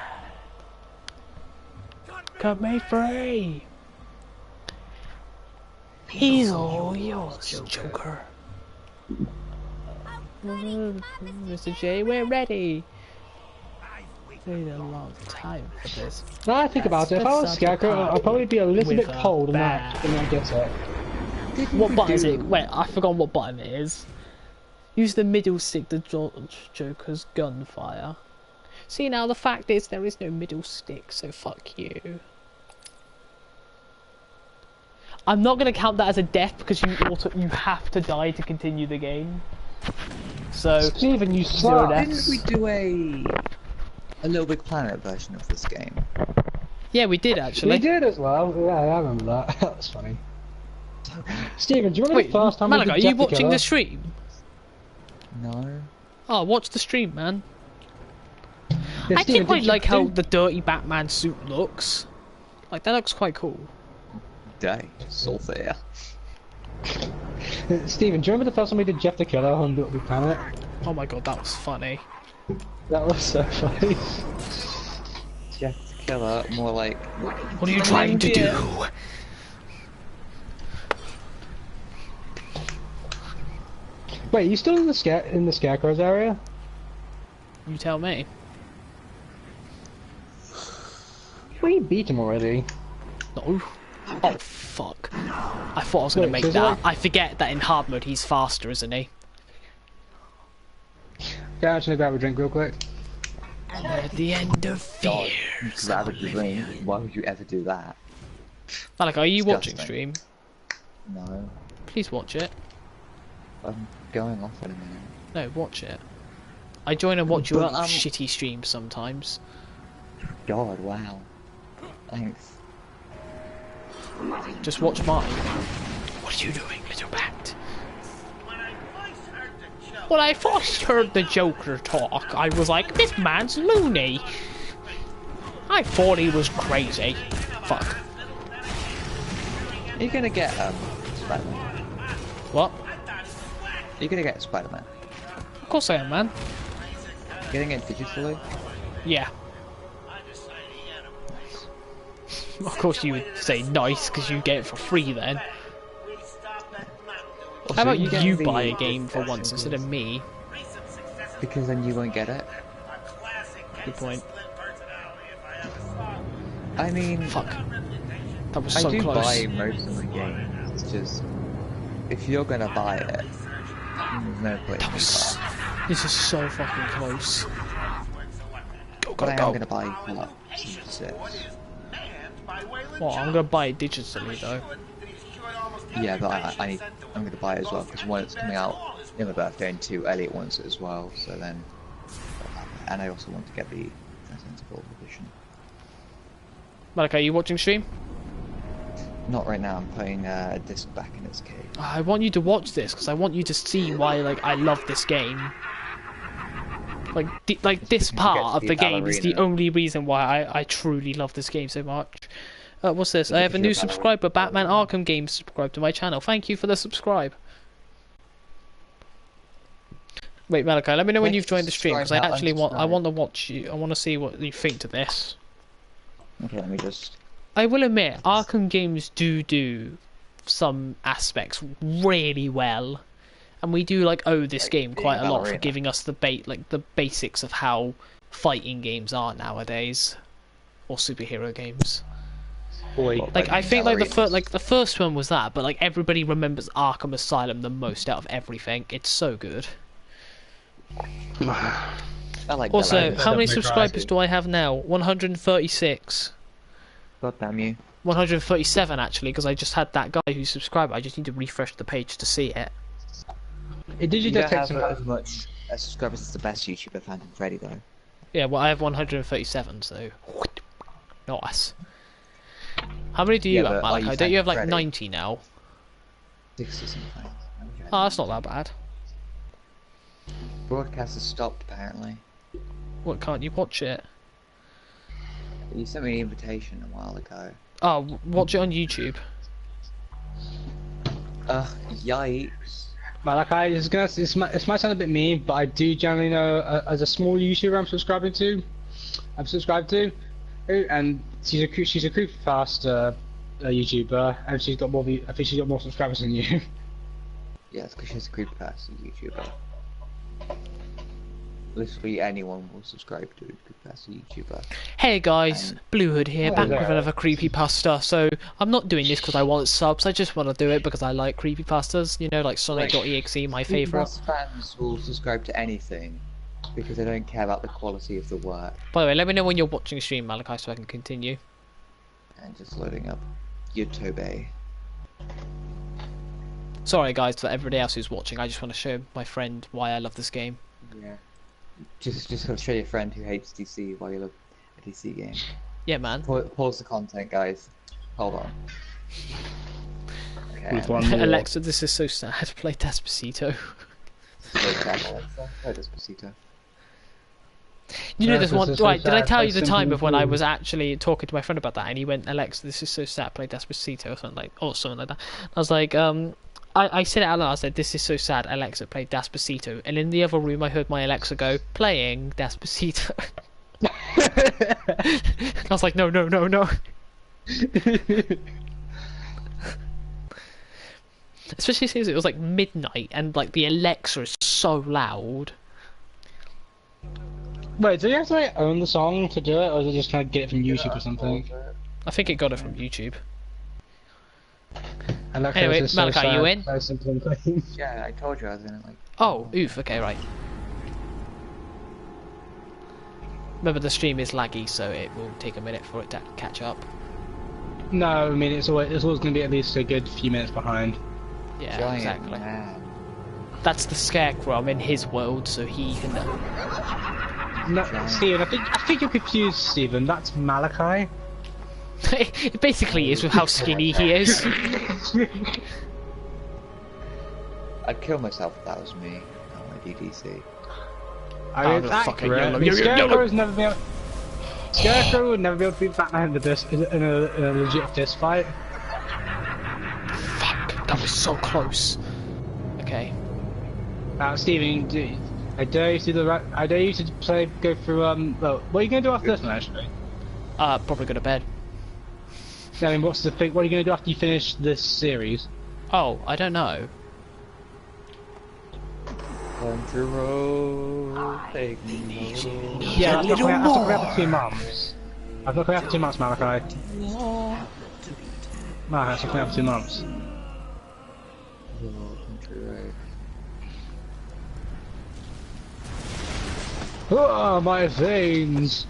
Cut me free! He's all yours, Joker. Mr. J, we're ready. Waited a long time for this. Now I think about it, if I was Scarecrow, I'd probably be a little bit cold and that gets it. What button is it? Wait, I forgot what button it is. Use the middle stick to dodge Joker's gunfire. See, now the fact is there is no middle stick, so fuck you. I'm not gonna count that as a death because you have to die to continue the game. So Steven, you zero suck. deaths. Didn't we do a Little Big Planet version of this game? Yeah, we did actually. We did as well. Yeah, I remember that. That was funny. Steven, do you remember Wait, the first time we Malaga, did are you Jeff the watching Killer? the stream? No. Oh, watch the stream, man. Yeah, I Steven, do quite did you- like how did- the dirty Batman suit looks. Like, that looks quite cool. Day. Salty. Steven, do you remember the first time we did Jeff the Killer on Little Big Planet? Oh my god, that was funny. That was so funny. Jeff the Killer, more like... What are you trying to do? Wait, you still in the scarecrows area? You tell me. We beat him already. No. Oh fuck. I thought I was gonna Wait, make so is that. it I forget that in hard mode he's faster, isn't he? Can I actually grab a drink real quick? And at the end of fear. Grab a drink. Why would you ever do that? Malak, are you watching Disgusting. stream? No. Please watch it. I'm going off in a minute. No, watch it. I join and watch your But, shitty streams sometimes. God, wow. Thanks. Just watch mine. What are you doing, little bat? When I first heard the Joker talk, I was like, this man's loony. I thought he was crazy. Fuck. Are you gonna get, Spider-Man? What? Are you gonna get Spider-Man? Of course I am, man. Getting it digitally? Yeah. Of course you would say nice, because you get it for free then. How about you buy a game for once instead of me? Because then you won't get it. Good point. I mean, Fuck. That was I so do close. buy most of the games. It's just, if you're gonna buy it, there's no point. That was... This is so fucking close. Go, But I go, am go. gonna buy what? Season 6. Well, I'm gonna buy it digitally though. Yeah, but I'm gonna buy it as well because one, it's coming out in my birthday, and two, Elliot wants it as well. So then, and I also want to get the Sensible edition. Malak, are you watching stream? Not right now. I'm putting a disc back in its case. I want you to watch this because I want you to see why I love this game. Like this part of the game is the only reason why I truly love this game so much. What's this? I have a new subscriber, Batman Arkham Games, subscribed to my channel. Thank you for the subscribe. Wait, Malachi, let me know when you've joined the stream because I actually want to watch you. I want to see what you think to this. Okay, let me just. I will admit, Arkham games do some aspects really well, and we do owe this game quite a lot for giving us the basics of how fighting games are nowadays, or superhero games. I think the first one was that, but everybody remembers Arkham Asylum the most out of everything. It's so good. Also, how many subscribers do I have now? 136. God damn you. 137 actually, because I just had that guy who subscribed. I just need to refresh the page to see it. It did You don't have as much subscribers as the best YouTuber, Phantom Freddy, though. Yeah, well, I have 137, so nice. How many do you have, Malachi? Don't you have 90 now? 60 something. Oh, that's not that bad. Broadcast has stopped, apparently. What, can't you watch it? You sent me an invitation a while ago. Oh, watch it on YouTube. Yikes. Malachi, this might sound a bit mean, but I do generally know as a small YouTuber I'm subscribed to, and she's a creepypasta YouTuber, and she's got more. I think she's got more subscribers than you. Yeah, it's because she's a creepypasta YouTuber. Literally anyone will subscribe to a creepypasta YouTuber. Hey guys, Blue Hood here, back with another creepypasta. So I'm not doing this because I want subs. I just want to do it because I like creepypastas. You know, like Sonic.exe, my favourite. Creepypasta fans will subscribe to anything because they don't care about the quality of the work. By the way, let me know when you're watching stream, Malachi, so I can continue. And just loading up YouTube. Sorry guys, for everybody else who's watching, I just want to show my friend why I love this game. Yeah. Just gotta show your friend who hates DC why you love a DC game. Yeah, man. Pause the content, guys. Hold on. Okay. Alexa, this is so sad. Play Despacito. Play Despacito. You know, there's one. Right, did I tell you the time of when I was actually talking to my friend about that, and he went, "Alexa, this is so sad. Play Despacito," or something like that. I was like, I said it out loud. I said, "This is so sad." Alexa, play Despacito, and in the other room, I heard my Alexa go, "Playing Despacito." I was like, "No, no, no, no." Especially since it was like midnight and like the Alexa is so loud. Wait, do you have to like, own the song to do it, or is it just kind of get it from YouTube or something? I think it got it from YouTube. Alexa Anyway, is so Malachi, sad, you in? so simple and clean. Yeah, I told you I was in it, like... Oh, oof, okay, right. Remember the stream is laggy, so it will take a minute for it to catch up. No, I mean it's always going to be at least a good few minutes behind. Yeah, Giant exactly. man. That's the Scarecrow. I'm in his world, so he can. No, Steven, I think you're confused, Steven. That's Malachi. It basically is with how skinny he is. I'd kill myself if that was me. Oh, my DDC. I mean, it's fucking accurate. yellow. I mean, Scarecrow's never been able... Scarecrow would never be able to beat Batman in a legit fist fight. Fuck, that was so close. Okay. Steven, I dare you to go through, well, what are you going to do after this one, actually? Probably go to bed. I mean, what are you going to do after you finish this series? Oh, I don't know. Country road, take me home. Yeah, I've got after 2 months. I've got after 2 months, Malachi. Malachi, I've got after 2 months. Country road. Oh, my veins!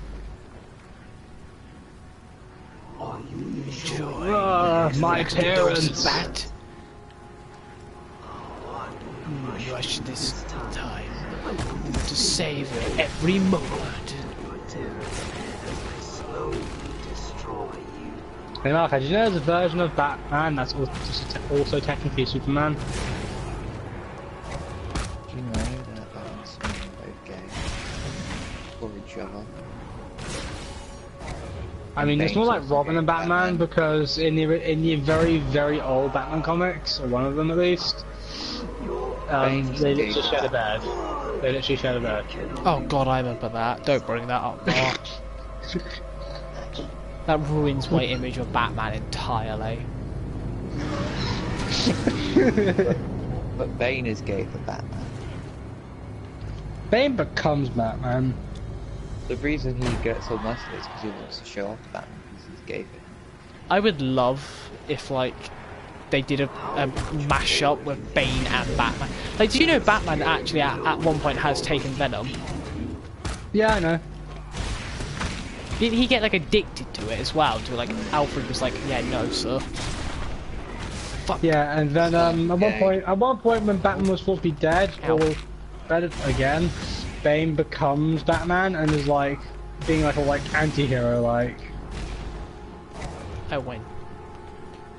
My parents! Rush this time to savor every moment. Hey Malachi, did you know there's a version of Batman that's also technically Superman? Do you know that Batman's both gay? Or each other? I mean, it's more like Robin and Batman because in the very, very old Batman comics, or one of them at least, they literally share a bed. They literally share a bed. Oh god, I remember that. Don't bring that up more. That ruins my image of Batman entirely. But Bane is gay for Batman. Bane becomes Batman. The reason he gets so muscular is because he wants to show off Batman because he's gay for him. I would love if, like, they did a mash-up with Bane and Batman. Like, do you know Batman actually at one point has taken Venom? Yeah, I know. Did he get, like, addicted to it as well? To, like, Alfred was like, yeah, no, sir. Fuck. Yeah, and then at one point when Batman was supposed to be dead, or dead again, Bane becomes Batman and is like being like a anti-hero like. I win.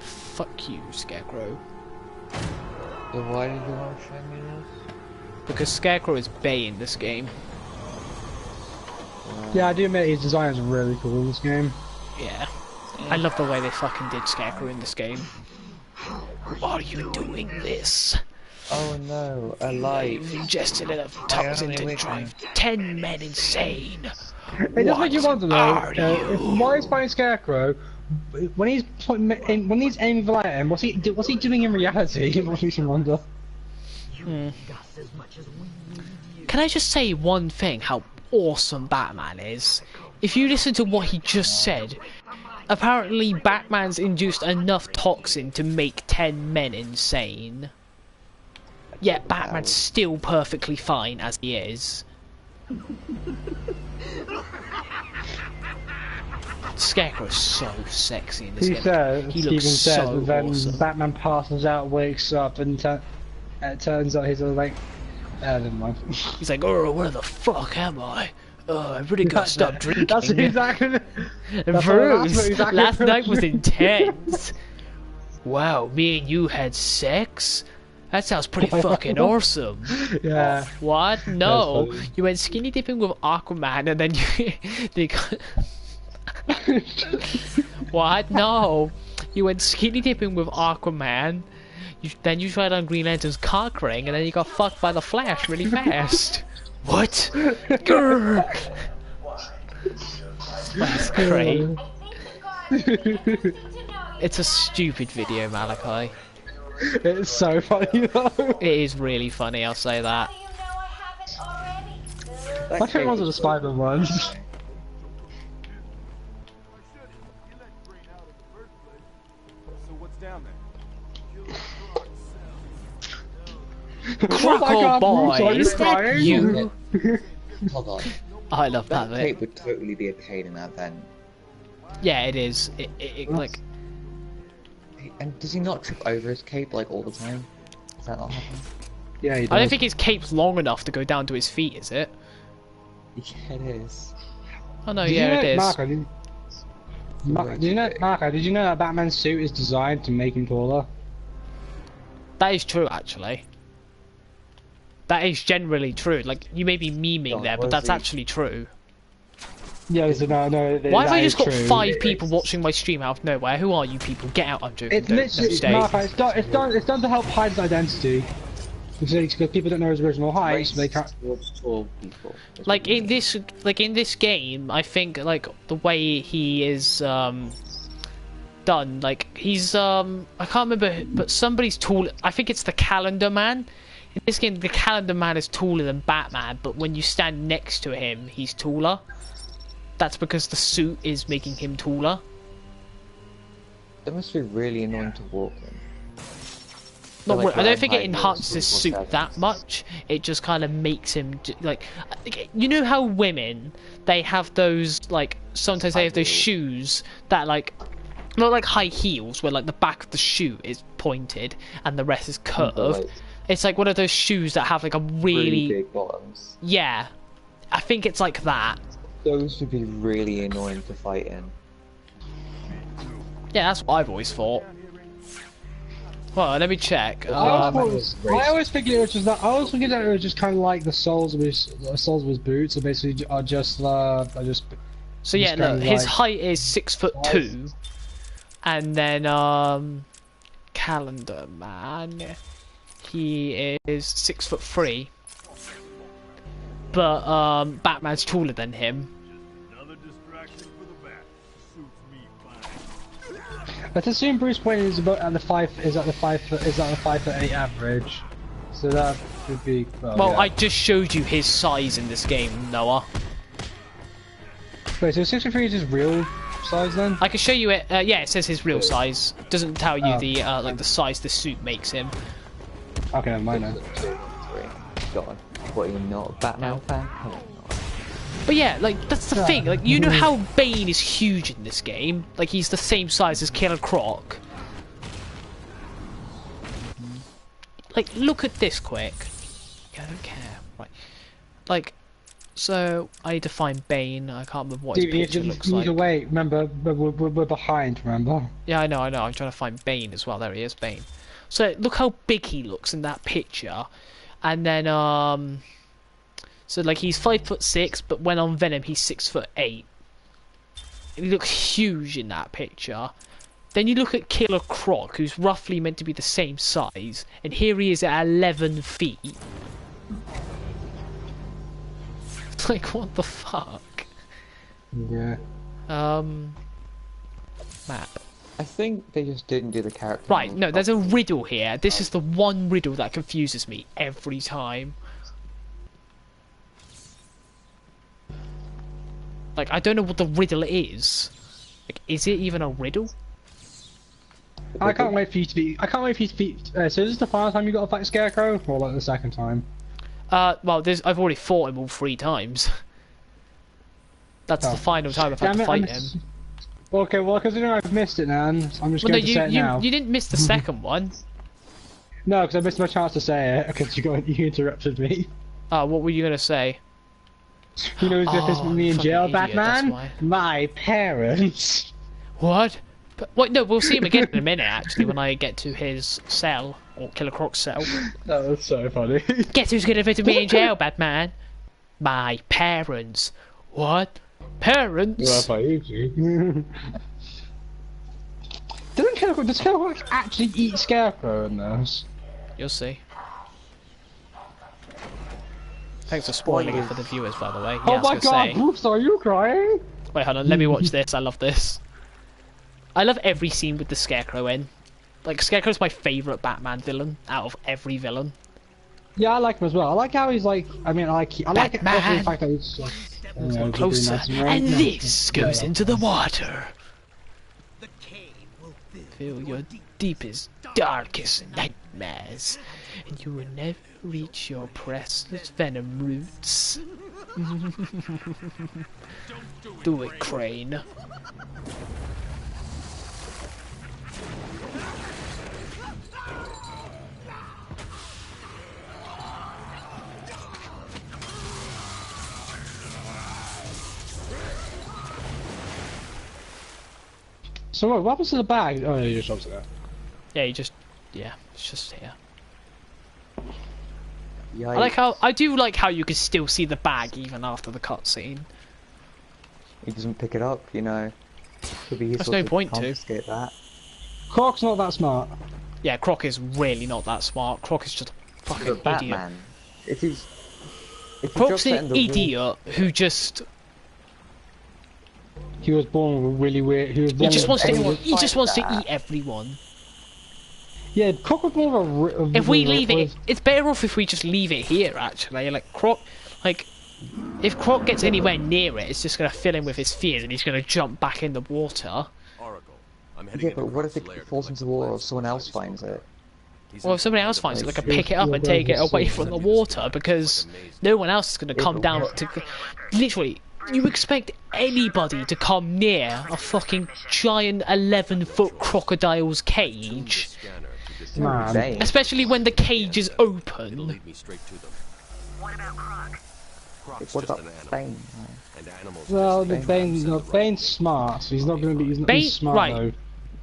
Fuck you, Scarecrow. So why did you want to show me this? Because Scarecrow is Bane in this game. Yeah, I do admit his design is really cool in this game. Yeah. I love the way they fucking did Scarecrow in this game. Why are you doing this? Oh no, a light. I've ingested enough toxin to drive 10 men insane. It does make you wonder Are though, if why is fighting Scarecrow, when he's aiming for light at him, what's he doing in reality? It makes you wonder. Can I just say one thing, how awesome Batman is? If you listen to what he just said, apparently Batman's induced enough toxin to make 10 men insane. Yet Batman's still perfectly fine as he is. Scarecrow's so sexy in this game. He looks so awesome. Batman passes out, wakes up, and it turns out he's like, never mind. He's like, oh, where the fuck am I? Oh, I really gotta stop drinking. That's exactly. Bruce, last night was intense. Wow, me and you had sex? That sounds pretty fucking awesome. Yeah. What? No. You went skinny dipping with Aquaman and then you got... What? No. You went skinny dipping with Aquaman. Then you tried on Green Lantern's cock ring and then you got fucked by the Flash really fast. What? That's great. It's a stupid video, Malachi. It's so funny though. It is really funny, I'll say that. My favorite ones are the Spider-Man ones. Crackle boy, is that you? Hold on. I love that That bit. cape would totally be a pain in that vent. Yeah, it is. It like... And does he not trip over his cape like all the time? Does that not happen? Yeah, he does. I don't think his cape's long enough to go down to his feet, is it? Yeah, it is. Oh no, Did you yeah, know, it is. Marco, did you know that Batman's suit is designed to make him taller? That is true, actually. That is generally true. Like, you may be memeing God, there, but was that's he? actually true. Yeah, no. Why have that I is just got true. 5 people watching my stream out of nowhere? Who are you people? Get out, I'm joking. It's Don't literally, stay. Marco, it's done to help hide his identity. Because people don't know his original height, so they can't. Towards tall people. Like in this game, I think like the way he is done, like he's I can't remember, but somebody's tall. I think it's the Calendar Man. In this game, the Calendar Man is taller than Batman, but when you stand next to him, he's taller. That's because the suit is making him taller. It must be really annoying to walk in. Not like really. I don't riding think high it enhances his heels suit 24/7. that much. It just kind of makes him like, you know how women, they have those like, sometimes they have those shoes that like, not like high heels where like the back of the shoe is pointed and the rest is curved. like, It's like one of those shoes that have like a really big bottoms. yeah, I think it's like that. Those would be really annoying to fight in. Yeah, that's what I've always thought. Well, let me check. I always figured it was just that. I always figured that it was just kind of like the soles of his boots, are basically are just So yeah, just look, kind of his like- height is 6'2", and then Calendar Man, he is 6'3", but Batman's taller than him. Let's assume Bruce Wayne is about at the 5'8" average. So that would be Well, yeah. I just showed you his size in this game, Noah. Wait, so 63 is his real size then? I can show you it. Yeah, it says his real size. Doesn't tell you Oh. the like the size the suit makes him. Okay, never mind then. 2, 3. God, what, you're not a Batman fan? Come on. But yeah, like that's the thing. Like you know how Bane is huge in this game. Like he's the same size as Killer Croc. Like look at this quick. Yeah, I don't care. Right. Like, so I need to find Bane. I can't remember what his Dude, you picture looks need like. to wait. Remember, we're behind. Remember? Yeah, I know. I'm trying to find Bane as well. There he is, Bane. So look how big he looks in that picture, and then so like he's 5'6", but when on Venom he's 6'8". And he looks huge in that picture. Then you look at Killer Croc, who's roughly meant to be the same size, and here he is at 11 feet. It's like what the fuck? Yeah. Map. I think they just didn't do the character. Right, models no, there's a properly. riddle here. This is the one riddle that confuses me every time. Like, I don't know what the riddle is. Like, is it even a riddle? I can't wait for you to be. I can't wait for you to be. So this is the final time you got to fight Scarecrow, or like the second time? Well, I've already fought him all 3 times. That's Oh. the final time I've had Damn to it, fight I'm him. Okay, well, considering I've missed it, man, I'm just Well, no, going to say it now. you didn't miss the second one. No, because I missed my chance to say it because you interrupted me. What were you gonna say? You know who's the difference Oh, between me and fucking jail, idiot, that's Batman? why. My parents. What? But, wait, no, we'll see him again in a minute, actually, when I get to his cell, or Killer Croc's cell. That was so funny. Guess who's gonna put me in jail, Batman? My parents. What? Parents? Does Killer Croc actually eat Scarecrow in this? You'll see. Thanks for spoiling it for the viewers, by the way. Yeah, Oh I was my gonna god, say. Bruce, are you crying? Wait, hold on, let me watch this. I love this. I love every scene with the Scarecrow in. like Scarecrow's my favourite Batman villain out of every villain. Yeah, I like him as well. I like how he's like. I mean, I like it. Also the fact that he's like, Closer, and this goes into the water. Feel your deepest, darkest nightmares, and you will never reach your precious venom roots. Do it, Crane. So what happens to the bag? Oh, you just drops it there. Yeah, it's just here. Yikes. I do like how you can still see the bag even after the cutscene. He doesn't pick it up, you know. Could be useful There's no point to. confiscate that. Croc's not that smart. Yeah, Croc is really not that smart. Croc is just a fucking idiot. Batman. If he Croc's drops it in an the idiot who just He was born with a really weird. He just wants to eat everyone. Yeah, Croc was more of a. If we leave it, it's better off if we just leave it here. Actually, like Croc, like if Croc gets anywhere near it, it's just gonna fill him with his fears, and he's gonna jump back in the water. Oracle, I'm heading Yeah, but what if it falls into the water or someone else finds it? Well, if somebody else finds it, they can pick it up and take it away from the water because no one else is gonna come down to. Literally, you expect anybody to come near a fucking giant 11-foot crocodile's cage? Man. Especially when the cage is open. Lead me straight to them. What about Croc? Croc's What just about an animal, Bane? and animals Well, just the Bane, no, Bane's smart, so he's not going to be. He's smart right. though.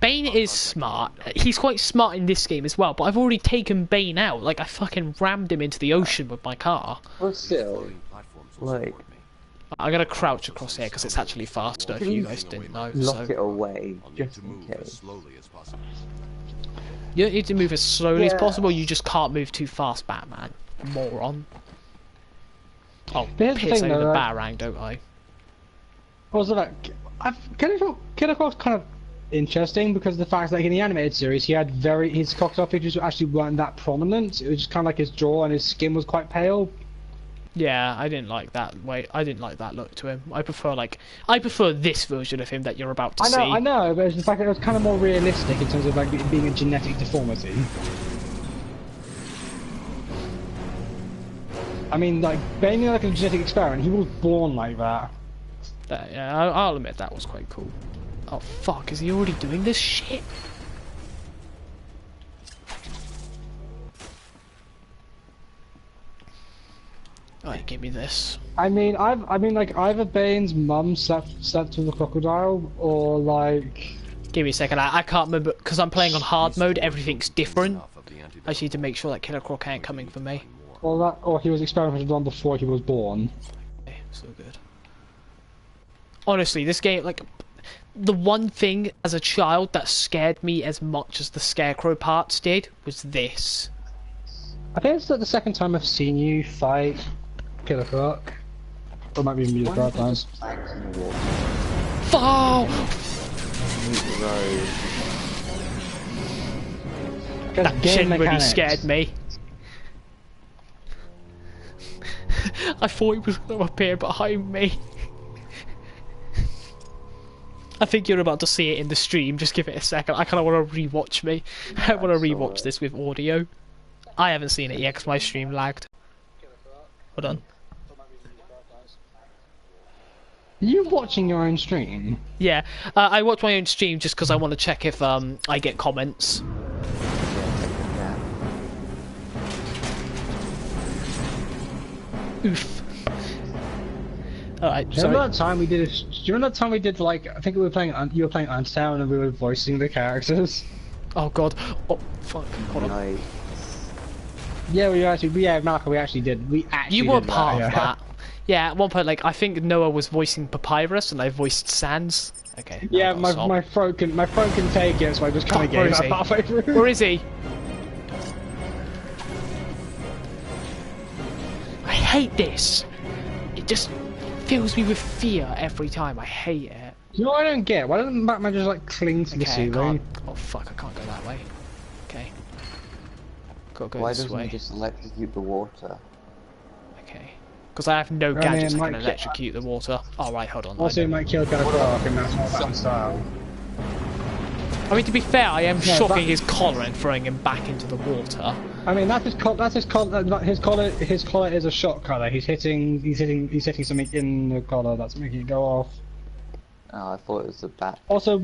Bane is smart. He's quite smart in this game as well, but I've already taken Bane out. Like, I fucking rammed him into the ocean with my car. But still, floating platforms will like, support me. I'm gonna crouch across here because it's actually faster, if you guys didn't know. lock it So. away, I'll need just to in move as case. slowly as possible. You don't need to move as slowly as Yeah. possible, you just can't move too fast, Batman. Moron. Oh, But here's the piss thing, over though, the like- Batarang, don't I? Also, like, Killer Croc's kind of interesting because of the fact that like, in the animated series, he had his crocodile features actually weren't that prominent. It was just kind of like his jaw and his skin was quite pale. Yeah, I didn't like that. I didn't like that look to him. I prefer this version of him that you're about to see. I know, but it's the fact that it was kind of more realistic in terms of like it being a genetic deformity. I mean, like being like a genetic experiment, he was born like that. Yeah, I'll admit that was quite cool. Oh fuck, is he already doing this shit? Alright, give me this. I mean, like either Bane's mum slept with the crocodile, or like. Give me a second, I can't remember, because I'm playing on hard mode, everything's different. Enough of the antidote. I just need to make sure that Killer Croc ain't coming for me. Or he was experimented on before he was born. Okay, so good. Honestly, this game, like, the one thing as a child that scared me as much as the Scarecrow parts did was this. I think it's like the second time I've seen you fight Killer Croc. Or it might be the third time. Fall! That genuinely scared me. I thought he was going to appear behind me. I think you're about to see it in the stream, just give it a second. I kind of want to rewatch me. I want to rewatch this with audio. I haven't seen it yet because my stream lagged. Hold on. Are you watching your own stream? Yeah, I watch my own stream just because I want to check if I get comments. Oof. Alright, Do you remember that time we did? Do you remember that time we did like I think we were playing? You were playing Untown and we were voicing the characters. Oh god. Oh fuck. Hold on. Nice. Yeah, Marco, we actually did. We actually. You were did part that, of that. Yeah, at one point, like I think Noah was voicing Papyrus and I voiced Sans. Okay. now Yeah, I've gotta my throat can take it, so I just kind of Where gave is up he? halfway through. stop. Where is he? I hate this. It just fills me with fear every time. I hate it. You know what I don't get? Why doesn't Batman just like cling to the Okay, I ceiling? can't. Oh fuck! I can't go that way. Okay. Gotta go Why this doesn't way. it just electrocute the water? Okay. Because I have no I mean, gadgets it that can might electrocute the water. Oh, right, hold on. Also, it might kill Croc, and that's not bad style. I mean, to be fair, I am No, shocking that- his collar and throwing him back into the water. I mean, that's his collar. His collar is a shot collar. He's hitting something in the collar that's making it go off. Oh, I thought it was a bat. Also,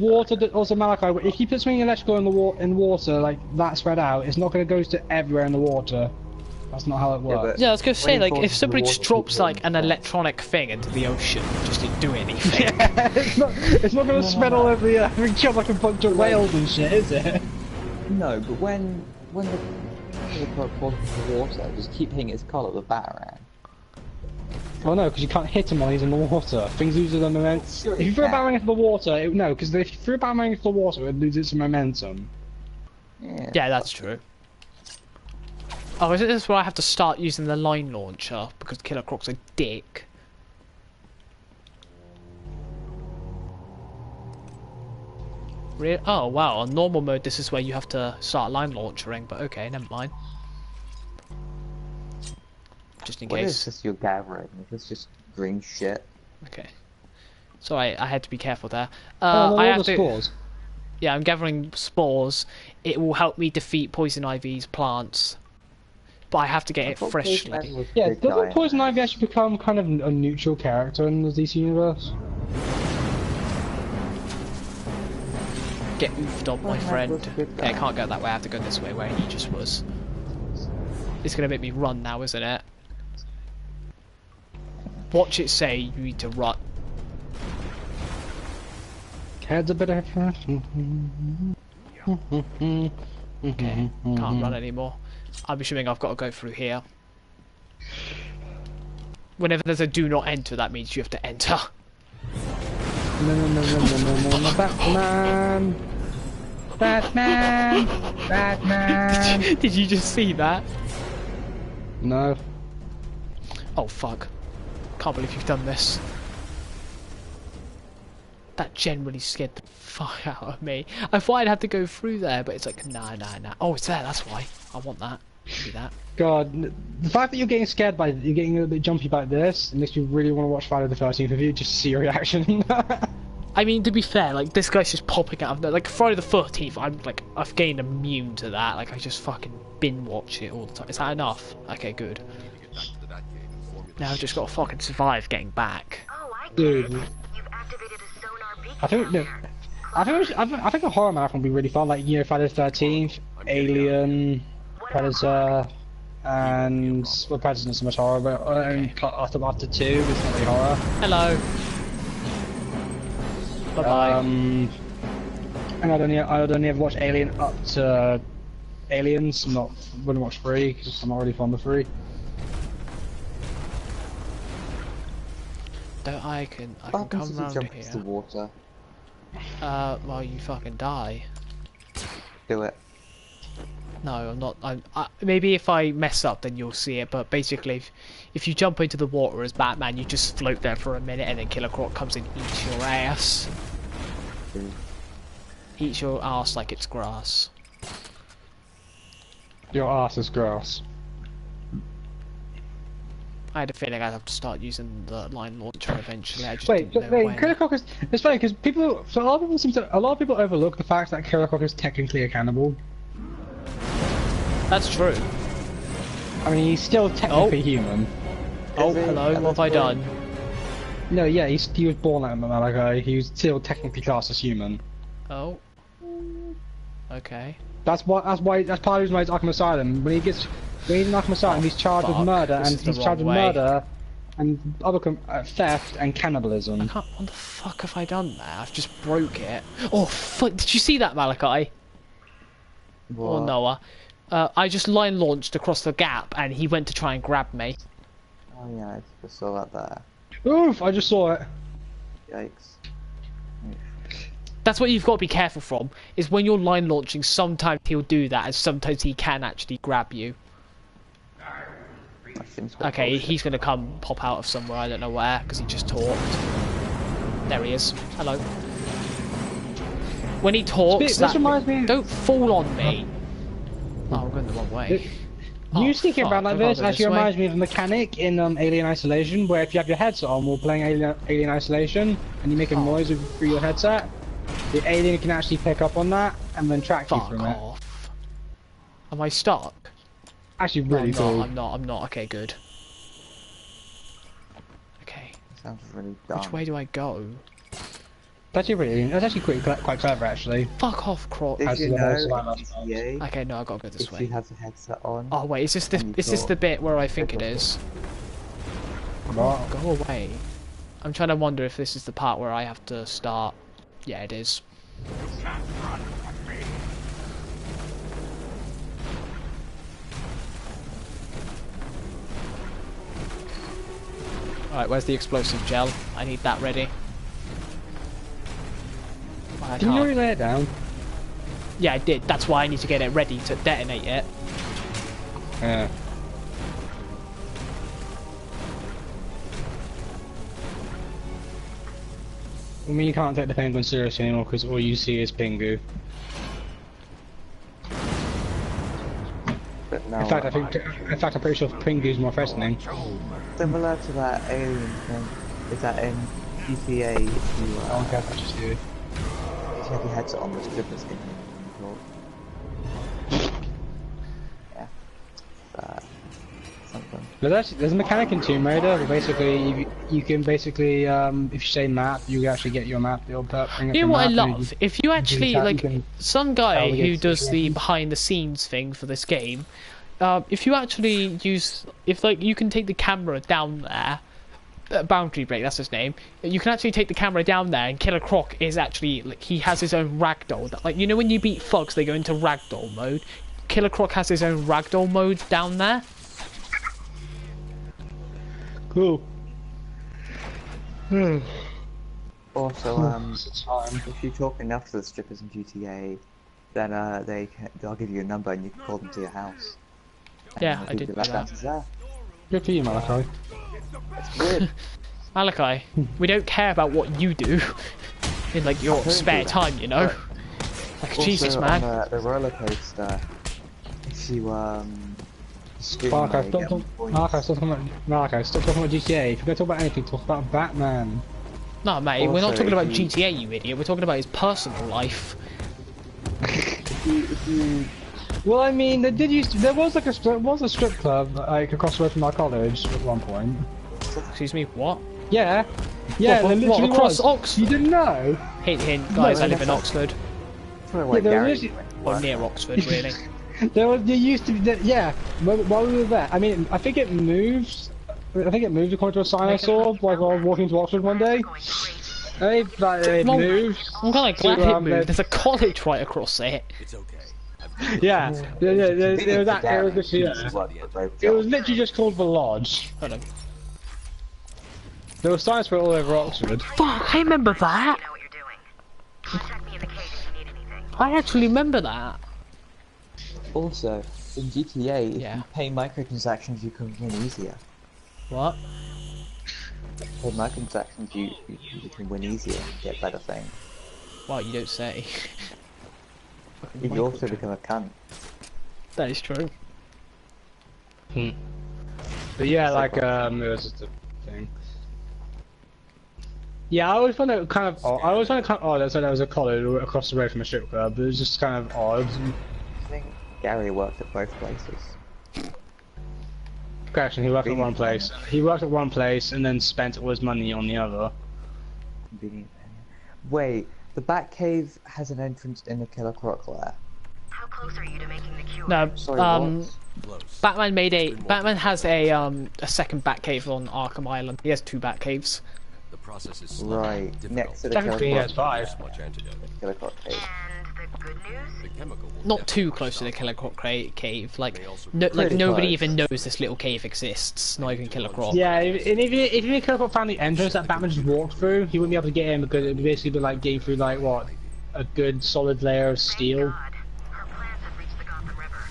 Also, Malachi, if you put something electrical in water like that spread out, it's not going to go to everywhere in the water. That's not how it works. but- Yeah, I was gonna say, When like, it if falls into somebody the just water, drops people like an don't electronic thing into the ocean, it just didn't do anything. It's not going to spread all over the earth and kill like a bunch of whales and shit, is it? No, but when the Croc falls into the water, just keep hitting its collar with a batarang. Well, no, because you can't hit him while he's in the water. Things lose their momentum. If you throw a batarang into the water, no, because if you throw a batarang into the water, it loses its momentum. Yeah, that's true. Oh, is it this where I have to start using the line launcher because Killer Croc's a dick? Oh wow, on normal mode this is where you have to start line launchering, but okay, never mind. Just in What case. is this you're gathering? Is this just green shit? Okay. Sorry, I had to be careful there. Oh, I all have the to. spores. Yeah, I'm gathering spores. It will help me defeat poison ivy's plants, but I have to get it freshly. Yeah, doesn't Poison Ivy actually become kind of a neutral character in the DC universe? Get oofed on, my Poison Ivy friend. was a good Okay, I guy. can't go that way. I have to go this way where he just was. It's gonna make me run now, isn't it? Watch it say you need to run. Heads a bit of... Okay, can't run anymore. I'm assuming I've got to go through here. Whenever there's a do not enter, that means you have to enter. No, Batman! Batman! Batman! Did you just see that? No. Oh fuck. Can't believe you've done this. That generally scared the fuck out of me. I thought I'd have to go through there, but it's like, nah. Oh, it's there, that's why. I want that. Do that. God, the fact that you're getting scared by you're getting a little bit jumpy by this, it makes me really want to watch Friday the 13th with you just to see your reaction. I mean, to be fair, like, this guy's just popping out of there. Like, Friday the 13th, I've gained immune to that. Like, I just fucking binge watch it all the time. Is that enough? Okay, good. Now I've just got to fucking survive getting back. Dude, You've activated a sonar beacon I think down no, there. I think a horror marathon would be really fun. Like, you know, Friday the 13th, Alien, Predator, and well, Predator's not so much horror, but after 2, it's not really horror. Hello. Bye bye. And I'd only ever watch Alien up to Aliens. Wouldn't watch 3 because I'm not really fond of 3. I can What come happens if you round jump into the here. water? Well, you fucking die. Do it. No, I'm not. Maybe if I mess up, then you'll see it. But basically, if you jump into the water as Batman, you just float there for a minute, and then Killer Croc comes and eats your ass. Eats your ass like it's grass. Your ass is grass. I had a feeling I'd have to start using the line launcher eventually. I just Wait, didn't know when. Killer Croc is. It's funny because a lot of people overlook the fact that Killer Croc is technically a cannibal. That's true. I mean, he's still technically human. Oh, Is he? hello. At What have I this done? No, yeah, he was born like a Malachi. He was still technically classed as human. Oh. Okay. That's part of the reason why he's Arkham Asylum. When he's in Arkham Asylum, he's charged with fuck. murder, This and is the he's charged with wrong way. murder and other theft and cannibalism. What the fuck have I done there? I've just broke it. Oh fuck! Did you see that, Malachi? Or What? Noah? I just line launched across the gap, and he went to try and grab me. Oh yeah, I just saw that there. Oof! I just saw it. Yikes. That's what you've got to be careful from. Is when you're line launching, sometimes he'll do that, and sometimes he can actually grab you. That seems quite Okay, bullshit. he's gonna come pop out of somewhere. I don't know where, because he just talked. There he is. Hello. When he talks, This reminds me. don't fall on me. Oh, we're going the wrong way. You sneaking around like this actually way. reminds me of a mechanic in Alien Isolation, where if you have your headset on while playing Alien Isolation, and you make a noise through your headset, the alien can actually pick up on that and then track you from it. Am I stuck? Actually, really cool. I'm not. Okay, good. Okay. Sounds really dumb. Which way do I go? That's actually quite clever, actually. Fuck off, Croc. Did you know Okay, no, I gotta go this if way. you have the headset on? Oh wait, is this the bit where I think it is? What? Go away. I'm trying to wonder if this is the part where I have to start. Yeah, it is. Alright, where's the explosive gel? I need that ready. Didn't you already lay it down? Yeah, I did. That's why I need to get it ready to detonate it. Yeah. I mean, you can't take the penguin seriously anymore because all you see is Pingu. But no, In fact, I'm pretty sure Pingu's more threatening. similar to that alien thing, is that in GTA if you, I don't care if I just do. if you have your headset on, the strippers can talk. Yeah. Something. There's a mechanic in Tomb Raider where basically you can basically if you say map, you actually get your map built up. Bring up You know the what I map, and love? If you actually, you like, can some guy navigate who the does the situation. behind the scenes thing for this game, if you actually use, if like you can take the camera down there, Boundary Break, that's his name, you can actually take the camera down there and Killer Croc is actually, like, he has his own ragdoll. Like, you know when you beat thugs, they go into ragdoll mode? Killer Croc has his own ragdoll mode down there. Cool. Also, if you talk enough to the strippers in GTA, then they'll give you a number and you can call them to your house. And Yeah, they'll I give did you do that. answers there. Good for you, Malachi. It's weird. Malachi, we don't care about what you do in, like, your heard spare you. time, you know? Like, Also, Jesus, on man. the roller coaster, if you scream Malachi, away, stop get talking. points. Malachi, stop talking about GTA. If you're gonna talk about anything, talk about Batman. No, mate, we're not Also, talking about if you- GTA, you idiot. We're talking about his personal life. If you Well, I mean, there was a strip club like across the road from our college at one point. Excuse me, what? Yeah, yeah, What, there literally across was. Oxford? You didn't know? Hint, hint, guys, No, I live in that's- Oxford. Where Yeah, there Gary was went. Or near Oxford, really. there used to be, yeah. While we were there, I mean, I think it moved. According to a sign I saw, like while I was walking to Oxford one day. It Well, moved. I'm kind of glad to, it moved. There's a college right across it. It's okay. Yeah, there was that. It was literally, it was It literally just called the Lodge. Hold on. There were signs for it all over Oxford. Fuck, I remember that. You know what you're doing. Contact me in the cave if you need anything. I actually remember that. Also, in GTA, if Yeah. you pay microtransactions, you can win easier. What? Pay microtransactions, you can win easier and get better things. Well, you don't say. You can also become a cunt. That is true. But yeah, like it was just a thing. Yeah, I always found it kind of odd. I always found it kind of odd that there was a college across the road from a strip club. It was just kind of odd. I think Gary worked at both places. Question: He worked at one place. He worked at one place and then spent all his money on the other. Convenient. Wait, the Batcave has an entrance in the Killer Croc lair. How close are you to making the cure? No, Sorry, Close. Batman has a second Batcave on Arkham Island. He has 2 Batcaves. The process is slow, Right, difficult. next to the Killer Technically, he has Croc, 5. Much antidote. Killer Croc cave. And the good news? The chemical will Not too definitely close to the stop. Killer Croc cave. Like, May also no, like Pretty nobody close. even knows this little cave exists. Not even Killer Croc. Yeah, and if you could have found the entrance that Batman just walked through, he wouldn't be able to get in because it would basically be like getting through like what, a good solid layer of steel. God. Her plans have reached the Gotham River.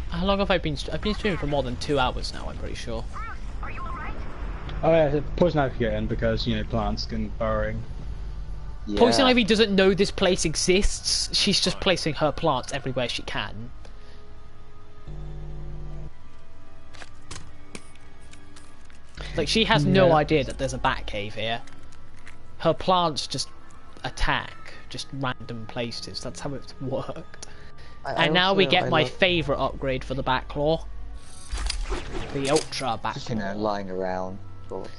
How long have I been? I've been streaming for more than 2 hours now. I'm pretty sure. Bruce, are you alright? Oh yeah, poison ivy can get in because you know plants can burrowing. Poison Ivy doesn't know this place exists. She's just placing her plants everywhere she can. Like, she has no idea that there's a bat cave here. Her plants just attack just random places. That's how it's worked. And now we get my favourite upgrade for the Batclaw. The Ultra Batclaw. Just, you know, lying around, of course.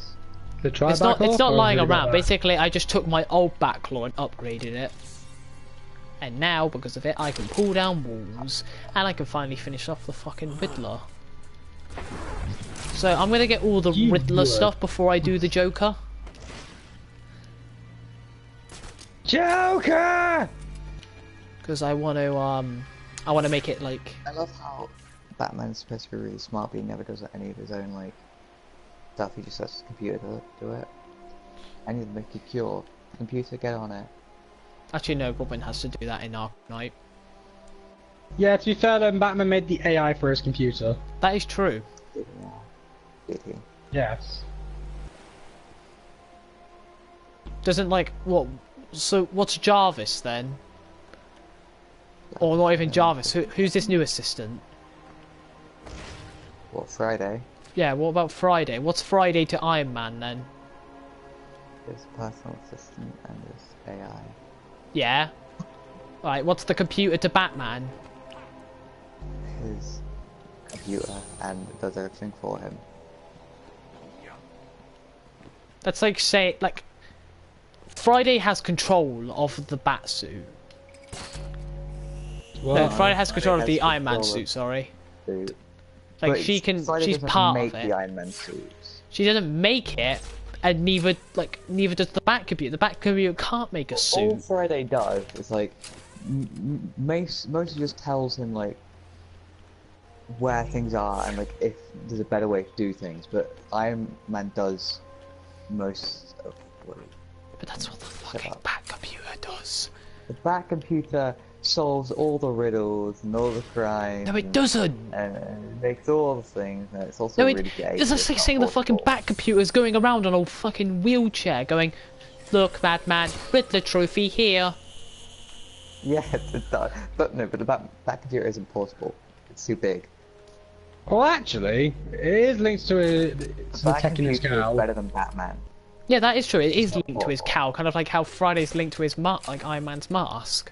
It's not lying around. Basically, I just took my old Batclaw and upgraded it. And now, because of it, I can pull down walls. And I can finally finish off the fucking Riddler. So, I'm gonna get all the Riddler stuff before I do the Joker. Joker! Because I want to make it like... I love how Batman's supposed to be really smart, but he never does any of his own, like, stuff. He just lets his computer do it. I need to make a cure. Computer, get on it. Actually, no, Robin has to do that in Arkham Knight. Yeah, to be fair, then Batman made the AI for his computer. That is true. Did he? Yes. Doesn't, like, what... So, what's Jarvis, then? Or not even Jarvis, who's this new assistant? What, Friday? Yeah, what about Friday? What's Friday to Iron Man, then? His personal assistant and his AI. Yeah. Right, what's the computer to Batman? His computer, and it does everything for him. That's like, say, like... Friday has control of the Batsuit. No, Friday has control of the Iron Man suit, sorry. Suit. Like, But she's doesn't part make of it. the Iron Man suits. She doesn't make it, and neither does the Batcomputer. The Batcomputer can't make a suit. All Friday does is, like, mostly just tells him, like, where things are and, like, if there's a better way to do things, but Iron Man does most of what it... But that's what the fucking Batcomputer does. The Batcomputer solves all the riddles and all the crimes. No, it doesn't! And it makes all the things, and it's also No, really gay. it's just like saying the fucking Batcomputer is going around on a fucking wheelchair going, look, Batman, Riddler trophy here. Yes, it does. But no, but the Batcomputer isn't portable. It's too big. Well, actually, it is linked to the tech in his cow. Is better than Batman. Yeah, that is true. It is linked to his cowl, kind of like how Friday's linked to his like Iron Man's mask.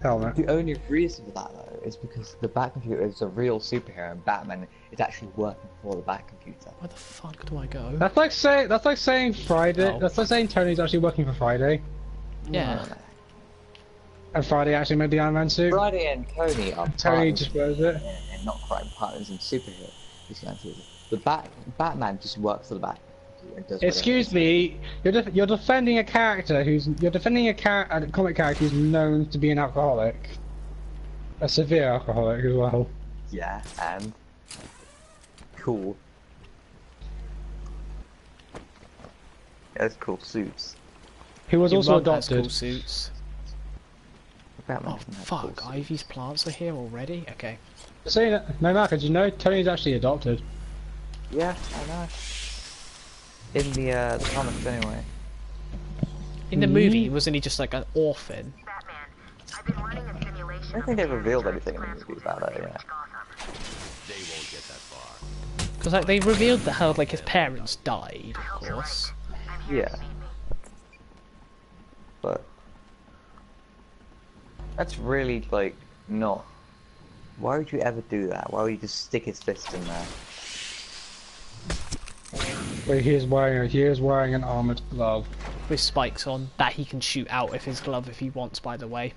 Helmet. The only reason for that though is because the Batcomputer is a real superhero, and Batman is actually working for the Batcomputer. Where the fuck do I go? That's like saying Friday. Oh. That's like saying Tony's actually working for Friday, Yeah. and Friday actually made the Iron Man suit. Friday and Tony are Tony partners just wears it. and not crime partners in superhero. The Batman just works for the Batcomputer and does Excuse me, you're defending a character a comic character who's known to be an alcoholic, a severe alcoholic as well. Yeah, and cool. He has cool suits. Who was Your also mum has adopted. cool suits. Batman Oh doesn't have fuck! cool suits. Ivy's plants are here already. Okay. Saying that, no, Mark, did you know Tony's actually adopted? Yeah, I know. In the comics, anyway. In the movie, wasn't he just like an orphan? Batman, I've been running a simulation. I don't think they revealed anything in the movie about it. Yeah. They won't get that far. Because like they revealed that how like his parents died, of course. Yeah. But that's really like not. Why would you ever do that? Why would you just stick his fist in there? Wait, he is wearing an armored glove. With spikes on that he can shoot out of his glove if he wants. By the way.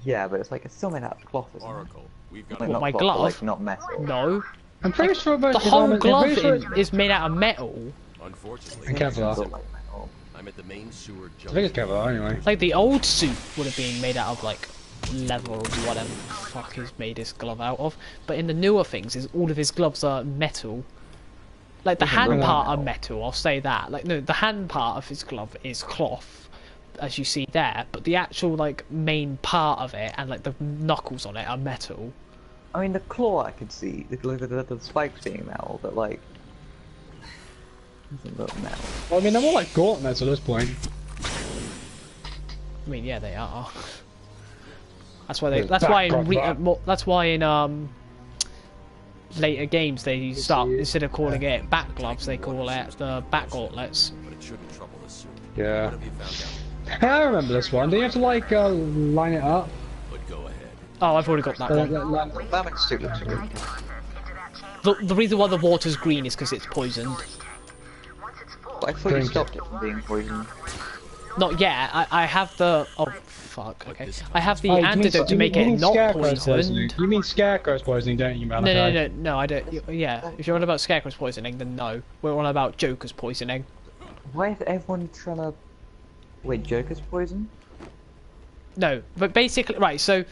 Yeah, but it's like it's still made out of cloth, isn't it? Oracle, we've got Like, What, not my cloth, but, glove? like, not metal. No. I'm pretty sure about The his whole armor- I'm glove pretty sure is made out of metal. Unfortunately, And Kevlar. Look like metal. I'm at the main sewer I think it's junction. Kevlar anyway. Like the old suit would have been made out of like leather or whatever the fuck he's made his glove out of. But in the newer things, all of his gloves are metal. Like the hand look part like are metal, I'll say that. Like no, the hand part of his glove is cloth, as you see there. But the actual like main part of it and like the knuckles on it are metal. I mean, the claw I could see, the spikes being metal, but like, doesn't look metal. Well, I mean, they're more like gauntlets at this point. I mean, yeah, they are. That's why they. That's why in later games they start, instead of calling it bat gloves, they call it the bat gauntlets. But it shouldn't trouble us soon. Yeah. What have you found out? I remember this one. Do you have to like line it up? But go ahead. Oh, I've already got that one. Batman suit looks good. The reason why the water's green is because it's poisoned. But I thought you stopped it from being poisoned. Not yet. I have the. Oh fuck. Okay. I have the Oh, you mean- antidote to make you it mean not Scarecrow's poisoning. poisoned. You mean Scarecrow's poisoning, don't you, Malachi? No, I don't. Yeah, if you're on about Scarecrow's poisoning, then no. We're on about Joker's poisoning. Why is everyone trying to... Wait, Joker's poison? No, but basically, right, so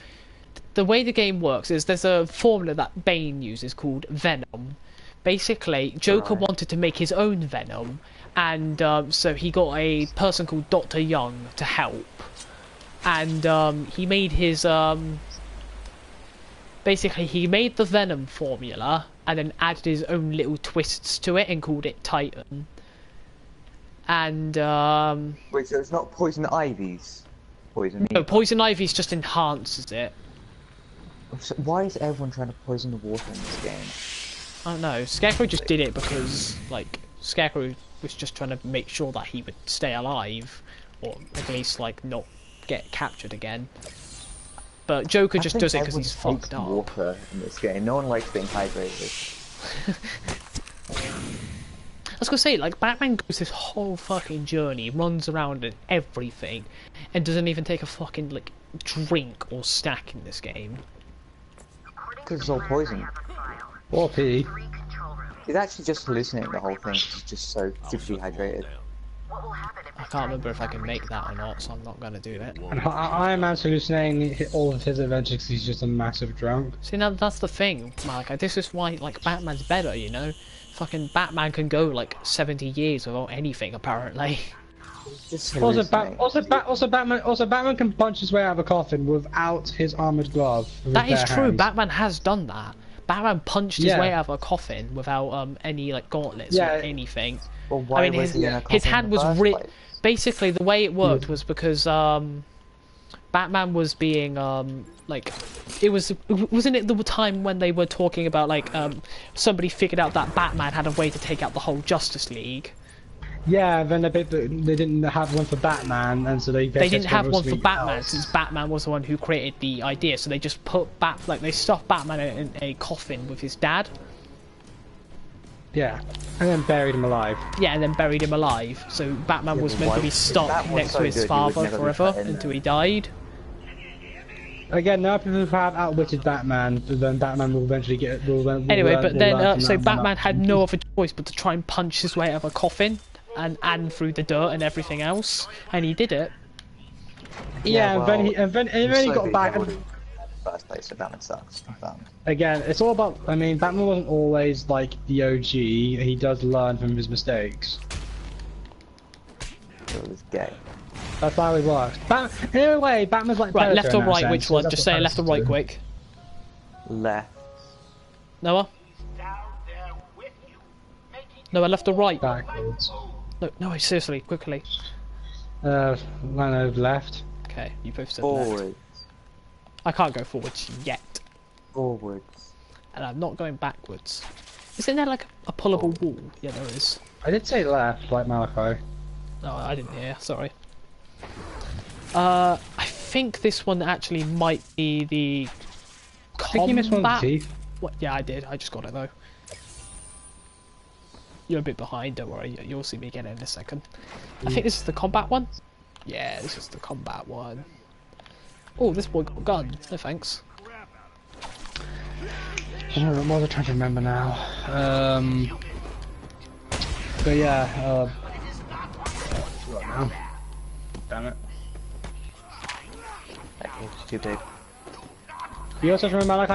the way the game works is there's a formula that Bane uses called Venom. Basically, Joker wanted to make his own Venom, and so he got a person called Dr. Young to help. And he made his... Basically, he made the Venom formula, and then added his own little twists to it, and called it Titan. And Wait, so it's not Poison Ivy's poison? no, Poison Ivy's just enhances it. So why is everyone trying to poison the water in this game? I don't know. Scarecrow just did it because, like, Scarecrow was just trying to make sure that he would stay alive, or at least like not get captured again. But Joker just does it because he's fucked up. Water in this game. No one likes being hydrated. I was gonna say, like, Batman goes this whole fucking journey, runs around and everything, and doesn't even take a fucking, like, drink or snack in this game. Because it's all poison. Or pee. He's actually just hallucinating the whole thing. He's just so super dehydrated. I can't remember if I can make that or not, so I'm not gonna do it. And Iron Man's hallucinating all of his adventures because he's just a massive drunk. See, now that's the thing, Malachi. This is why, like, Batman's better, you know? Fucking Batman can go, like, 70 years without anything, apparently. Also, Batman can punch his way out of a coffin without his armored glove. That is true. Batman has done that. Batman punched his way out of a coffin without any like gauntlets or anything. Well, why I mean, was he in a his coffin hand in the was first ripped. place? Basically, the way it worked was because Batman was being like, wasn't it the time when they were talking about like somebody figured out that Batman had a way to take out the whole Justice League. Yeah, then they didn't have one for Batman, and so they didn't have one for Batman since Batman was the one who created the idea. So they just put they stuffed Batman in a coffin with his dad. Yeah, and then buried him alive. Yeah, and then buried him alive. So Batman was meant to be stuck next to his father forever until he died. Again, now people who have outwitted Batman, then Batman will eventually get. Anyway, but then so Batman had no other choice but to try and punch his way out of a coffin. And through the dirt and everything else, and he did it. Yeah, well, and then he got back. First place, so Batman sucks. Again, it's all about. I mean, Batman wasn't always like the OG. He does learn from his mistakes. It was gay. That's how he works. In a way, Batman's like. Right, left or right? Which one? Just say left or right, quick. Left. Noah. Noah, left or right? Backwards. No, seriously, quickly. Line over left. Okay, you both said Forwards. left. I can't go forwards yet. Forwards. And I'm not going backwards. Isn't there like a pullable wall? Yeah, there is. I did say left, like Malachi. No, I didn't hear, sorry. I think this one actually might be the combat... I think you missed one of the teeth. What? Yeah, I did. I just got it though. You're a bit behind, don't worry. You'll see me again in a second. I think this is the combat one. Yeah, this is the combat one. Oh, this boy got a gun. No thanks. What was I trying to remember now? But yeah, damn it. That game's too big. You also have to remember,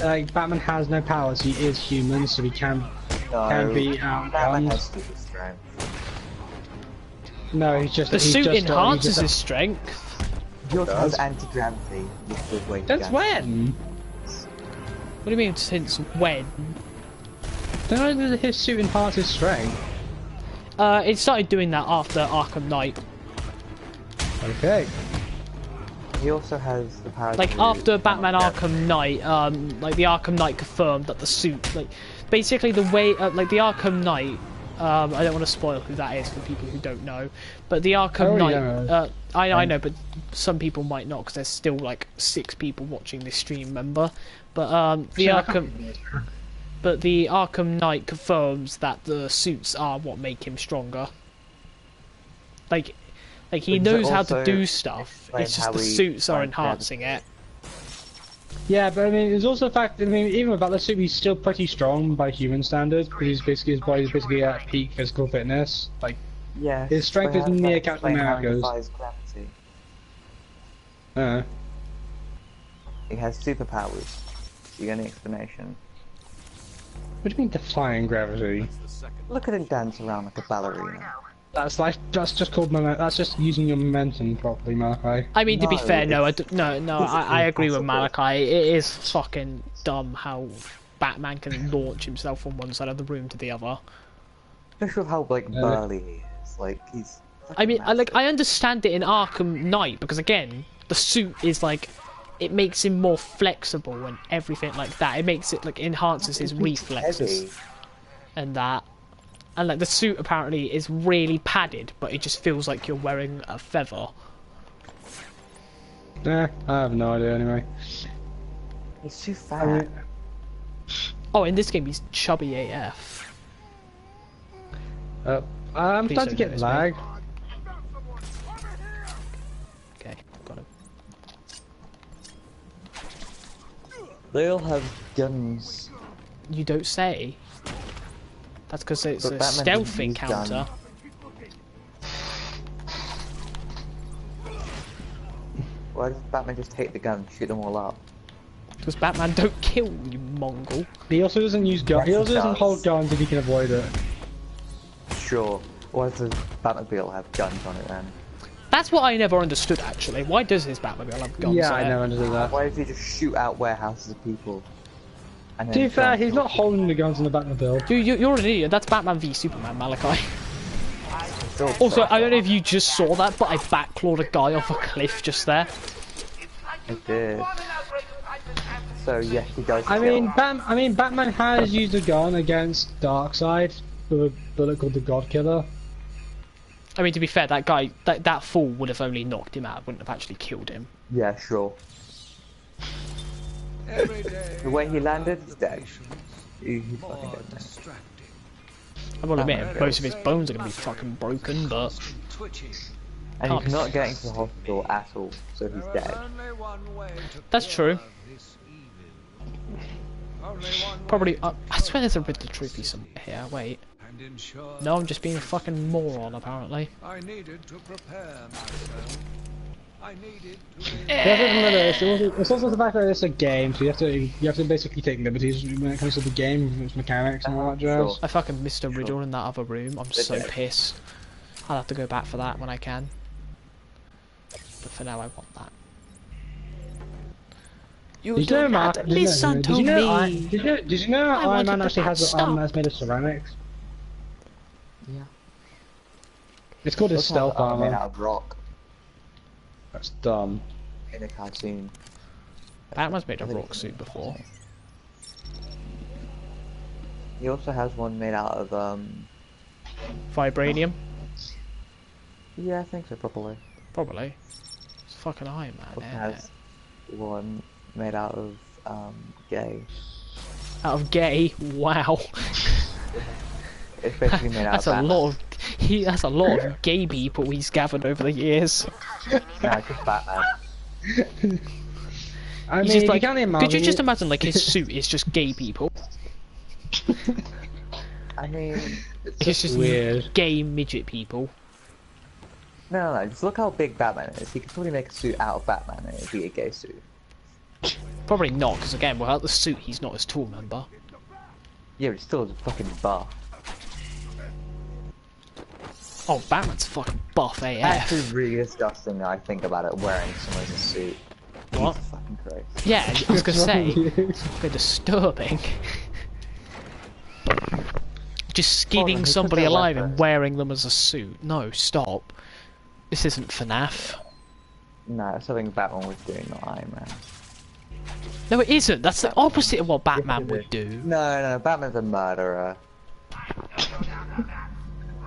like Batman has no powers. He is human, so he can be Batman outgunned. has stupid strength. No, he's just. The he's suit just enhances his strength. Yours has anti-gravity with the weight. That's when. What do you mean since when? Don't know that his suit enhances strength. It started doing that after Arkham Knight. Okay. He also has the power Like to after Batman unlock Arkham Knight, like the Arkham Knight confirmed that the suit, like basically the way, like the Arkham Knight, I don't want to spoil who that is for people who don't know, but the Arkham Knight, I know, but some people might not because there's still like 6 people watching this stream, remember? But the Arkham Knight confirms that the suits are what make him stronger. Like he knows how to do stuff. It's just the suits are enhancing it. Yeah, but I mean, there's also the fact that, I mean, even without the suit, he's still pretty strong by human standards, because his body's basically at peak physical fitness. Like, yeah, his strength is near Captain America's. Gravity. Uh. He has superpowers. Do you get any explanation? What do you mean defying gravity? Look at him dance around like a ballerina. That's just called that's just using your momentum properly, Malachi. I mean, to be fair, I agree with Malachi. It is fucking dumb how Batman can launch himself from one side of the room to the other. Especially with how like burly he is. Like he's. I mean, I understand it in Arkham Knight because again, the suit is like, it makes him more flexible and everything like that. It makes it like enhances his reflexes and that. And like the suit apparently is really padded, but it just feels like you're wearing a feather. I have no idea anyway. He's too fat. Oh, in this game he's chubby AF. I'm starting to get lag. Okay, got him. They all have guns. You don't say. That's because it's a stealth encounter. Why does Batman just take the gun and shoot them all up? Because Batman don't kill, you Mongol. He also doesn't use guns. He also doesn't hold guns if he can avoid it. Sure. Why does Batmobile have guns on it then? That's what I never understood actually. Why does his Batmobile have guns Yeah, on I it? never understood that. Why does he just shoot out warehouses of people? And To be fair, he's not holding the guns in the Batmobile. Dude, you're an idiot. That's Batman v Superman, Malachi. Also, I don't know if you just saw that, but I backclawed a guy off a cliff just there. I did. So yes, he does. I mean, Batman has used a gun against Darkseid with a bullet called the God Killer. I mean, to be fair, that guy, that fall would have only knocked him out, wouldn't have actually killed him. Yeah, sure. The way he landed, he's dead. He's fucking dead now. I will admit, most of his bones are going to be fucking broken, but... And he's not getting to the hospital at all, so he's dead. That's true. Probably... I swear there's a Riddler trophy somewhere here, wait. No, I'm just being a fucking moron, apparently. I needed to prepare myself. I needed to... It's also the fact that it's a game, so you have to basically take liberties when it comes to the game, its mechanics and all that jazz. I fucking missed a Riddle in that other room. I'm so pissed. I'll have to go back for that when I can. But for now, I want that. You don't have to listen to me. Did you know Iron Man actually has made of ceramics? Yeah. It's called his stealth armor. Made out of rock. That's dumb. In a cartoon. Batman's made a rock suit before. He also has one made out of Vibranium? Yeah, I think so, probably. Probably. It's fucking Iron Man. He has one made out of gay. Out of gay? Wow. It's basically made out That's of a Batman. lot of that's a lot of gay people he's gathered over the years. Nah, just Batman. I He's mean, just like, you can't imagine could you just imagine like his suit is just gay people? I mean, It's just weird. gay midget people. no, just look how big Batman is. He could probably make a suit out of Batman and it'd be a gay suit. Probably not, because again, without the suit, he's not as tall, remember? Yeah, but he's still fucking buff. Oh, Batman's fucking buff AF. Actually, really disgusting now I think about it, wearing someone's suit. What? Jesus fucking Christ. Yeah, I was gonna say, it's very disturbing. Just skinning somebody alive and wearing them as a suit. No, stop. This isn't FNAF. No, it's something Batman was doing, not Iron Man. No, it isn't. That's the opposite of what Batman Yes, it would is. do. No, Batman's a murderer.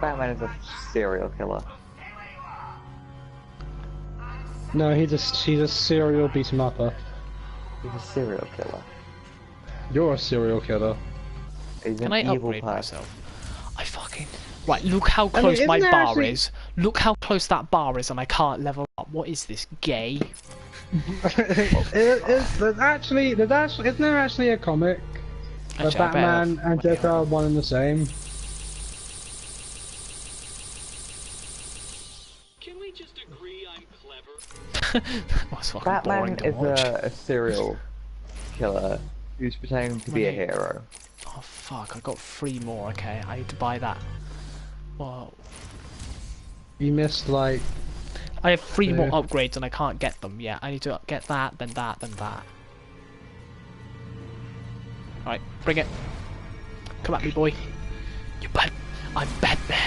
Batman is a serial killer. No, he's a serial beat 'em upper. He's a serial killer. You're a serial killer. He's Can an I evil upgrade person. myself? I fucking... Right, look how close isn't my there bar actually- is. Look how close that bar is and I can't level up. What is this, gay? There's actually, isn't there actually a comic where Actually, I better- Batman and Joker are one and the same? Can we just agree I'm clever? That's fucking boring Batman to is watch. a serial killer who's pretending to be a hero. Oh fuck, I got 3 more, okay. I need to buy that. Well, You missed like... I have 3 more Yeah. upgrades and I can't get them yet. I need to get that, then that, then that. Right, bring it. Come at me, boy. You bad. I'm Batman.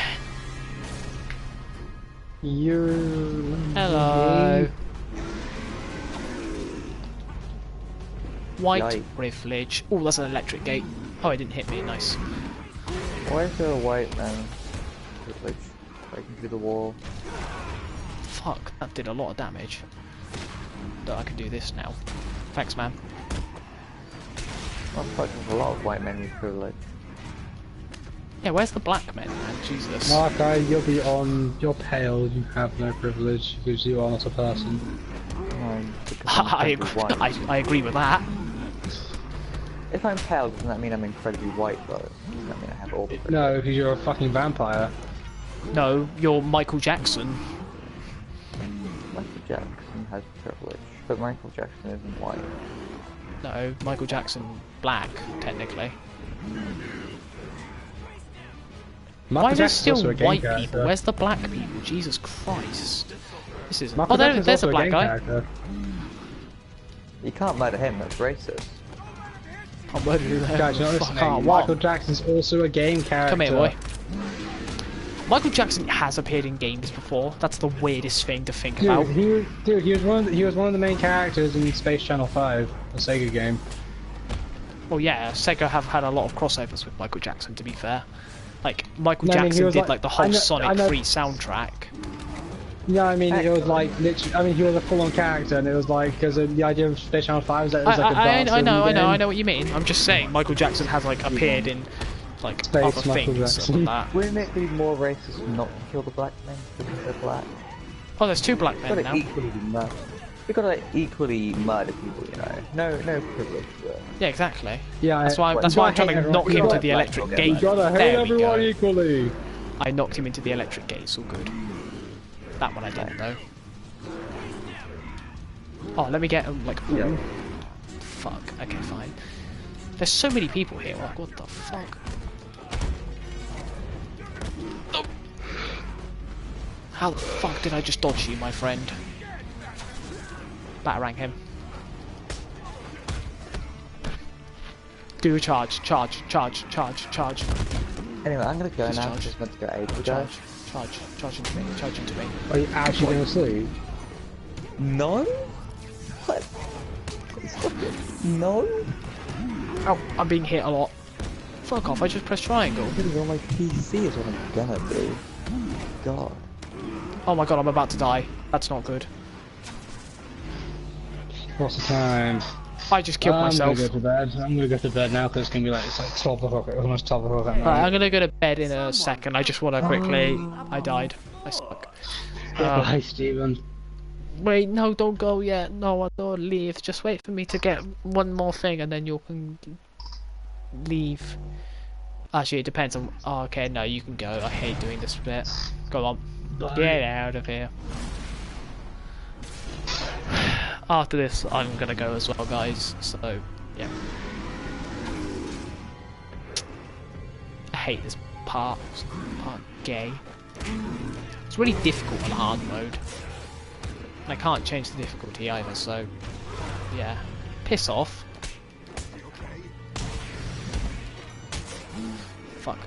You... Hello. White Yikes. privilege. Oh, that's an electric gate. Oh, it didn't hit me. Nice. Why is there a white man privilege breaking through the wall? Fuck, that did a lot of damage. But I can do this now. Thanks, man. Well, fuck, there's a lot of white men with privilege. Yeah, where's the black men, man? Jesus. Mark, you'll be on... You're pale, you have no privilege, because you are not a person. Because I'm I, incredibly agree, white. I agree with that. If I'm pale, doesn't that mean I'm incredibly white though? Doesn't that mean I have all the privilege? No, because you're a fucking vampire. No, you're Michael Jackson. Michael Jackson has privilege, but Michael Jackson isn't white. No, Michael Jackson black, technically. Michael Why are there Jackson's still also a game white character. people? Where's the black people? Jesus Christ. This is... Michael Oh, there, Jackson's there's a also black game guy. character. You can't murder him, that's racist. I'm murdering him. Guys, you're not Fuck, listening. what? Michael Jackson's also a game character. Come here, boy. Michael Jackson has appeared in games before. That's the weirdest thing to think about. Dude, he was one of the main characters in Space Channel 5, a Sega game. Well, yeah, Sega have had a lot of crossovers with Michael Jackson, to be fair. Like, Michael No, I mean, he Jackson was did, like- like, the I whole know- Sonic I know- 3 soundtrack. Yeah, I mean, it was like literally. I mean, he was a full-on character, and it was like because the idea of Space Channel 5 is that it was like a I know dancing what you mean. I'm just saying, Michael Jackson has, like, appeared in, like, Space other Michael things Jackson. and that. Wouldn't it be more racist not to kill the black men because they're black? Oh, there's 2 black We've men got now. to equally murder. We've got to equally murder people, you know. No privilege. Yeah, exactly. Yeah, That's why Well, I'm you gotta trying hate to knock everyone. him to You the gotta electric like gate. you gotta hate There we everyone go. equally. I knocked him into the electric gate, it's all good. That one I didn't, though. Oh, let me get him, like, ooh. Yeah. Fuck, okay, fine. There's so many people here, like, what the fuck? No. How the fuck did I just dodge you, my friend? Batarang him. Do a charge. Anyway, I'm gonna go now. Discharge. I'm just meant to go aid you Charge. guys. Charge into me. Charge into me. Are you actually going to sleep? No? What? Stop it. No? Ow, I'm being hit a lot. Fuck off, I just pressed triangle. Putting on my PC is what I'm gonna do. God. Oh my god, I'm about to die. That's not good. What's the time? I just killed myself. I'm gonna go to bed. I'm gonna go to bed now because it's gonna be like 12 o'clock. It's almost 12 o'clock at night. Right, I'm gonna go to bed in a second. I just want to quickly... I died. I suck. Goodbye, Stephen. Wait, no, don't go yet. No, I don't leave. Just wait for me to get one more thing and then you can leave. Actually, it depends on... Oh, okay, no, you can go. I hate doing this bit. Go on. Get out of here. After this, I'm gonna go as well, guys. So, yeah. I hate this part. It's part gay. It's really difficult on hard mode. I can't change the difficulty either, so yeah. Piss off. Fuck.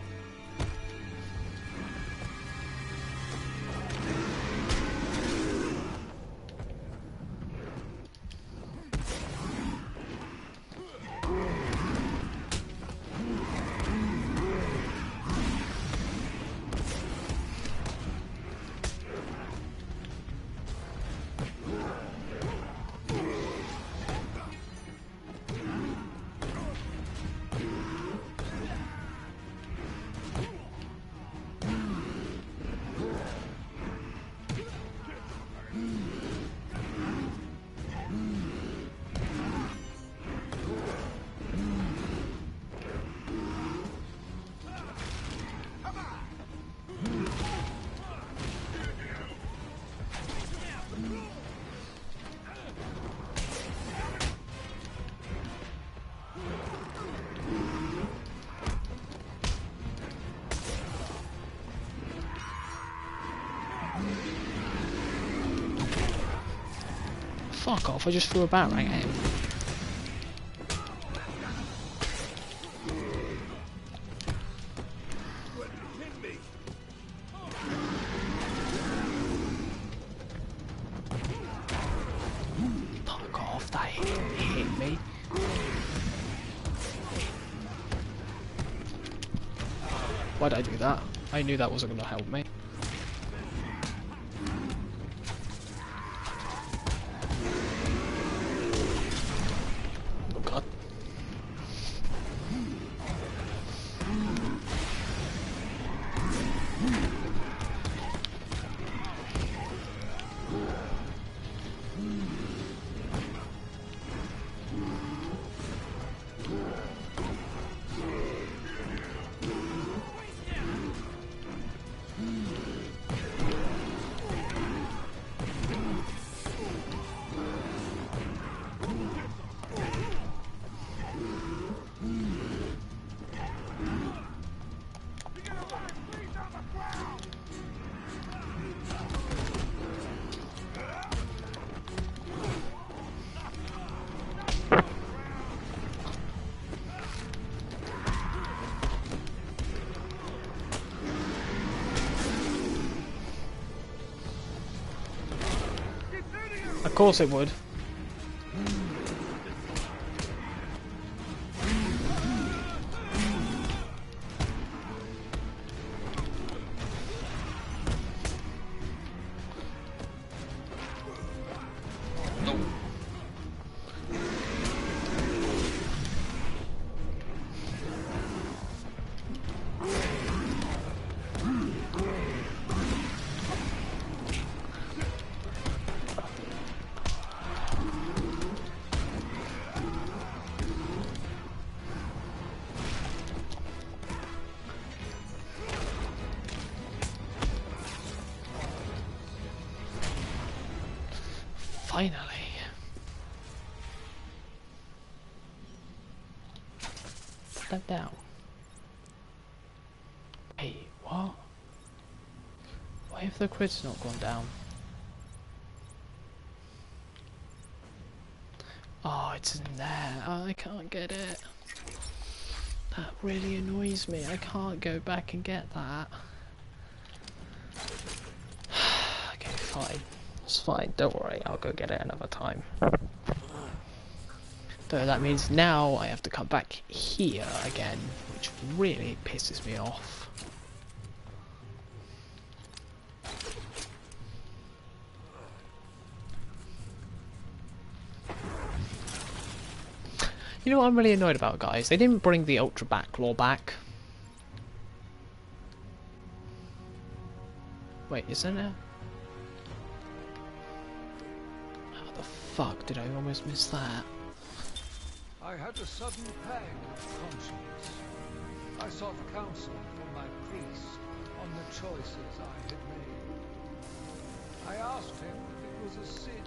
Fuck off, I just threw a batarang at him. Fuck off, that hit me. Why'd I do that? I knew that wasn't going to help me. Oh god. Of course it would. Finally. Put that down. Hey, what? Why have the crits not gone down? Oh, it's in there. Oh, I can't get it. That really annoys me. I can't go back and get that. Okay, fine. It's fine, don't worry, I'll go get it another time. Though that means now I have to come back here again, which really pisses me off. You know what I'm really annoyed about, guys? They didn't bring the Ultra Backlaw back. Wait, isn't there? Fuck, did I almost miss that? I had a sudden pang of conscience. I sought counsel from my priest on the choices I had made. I asked him if it was a sin.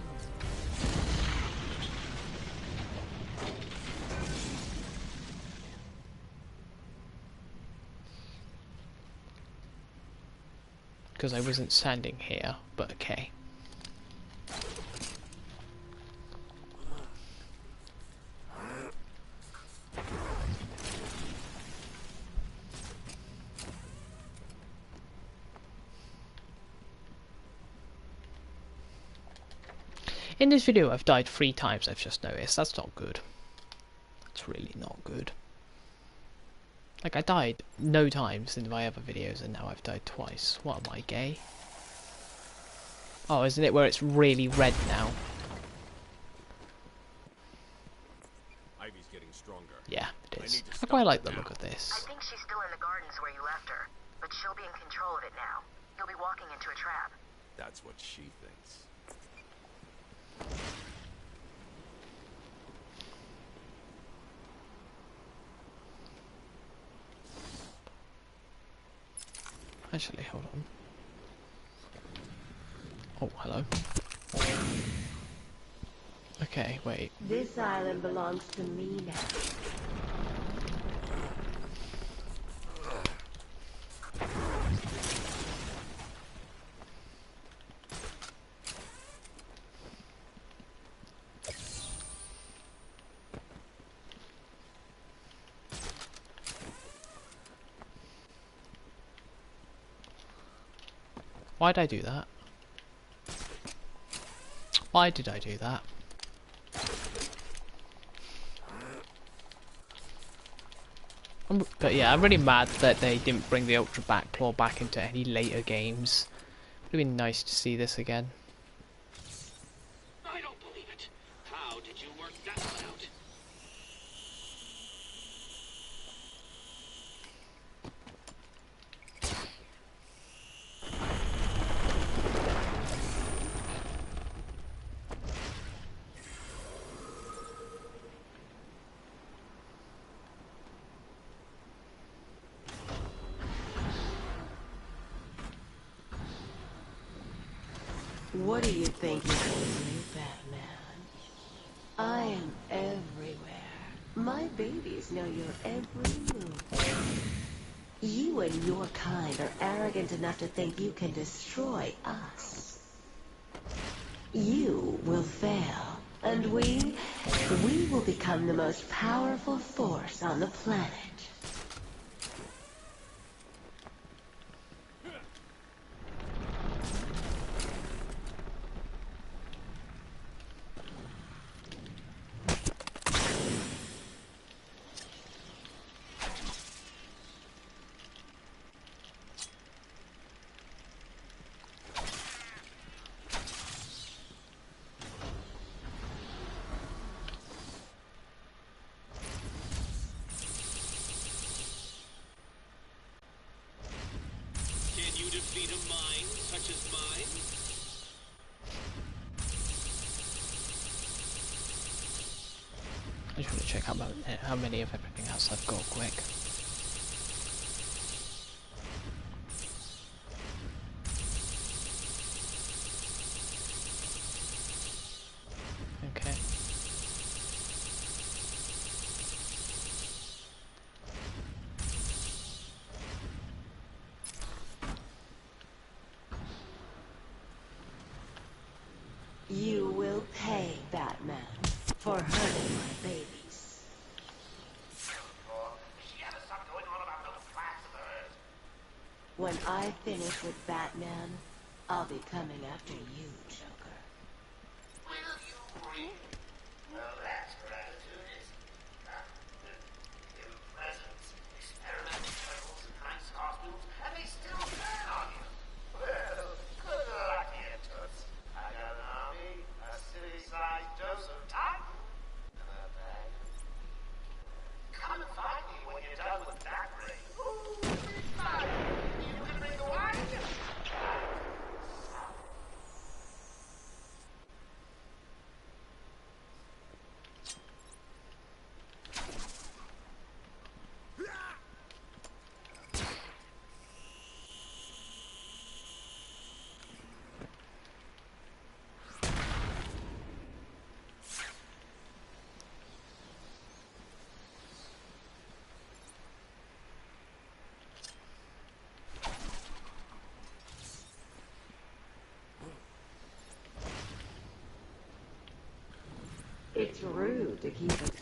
Because I wasn't standing here, but okay. In this video I've died 3 times, I've just noticed. That's not good. That's really not good. Like, I died no times in my other videos and now I've died twice. What am I, gay? Oh, isn't it where it's really red now? Ivy's getting stronger. Yeah, it is. I quite like the look of this. I think she's still in the gardens where you left her, but she'll be in control of it now. You'll be walking into a trap. That's what she thinks. Actually, hold on. Oh, hello. Okay, wait. This island belongs to me now. Why did I do that? Why did I do that? But yeah, I'm really mad that they didn't bring the Ultra Back Claw back into any later games. It would have been nice to see this again. I don't believe it. How did you work that one out? What do you think you're going to do, Batman? I am everywhere. My babies know your every move. You and your kind are arrogant enough to think you can destroy us. You will fail, and we will become the most powerful force on the planet. Can you defeat a mind such as mine? I just want to check out how many of everything else I've got quick. Okay. You will pay, Batman, for hurting my babies. When I finish with Batman, I'll be coming after you, Joker. It's rude to keep it.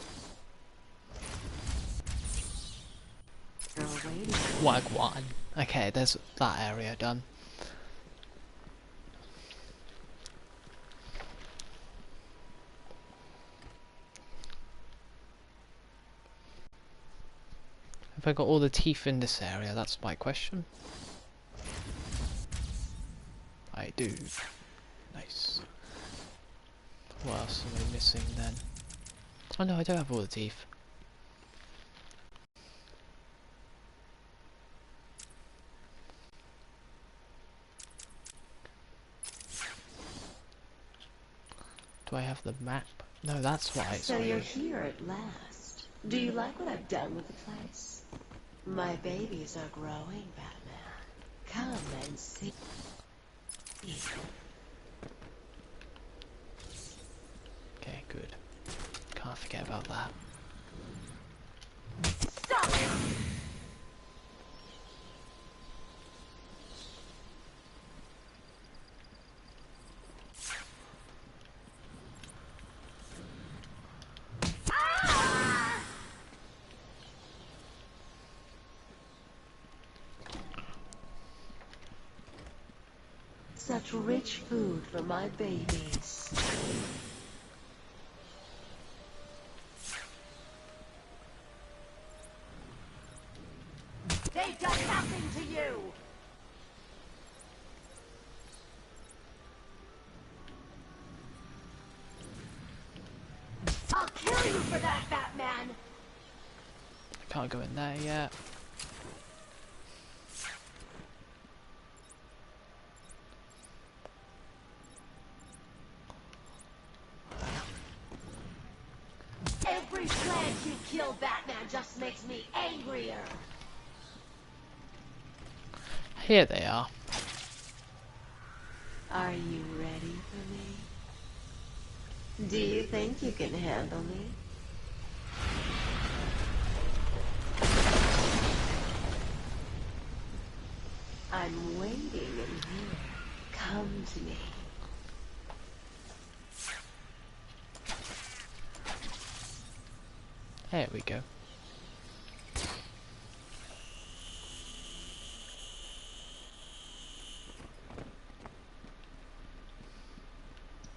Wagwan. Okay, there's that area done. Have I got all the teeth in this area? That's my question. I do. Nice. What else am I missing then? Oh no, I don't have all the teeth. Do I have the map? No, that's why it's So you're here at last. Do you like what I've done with the place? My babies are growing, Batman. Come and see. Okay, good. Can't forget about that. Stop it! such rich food for my babies. They've done nothing to you! I'll kill you for that, Batman! I can't go in there yet. Every plant you kill, Batman, just makes me angrier. Here they are. Are you ready for me? Do you think you can handle me? I'm waiting in here. Come to me. There we go.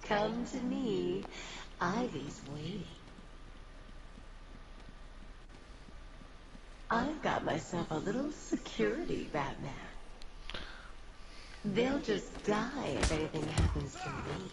Come to me. Ivy's waiting. I've got myself a little security, Batman. They'll just die if anything happens to me.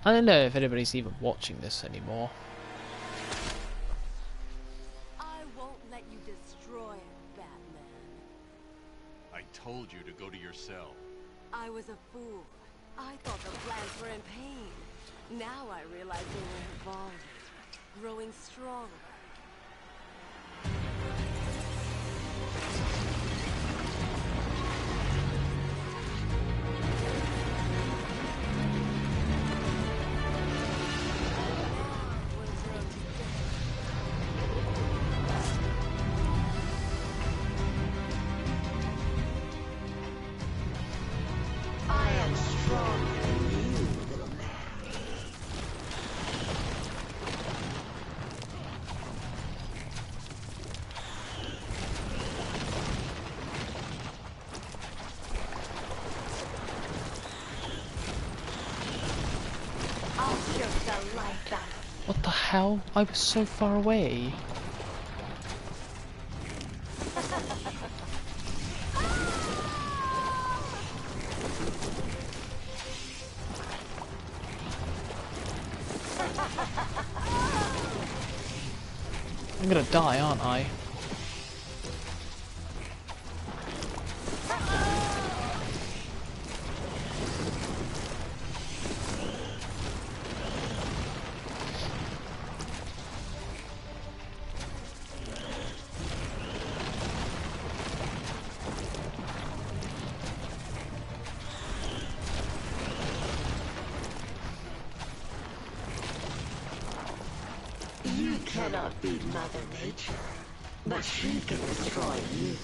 I don't know if anybody's even watching this anymore. I won't let you destroy it, Batman. I told you to go to your cell. I was a fool. I thought the plants were in pain. Now I realize they were evolving, growing stronger. I am stronger than you, little man. I'll choke the life out of you. What the hell? I was so far away. I'm gonna die, aren't I? You cannot beat Mother Nature, but she can destroy you.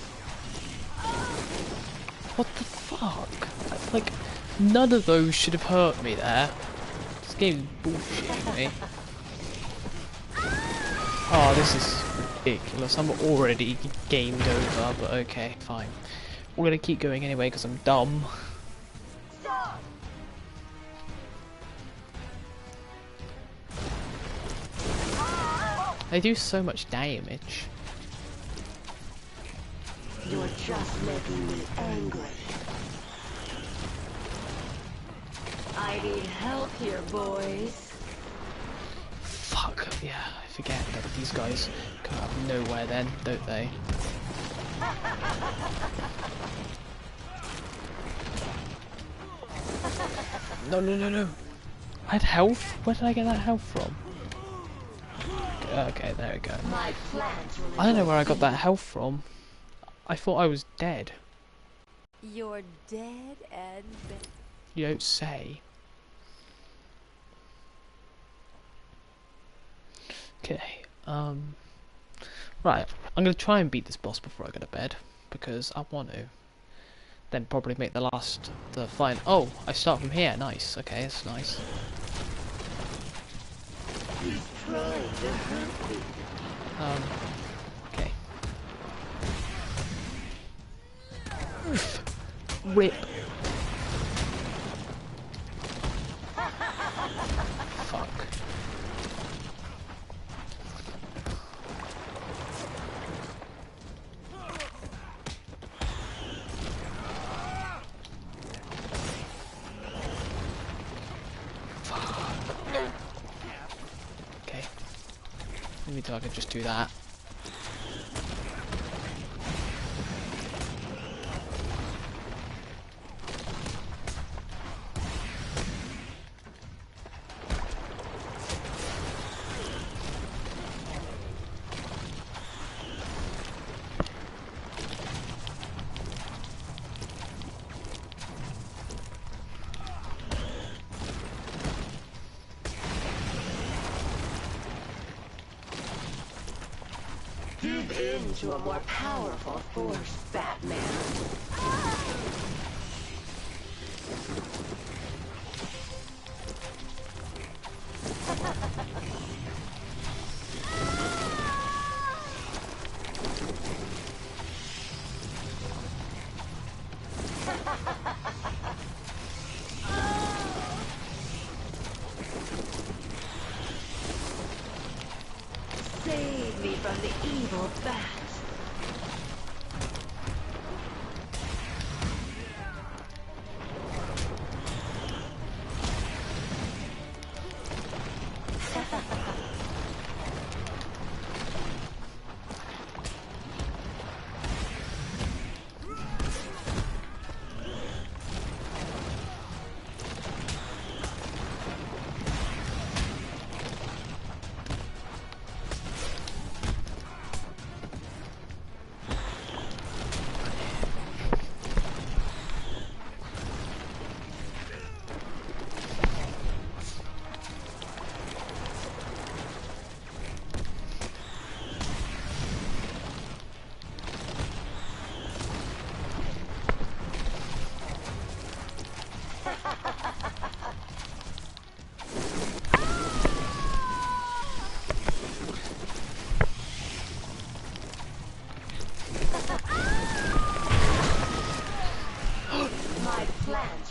What the fuck? Like, none of those should have hurt me there. This game's bullshitting me. Oh, this is ridiculous. I'm already gamed over, but okay, fine. We're gonna keep going anyway because I'm dumb. They do so much damage. You're just making me angry. I need help here, boys. Fuck, yeah, I forget that these guys come out of nowhere then, don't they? No, no, no, no. I had health? Where did I get that health from? Okay, there we go. I don't know where I got that health from. I thought I was dead. You're dead and bent. You don't say. Okay, right, I'm gonna try and beat this boss before I go to bed, because I want to. Then probably make the final. Oh, I start from here, nice, okay, that's nice. Okay. Oof. Rip. Fuck. Okay. Maybe I could just do that. Tune into a more powerful force, Batman. Save me from the evil bat.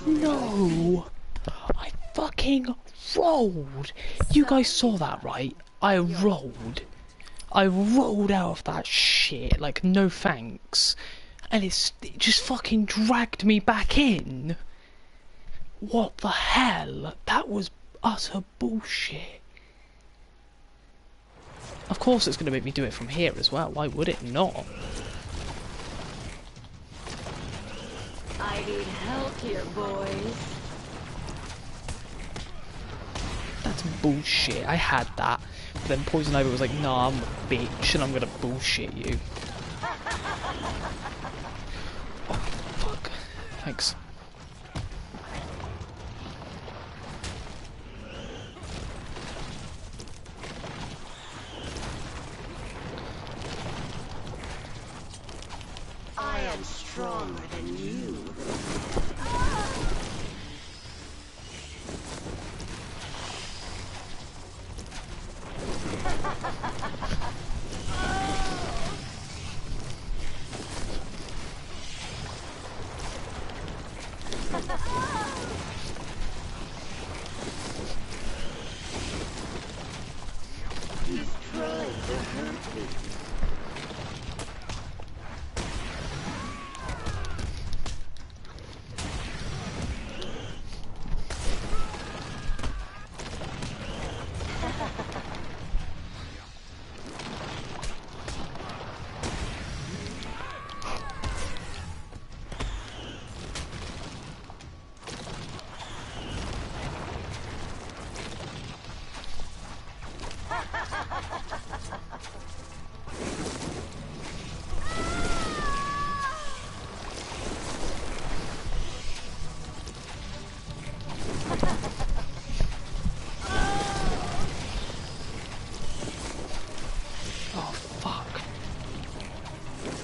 No! I fucking rolled! You guys saw that, right? I rolled. I rolled out of that shit, like, no thanks. And it just fucking dragged me back in. What the hell? That was utter bullshit. Of course it's going to make me do it from here as well. Why would it not? I need help here, boys. That's bullshit. I had that. But then Poison Ivy was like, nah, I'm a bitch and I'm gonna bullshit you. Oh, fuck. Thanks. I am stronger than you. He's trying to hurt me.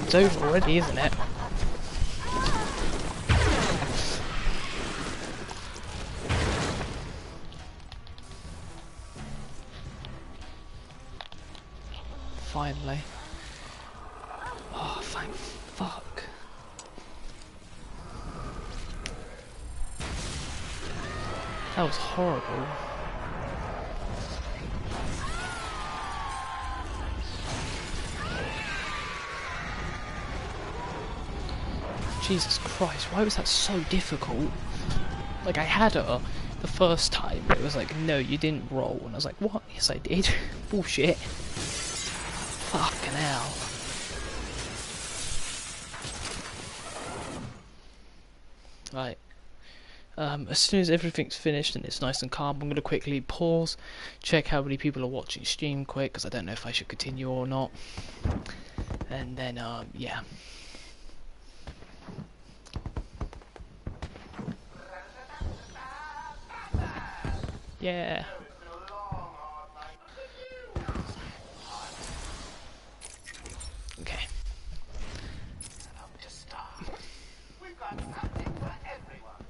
It's over already, isn't it? Finally. Oh, thank fuck. That was horrible. Jesus Christ, why was that so difficult? Like, I had her the first time, but it was like, no, you didn't roll. And I was like, what? Yes, I did. Bullshit. Fucking hell. Right. As soon as everything's finished and it's nice and calm, I'm going to quickly pause, check how many people are watching stream quick, because I don't know if I should continue or not. And then, yeah. Yeah. Okay. We've got something for everyone.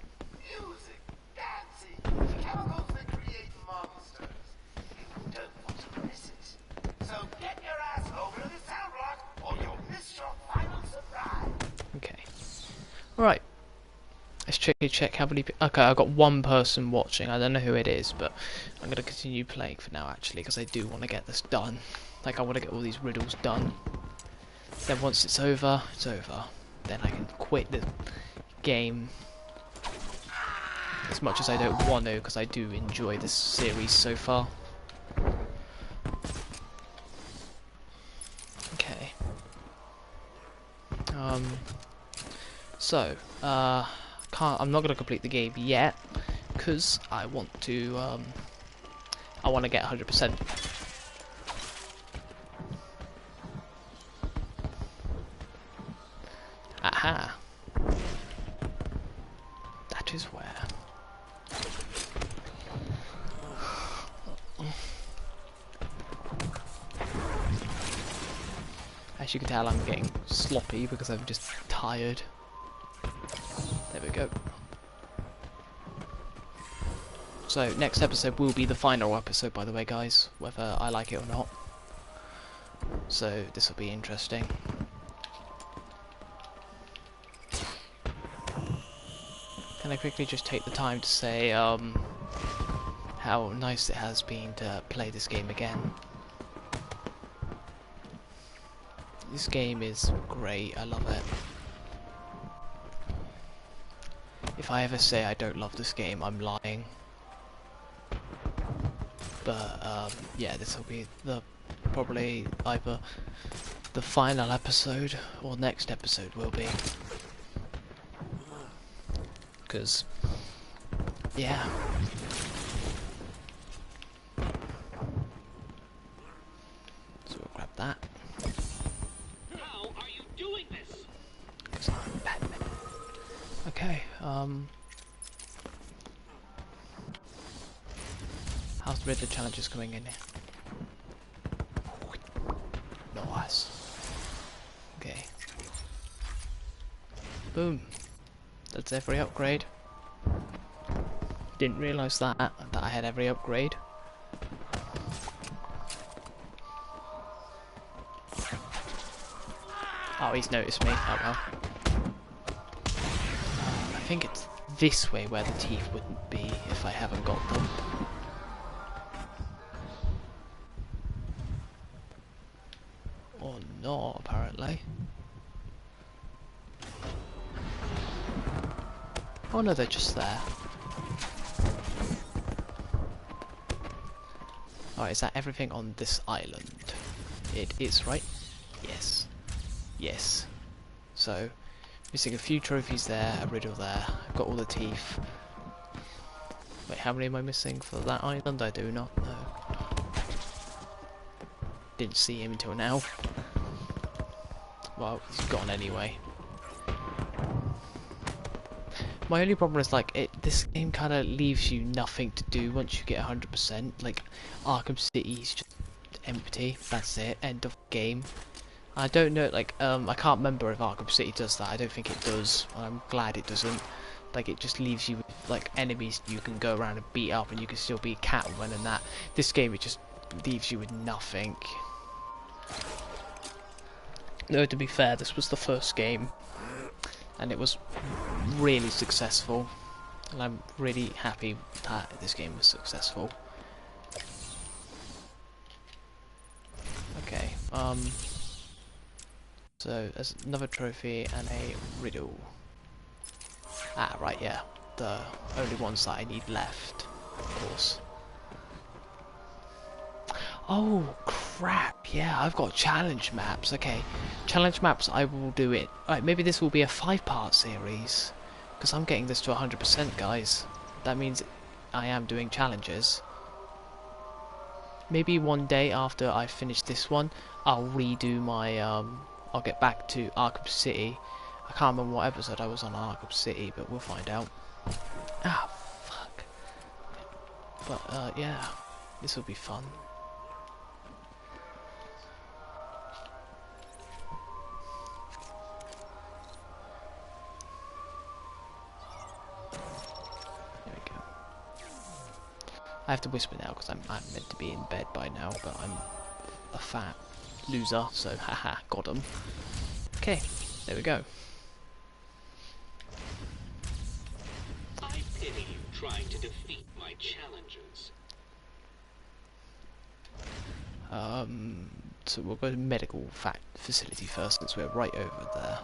Music, dancing, chemicals that create monsters. You don't want to miss it. So get your ass over to the sound rock or you'll miss your final surprise. Okay. Alright. Let's check how many people... Okay, I've got one person watching. I don't know who it is, but I'm going to continue playing for now, actually, because I do want to get this done. Like, I want to get all these riddles done. Then once it's over, it's over. Then I can quit the game. As much as I don't want to, because I do enjoy this series so far. Okay. So, I'm not going to complete the game yet, because I want to, get 100%. Aha! That is where. As you can tell, I'm getting sloppy because I'm just tired. There we go. So, next episode will be the final episode, by the way, guys, whether I like it or not. So, this will be interesting. Can I quickly just take the time to say, how nice it has been to play this game again. This game is great, I love it. If I ever say I don't love this game, I'm lying. But, yeah, this will be probably either the final episode or next episode will be. Because, yeah. So we'll grab that. How are you doing this? Because I'm Batman. Okay, how's the Riddler challenges coming in here? Nice. Okay. Boom. That's every upgrade. Didn't realise that I had every upgrade. Oh, he's noticed me. Oh well. I think it's this way where the teeth wouldn't be if I haven't got them. Or not, apparently. Oh no, they're just there. Alright, is that everything on this island? It is, right? Yes. Yes. So, missing a few trophies there, a riddle there. I've got all the teeth. Wait, how many am I missing for that island? I do not know. Didn't see him until now. Well, he's gone anyway. My only problem is, like, this game kind of leaves you nothing to do once you get 100%. Like, Arkham City is just empty. That's it. End of game. I don't know, like, I can't remember if Arkham City does that. I don't think it does. I'm glad it doesn't. Like, it just leaves you with, like, enemies you can go around and beat up, and you can still be Catwoman and that. This game, it just leaves you with nothing. No, to be fair, this was the first game, and it was really successful. And I'm really happy that this game was successful. Okay, so there's another trophy and a riddle. Ah, right, yeah. The only ones that I need left, of course. Oh, crap, yeah, I've got challenge maps. Okay, challenge maps, I will do it. Alright, maybe this will be a 5-part series. Because I'm getting this to 100%, guys. That means I am doing challenges. Maybe one day after I finish this one, I'll redo my, I'll get back to Arkham City. I can't remember what episode I was on Arkham City, but we'll find out. Ah, fuck. But, yeah, this will be fun. There we go. I have to whisper now because I'm meant to be in bed by now, but I'm a fat loser, so haha, got him. Okay, there we go. I pity you trying to defeat my challengers. So we'll go to medical facility first, since we're right over there.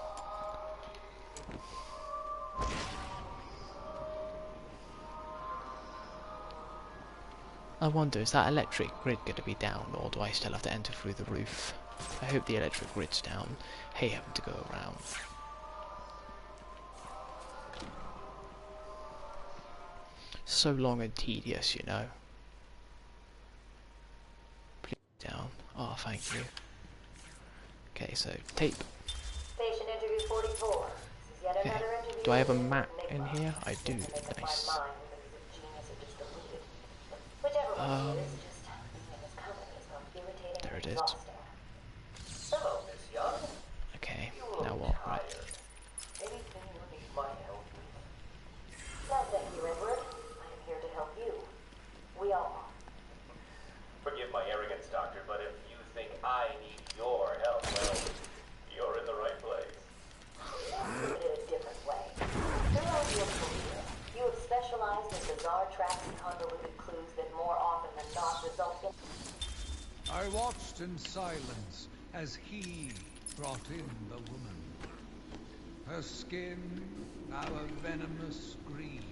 I wonder, is that electric grid going to be down, or do I still have to enter through the roof? I hope the electric grid's down. Hey, having to go around. So long and tedious, you know. Please down. Oh, thank you. Okay, so tape. Patient interview 44. This is yet Okay. another interview. Do I have a map in here? I do. Nice. There it is. Hello, Miss Young. Okay, You look now what? Right. tired. Anything you need my help with? No, thank you, Edward. I am here to help you. We all are. Forgive my arrogance, Doctor, but if you think I need your help, well, you're in the right place. Let's do it a different way. Throughout your career, you have specialized in bizarre traps and convoluted clues that more often than not result in... I watched in silence as he brought in the woman. Her skin now a venomous green.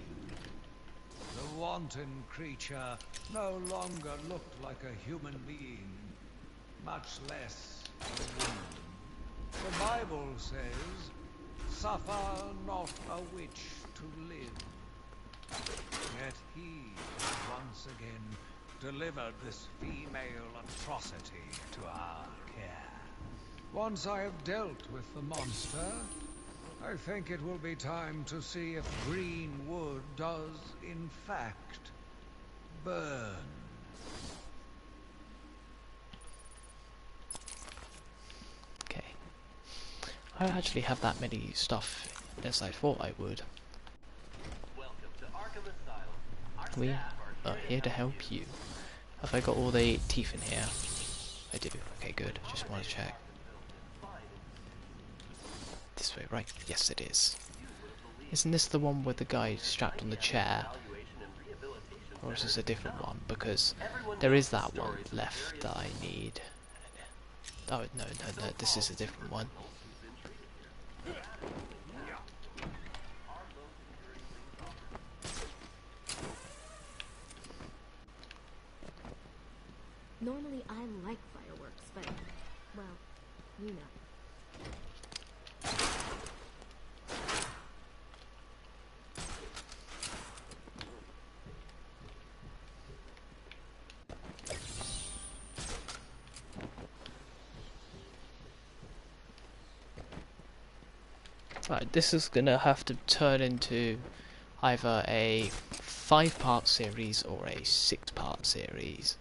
The wanton creature no longer looked like a human being, much less a woman. The Bible says, "Suffer not a witch to live." Yet he once again delivered this female atrocity to our care. Once I have dealt with the monster, I think it will be time to see if green wood does, in fact, burn. Okay. I don't actually have that many stuff as I thought I would. Welcome to Arkham Asylum. Our We staff are here to help you. Have I got all the teeth in here? I do. Okay, good. Just want to check. This way, right? Yes, it is. Isn't this the one with the guy strapped on the chair? Or is this a different one? Because there is that one left that I need. Oh, no, this is a different one. Normally I like fireworks, but, well, you know. Right, this is gonna have to turn into either a 5-part series or a 6-part series.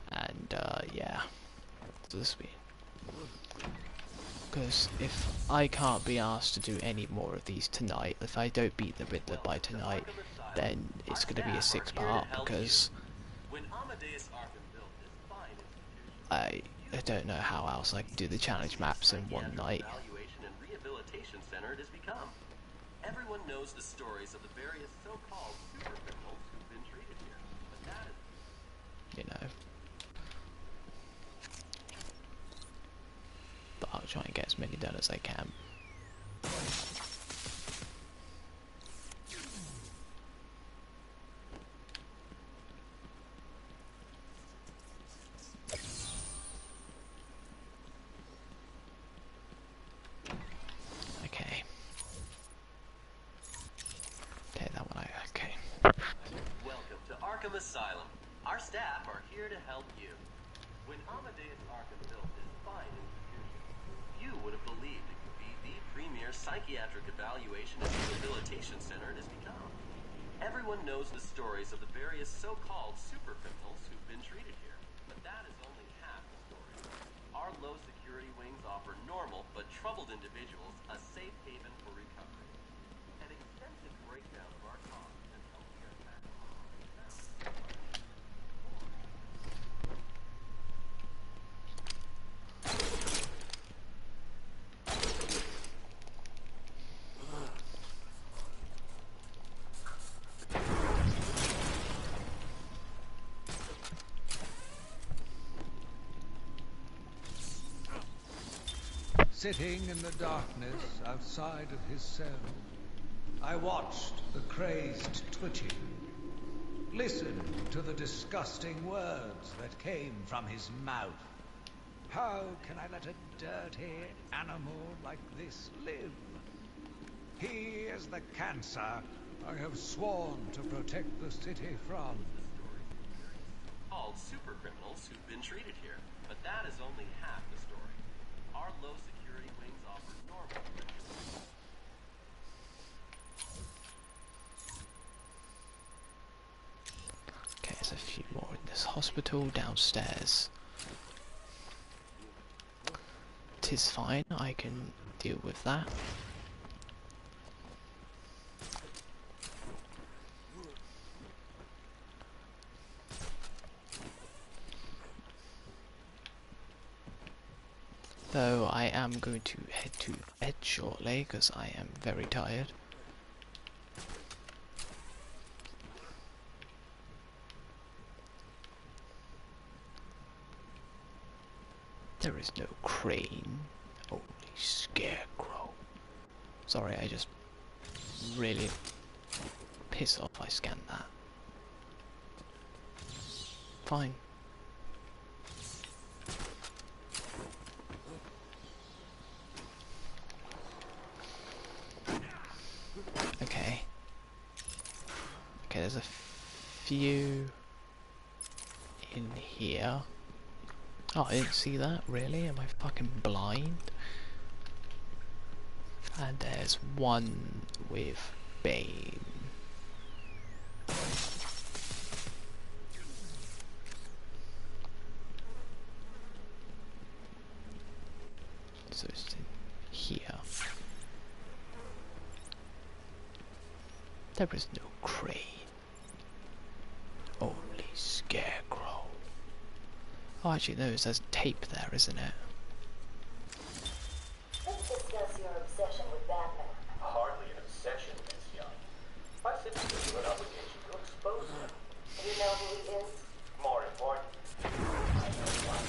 And yeah, so this will be because if I can't be asked to do any more of these tonight, if I don't beat the Riddler by tonight, then it's going to be a 6-part, because I don't know how else I can do the challenge maps in one night. Everyone knows the stories of the various so-called super criminals who've been treated here, but that is... You know. But I'll try and get as many done as I can. Okay. Okay, that one okay. Welcome to Arkham Asylum. Our staff are here to help you. When Amadeus Arkham built this fine institution, few would have believed it could be the premier psychiatric evaluation and rehabilitation center it has become. Everyone knows the stories of the various so-called super criminals who've been treated here, but that is only half the story. Our low security wings offer normal but troubled individuals a safe haven for recovery. An extensive breakdown of our costs and healthcare packages. Sitting in the darkness outside of his cell, I watched the crazed twitching, listened to the disgusting words that came from his mouth. How can I let a dirty animal like this live? He is the cancer I have sworn to protect the city from. Called super criminals who've been treated here, but that is only half the story. Our low security wings offer normal. Okay, there's a few more in this hospital downstairs. Tis fine, I can deal with that. Though I am going to head to bed shortly because I am very tired. There is no crane, only scarecrow. Sorry, I just really piss off I scanned that. Fine. Okay. Okay, there's a few in here. Oh, I didn't see that, really? Am I fucking blind? And there's one with Bane. So it's in here. There is no crane. Only scarecrow. Oh, actually, no, there's tape there, isn't it? Let's discuss your obsession with Batman. Hardly an obsession, Miss Young. My citizens have an obligation to expose him. You know who he is? More important, I know why.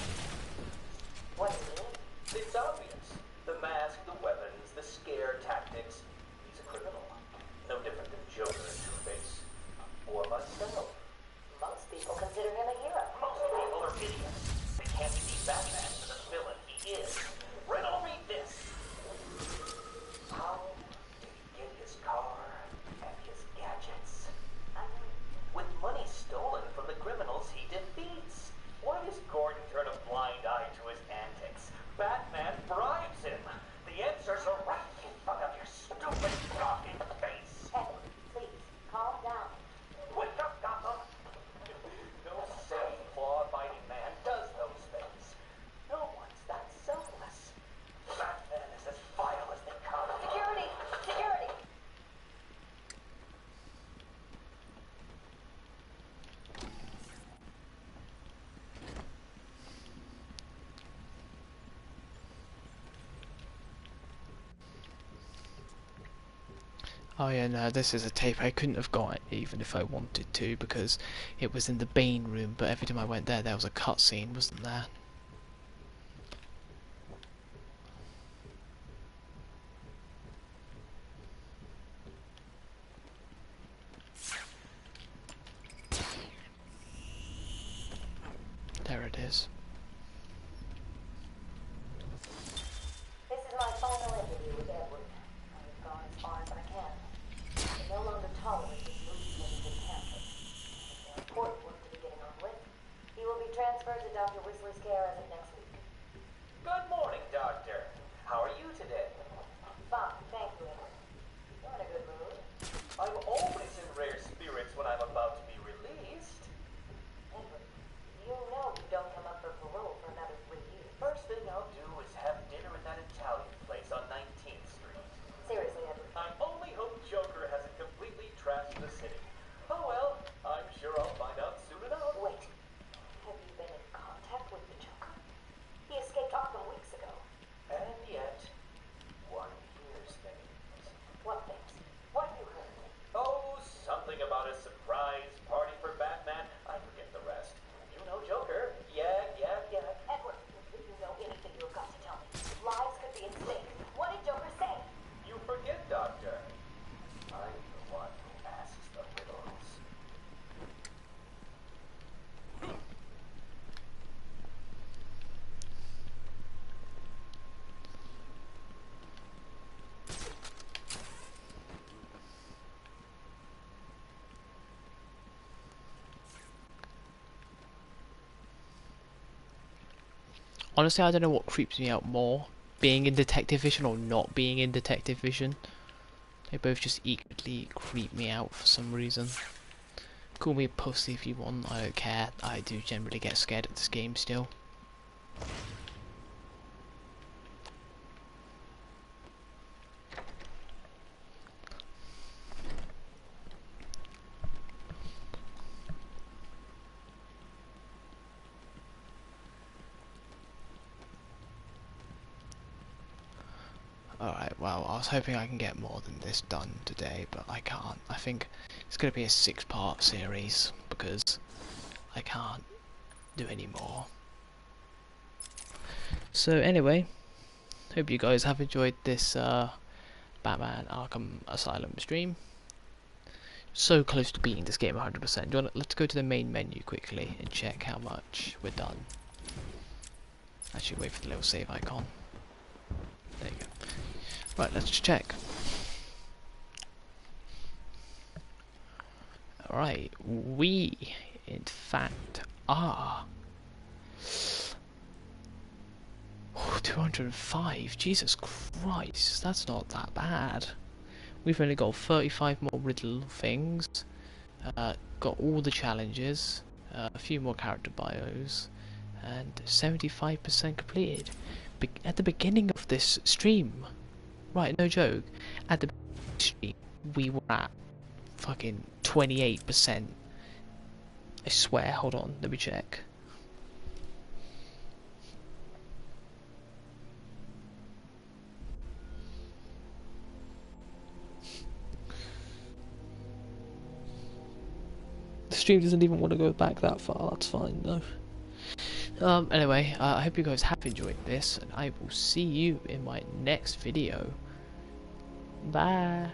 What do you mean? It's obvious. The mask, the weapons, the scare tactics. He's a criminal. No different than Joker and Two-Face. Or myself. Most people consider him a hero. Most people are idiots. They can't see Batman as a villain. Oh yeah, no, this is a tape I couldn't have got even if I wanted to, because it was in the Bane room, but every time I went there, there was a cutscene, wasn't there? There it is. This is my final interview with Edward. I've gone as far as I can. I no longer tolerate his mood swings and tantrums. It's an important work to be getting on with. He will be transferred to Dr. Weasley's care as of next week. Good morning, Doctor. How are you today? Fine, thank you, Edward. You're in a good mood. I'm always in rare spirits when I'm about to be released. Edward, you know you don't come up for parole for another 3 years. First thing I'll do is have dinner at that Italian place on 19th Street. Seriously, Edward. I only hope Joker hasn't completely trashed the city. Oh well, I'm sure I'll find out soon enough. Wait. Have you been in contact with the Joker? He escaped Arkham weeks ago. And yet, one hears things. What things? What have you heard? Oh, something about a surprise party for Batman. I forget the rest. You know Joker. Yeah. Edward, if you know anything, you've got to tell me. Lives could be at stake. What did Joker say? You forget, Doctor. I'm the one who asks the riddles. Honestly, I don't know what creeps me out more, being in Detective Vision or not being in Detective Vision. They both just equally creep me out for some reason. Call me a pussy if you want, I don't care. I do generally get scared at this game still. Alright, well, I was hoping I can get more than this done today, but I can't. I think it's going to be a 6-part series, because I can't do any more. So anyway, hope you guys have enjoyed this Batman Arkham Asylum stream. So close to beating this game 100%. Let's go to the main menu quickly and check how much we're done. Actually, wait for the little save icon. There you go. Right, let's just check. Alright, we in fact are 205. Jesus Christ, that's not that bad. We've only got 35 more riddle things, got all the challenges, a few more character bios, and 75% completed. At the beginning of this stream, right, no joke, at the beginning of the stream, we were at fucking 28%. I swear, hold on, let me check. The stream doesn't even want to go back that far, that's fine though. Anyway, I hope you guys have enjoyed this, and I will see you in my next video. Bye.